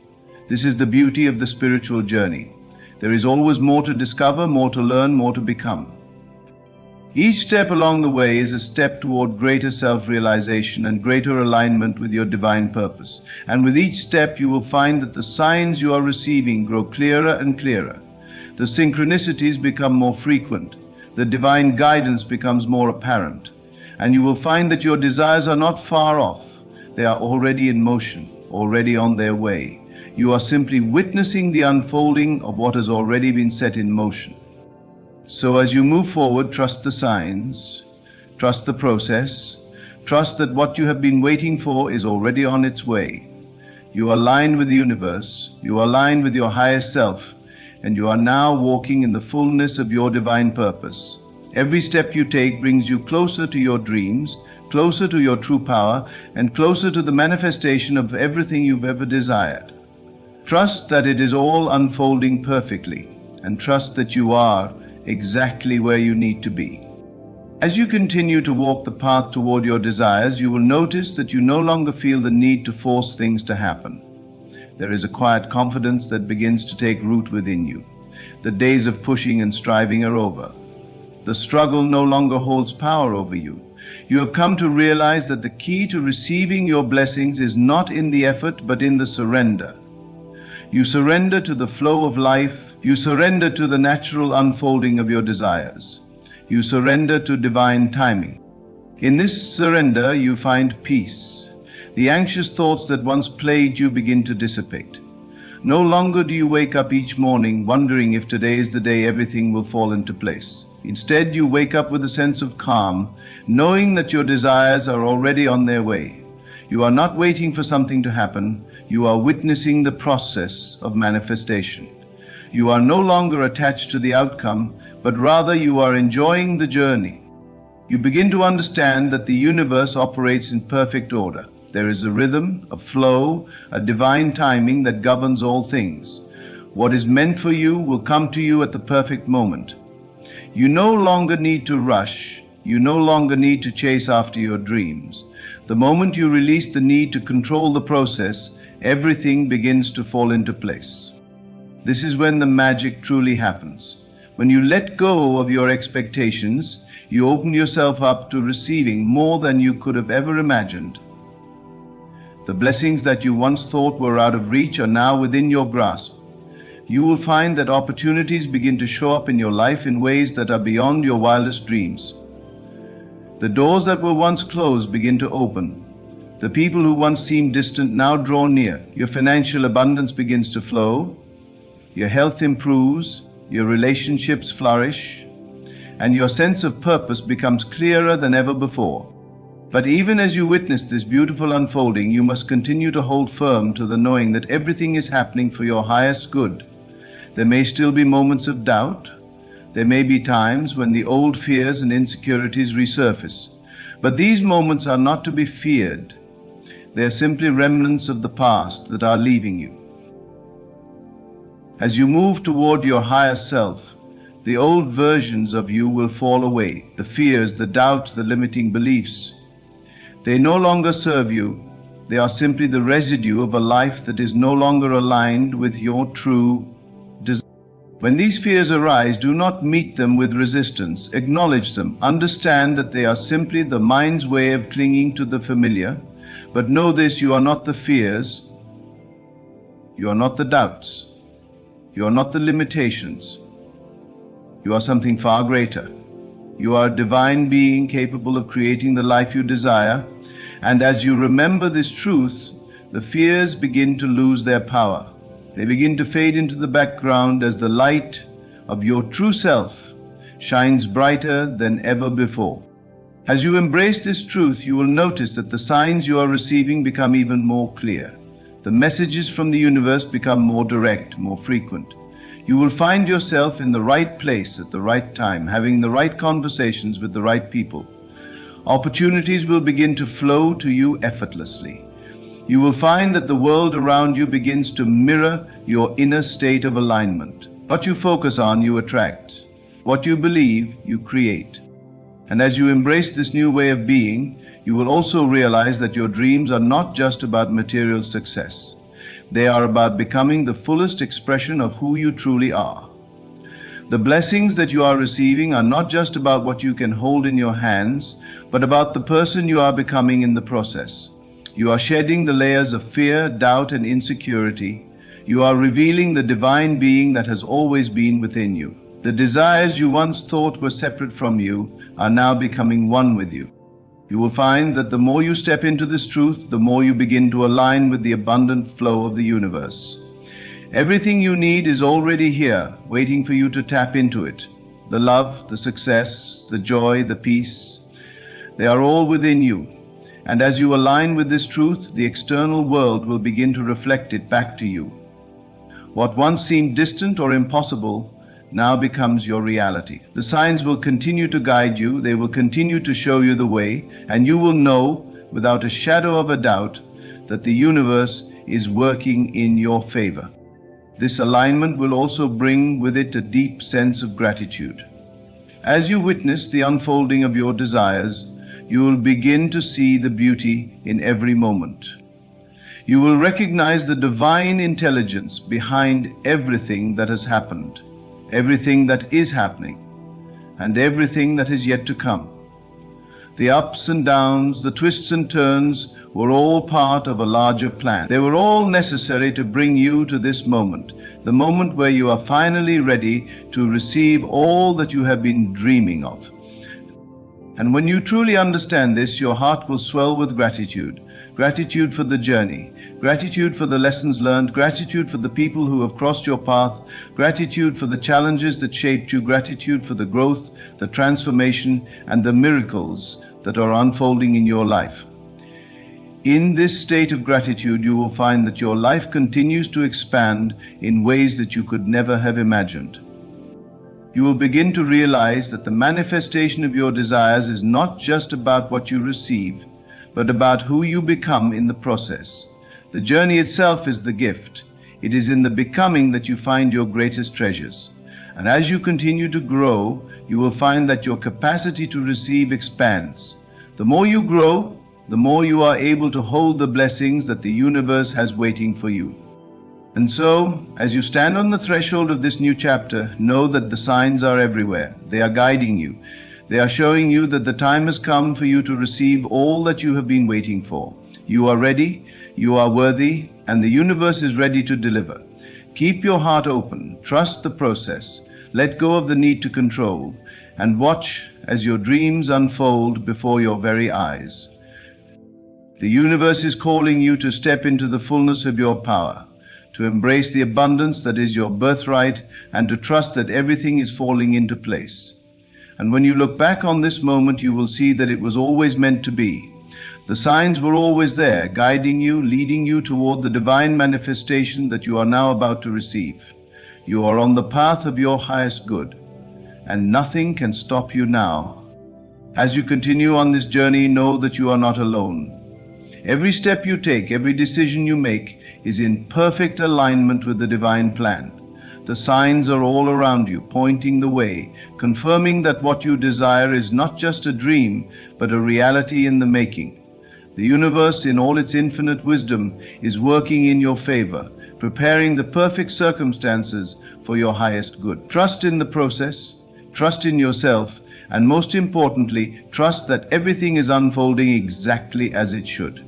This is the beauty of the spiritual journey. There is always more to discover, more to learn, more to become. Each step along the way is a step toward greater self-realization and greater alignment with your divine purpose. And with each step, you will find that the signs you are receiving grow clearer and clearer. The synchronicities become more frequent. The divine guidance becomes more apparent. And you will find that your desires are not far off. They are already in motion, already on their way. You are simply witnessing the unfolding of what has already been set in motion. So as you move forward, trust the signs, trust the process, trust that what you have been waiting for is already on its way. You are aligned with the universe, you are aligned with your highest self, and you are now walking in the fullness of your divine purpose. Every step you take brings you closer to your dreams, closer to your true power, and closer to the manifestation of everything you've ever desired. Trust that it is all unfolding perfectly, and trust that you are exactly where you need to be. As you continue to walk the path toward your desires, you will notice that you no longer feel the need to force things to happen. There is a quiet confidence that begins to take root within you. The days of pushing and striving are over. The struggle no longer holds power over you. You have come to realize that the key to receiving your blessings is not in the effort, but in the surrender. You surrender to the flow of life. You surrender to the natural unfolding of your desires. You surrender to divine timing. In this surrender, you find peace. The anxious thoughts that once plagued you begin to dissipate. No longer do you wake up each morning wondering if today is the day everything will fall into place. Instead, you wake up with a sense of calm, knowing that your desires are already on their way. You are not waiting for something to happen. You are witnessing the process of manifestation. You are no longer attached to the outcome, but rather you are enjoying the journey. You begin to understand that the universe operates in perfect order. There is a rhythm, a flow, a divine timing that governs all things. What is meant for you will come to you at the perfect moment. You no longer need to rush. You no longer need to chase after your dreams. The moment you release the need to control the process, everything begins to fall into place. This is when the magic truly happens. When you let go of your expectations, you open yourself up to receiving more than you could have ever imagined. The blessings that you once thought were out of reach are now within your grasp. You will find that opportunities begin to show up in your life in ways that are beyond your wildest dreams. The doors that were once closed begin to open. The people who once seemed distant now draw near. Your financial abundance begins to flow. Your health improves. Your relationships flourish. And your sense of purpose becomes clearer than ever before. But even as you witness this beautiful unfolding, you must continue to hold firm to the knowing that everything is happening for your highest good. There may still be moments of doubt. There may be times when the old fears and insecurities resurface. But these moments are not to be feared. They are simply remnants of the past that are leaving you. As you move toward your higher self, the old versions of you will fall away. The fears, the doubt, the limiting beliefs. They no longer serve you. They are simply the residue of a life that is no longer aligned with your true desire. When these fears arise, do not meet them with resistance. Acknowledge them. Understand that they are simply the mind's way of clinging to the familiar. But know this, you are not the fears. You are not the doubts. You are not the limitations. You are something far greater. You are a divine being capable of creating the life you desire. And as you remember this truth, the fears begin to lose their power. They begin to fade into the background as the light of your true self shines brighter than ever before. As you embrace this truth, you will notice that the signs you are receiving become even more clear. The messages from the universe become more direct, more frequent. You will find yourself in the right place at the right time, having the right conversations with the right people. Opportunities will begin to flow to you effortlessly. You will find that the world around you begins to mirror your inner state of alignment. What you focus on, you attract. What you believe, you create. And as you embrace this new way of being, you will also realize that your dreams are not just about material success. They are about becoming the fullest expression of who you truly are. The blessings that you are receiving are not just about what you can hold in your hands, but about the person you are becoming in the process. You are shedding the layers of fear, doubt, and insecurity. You are revealing the divine being that has always been within you. The desires you once thought were separate from you are now becoming one with you. You will find that the more you step into this truth, the more you begin to align with the abundant flow of the universe. Everything you need is already here, waiting for you to tap into it. The love, the success, the joy, the peace, they are all within you. And as you align with this truth, the external world will begin to reflect it back to you. What once seemed distant or impossible now becomes your reality. The signs will continue to guide you, they will continue to show you the way, and you will know, without a shadow of a doubt, that the universe is working in your favor. This alignment will also bring with it a deep sense of gratitude. As you witness the unfolding of your desires, you will begin to see the beauty in every moment. You will recognize the divine intelligence behind everything that has happened, everything that is happening, and everything that is yet to come. The ups and downs, the twists and turns were all part of a larger plan. They were all necessary to bring you to this moment, the moment where you are finally ready to receive all that you have been dreaming of. And when you truly understand this, your heart will swell with gratitude. Gratitude for the journey, gratitude for the lessons learned, gratitude for the people who have crossed your path, gratitude for the challenges that shaped you, gratitude for the growth, the transformation, and the miracles that are unfolding in your life. In this state of gratitude, you will find that your life continues to expand in ways that you could never have imagined. You will begin to realize that the manifestation of your desires is not just about what you receive, but about who you become in the process. The journey itself is the gift. It is in the becoming that you find your greatest treasures. And as you continue to grow, you will find that your capacity to receive expands. The more you grow, the more you are able to hold the blessings that the universe has waiting for you. And so, as you stand on the threshold of this new chapter, know that the signs are everywhere. They are guiding you. They are showing you that the time has come for you to receive all that you have been waiting for. You are ready, you are worthy, and the universe is ready to deliver. Keep your heart open, trust the process, let go of the need to control, and watch as your dreams unfold before your very eyes. The universe is calling you to step into the fullness of your power, to embrace the abundance that is your birthright, and to trust that everything is falling into place. And when you look back on this moment, you will see that it was always meant to be. The signs were always there, guiding you, leading you toward the divine manifestation that you are now about to receive. You are on the path of your highest good, and nothing can stop you now. As you continue on this journey, know that you are not alone. Every step you take, every decision you make, is in perfect alignment with the divine plan. The signs are all around you, pointing the way, confirming that what you desire is not just a dream, but a reality in the making. The universe, in all its infinite wisdom, is working in your favor, preparing the perfect circumstances for your highest good. Trust in the process, trust in yourself, and most importantly, trust that everything is unfolding exactly as it should.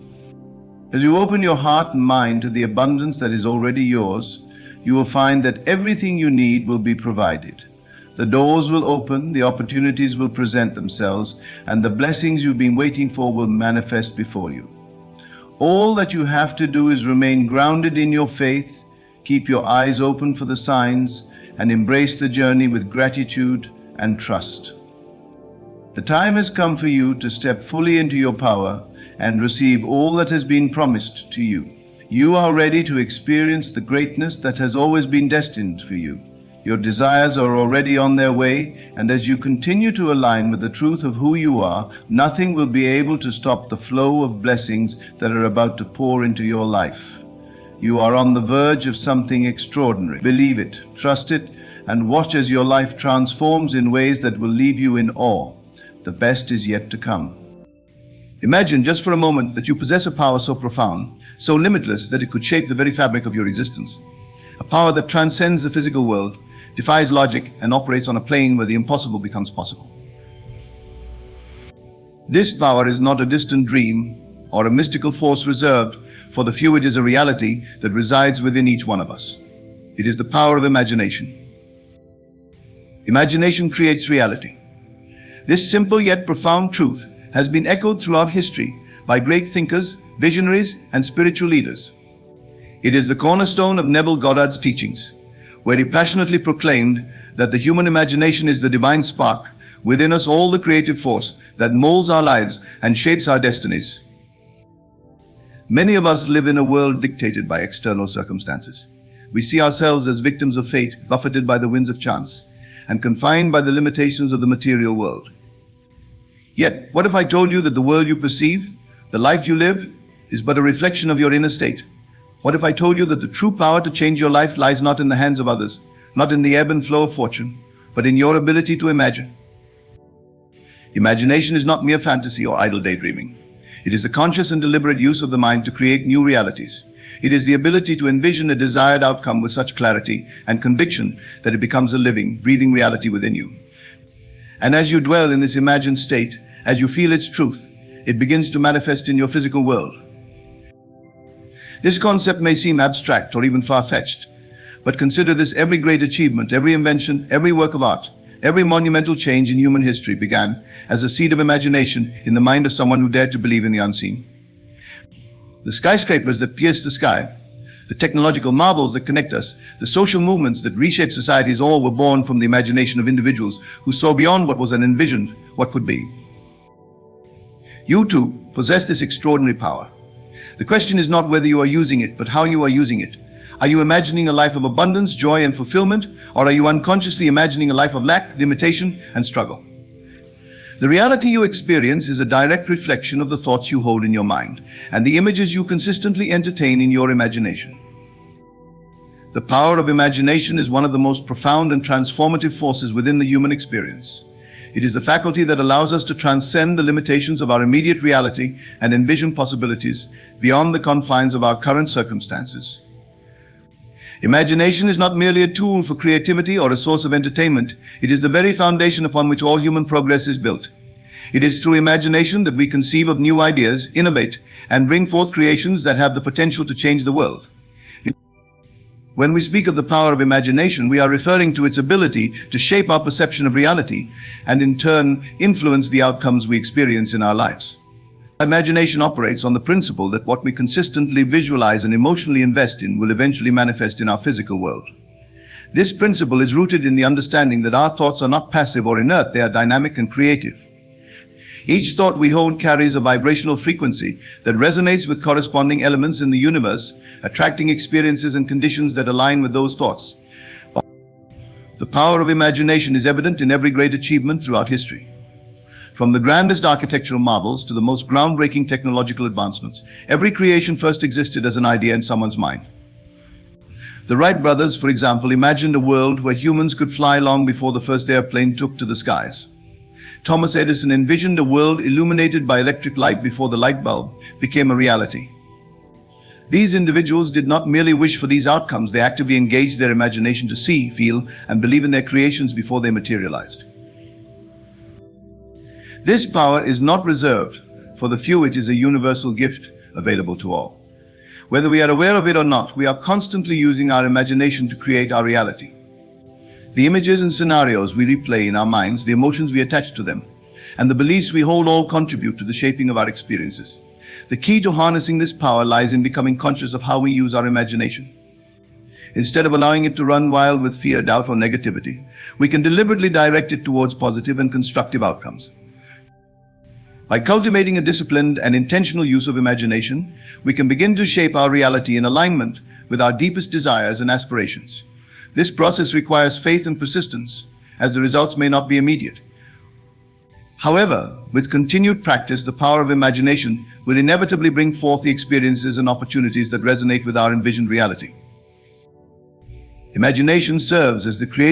As you open your heart and mind to the abundance that is already yours, you will find that everything you need will be provided. The doors will open, the opportunities will present themselves, and the blessings you've been waiting for will manifest before you. All that you have to do is remain grounded in your faith, keep your eyes open for the signs, and embrace the journey with gratitude and trust. The time has come for you to step fully into your power and receive all that has been promised to you. You are ready to experience the greatness that has always been destined for you. Your desires are already on their way, and as you continue to align with the truth of who you are, nothing will be able to stop the flow of blessings that are about to pour into your life. You are on the verge of something extraordinary. Believe it, trust it, and watch as your life transforms in ways that will leave you in awe. The best is yet to come. Imagine just for a moment that you possess a power so profound, so limitless that it could shape the very fabric of your existence. A power that transcends the physical world, defies logic, and operates on a plane where the impossible becomes possible. This power is not a distant dream or a mystical force reserved for the few. It is a reality that resides within each one of us. It is the power of imagination. Imagination creates reality. This simple yet profound truth has been echoed throughout history by great thinkers, visionaries, and spiritual leaders. It is the cornerstone of Neville Goddard's teachings, where he passionately proclaimed that the human imagination is the divine spark within us, all the creative force that molds our lives and shapes our destinies. Many of us live in a world dictated by external circumstances. We see ourselves as victims of fate, buffeted by the winds of chance, and confined by the limitations of the material world. Yet, what if I told you that the world you perceive, the life you live, is but a reflection of your inner state? What if I told you that the true power to change your life lies not in the hands of others, not in the ebb and flow of fortune, but in your ability to imagine? Imagination is not mere fantasy or idle daydreaming. It is the conscious and deliberate use of the mind to create new realities. It is the ability to envision a desired outcome with such clarity and conviction that it becomes a living, breathing reality within you. And as you dwell in this imagined state, as you feel its truth, it begins to manifest in your physical world. This concept may seem abstract or even far-fetched, but consider this: every great achievement, every invention, every work of art, every monumental change in human history began as a seed of imagination in the mind of someone who dared to believe in the unseen. The skyscrapers that pierce the sky, the technological marvels that connect us, the social movements that reshape societies, all were born from the imagination of individuals who saw beyond what was and envisioned what could be. You too possess this extraordinary power. The question is not whether you are using it, but how you are using it. Are you imagining a life of abundance, joy, and fulfillment, or are you unconsciously imagining a life of lack, limitation, and struggle? The reality you experience is a direct reflection of the thoughts you hold in your mind and the images you consistently entertain in your imagination. The power of imagination is one of the most profound and transformative forces within the human experience. It is the faculty that allows us to transcend the limitations of our immediate reality and envision possibilities beyond the confines of our current circumstances. Imagination is not merely a tool for creativity or a source of entertainment. It is the very foundation upon which all human progress is built. It is through imagination that we conceive of new ideas, innovate, and bring forth creations that have the potential to change the world. When we speak of the power of imagination, we are referring to its ability to shape our perception of reality and in turn influence the outcomes we experience in our lives. Imagination operates on the principle that what we consistently visualize and emotionally invest in will eventually manifest in our physical world. This principle is rooted in the understanding that our thoughts are not passive or inert, they are dynamic and creative. Each thought we hold carries a vibrational frequency that resonates with corresponding elements in the universe, attracting experiences and conditions that align with those thoughts. The power of imagination is evident in every great achievement throughout history. From the grandest architectural marvels to the most groundbreaking technological advancements, every creation first existed as an idea in someone's mind. The Wright brothers, for example, imagined a world where humans could fly long before the first airplane took to the skies. Thomas Edison envisioned a world illuminated by electric light before the light bulb became a reality. These individuals did not merely wish for these outcomes, they actively engaged their imagination to see, feel, and believe in their creations before they materialized. This power is not reserved for the few, it is a universal gift available to all. Whether we are aware of it or not, we are constantly using our imagination to create our reality. The images and scenarios we replay in our minds, the emotions we attach to them, and the beliefs we hold all contribute to the shaping of our experiences. The key to harnessing this power lies in becoming conscious of how we use our imagination. Instead of allowing it to run wild with fear, doubt, or negativity, we can deliberately direct it towards positive and constructive outcomes. By cultivating a disciplined and intentional use of imagination, we can begin to shape our reality in alignment with our deepest desires and aspirations. This process requires faith and persistence, as the results may not be immediate. However, with continued practice, the power of imagination will inevitably bring forth the experiences and opportunities that resonate with our envisioned reality. Imagination serves as the creative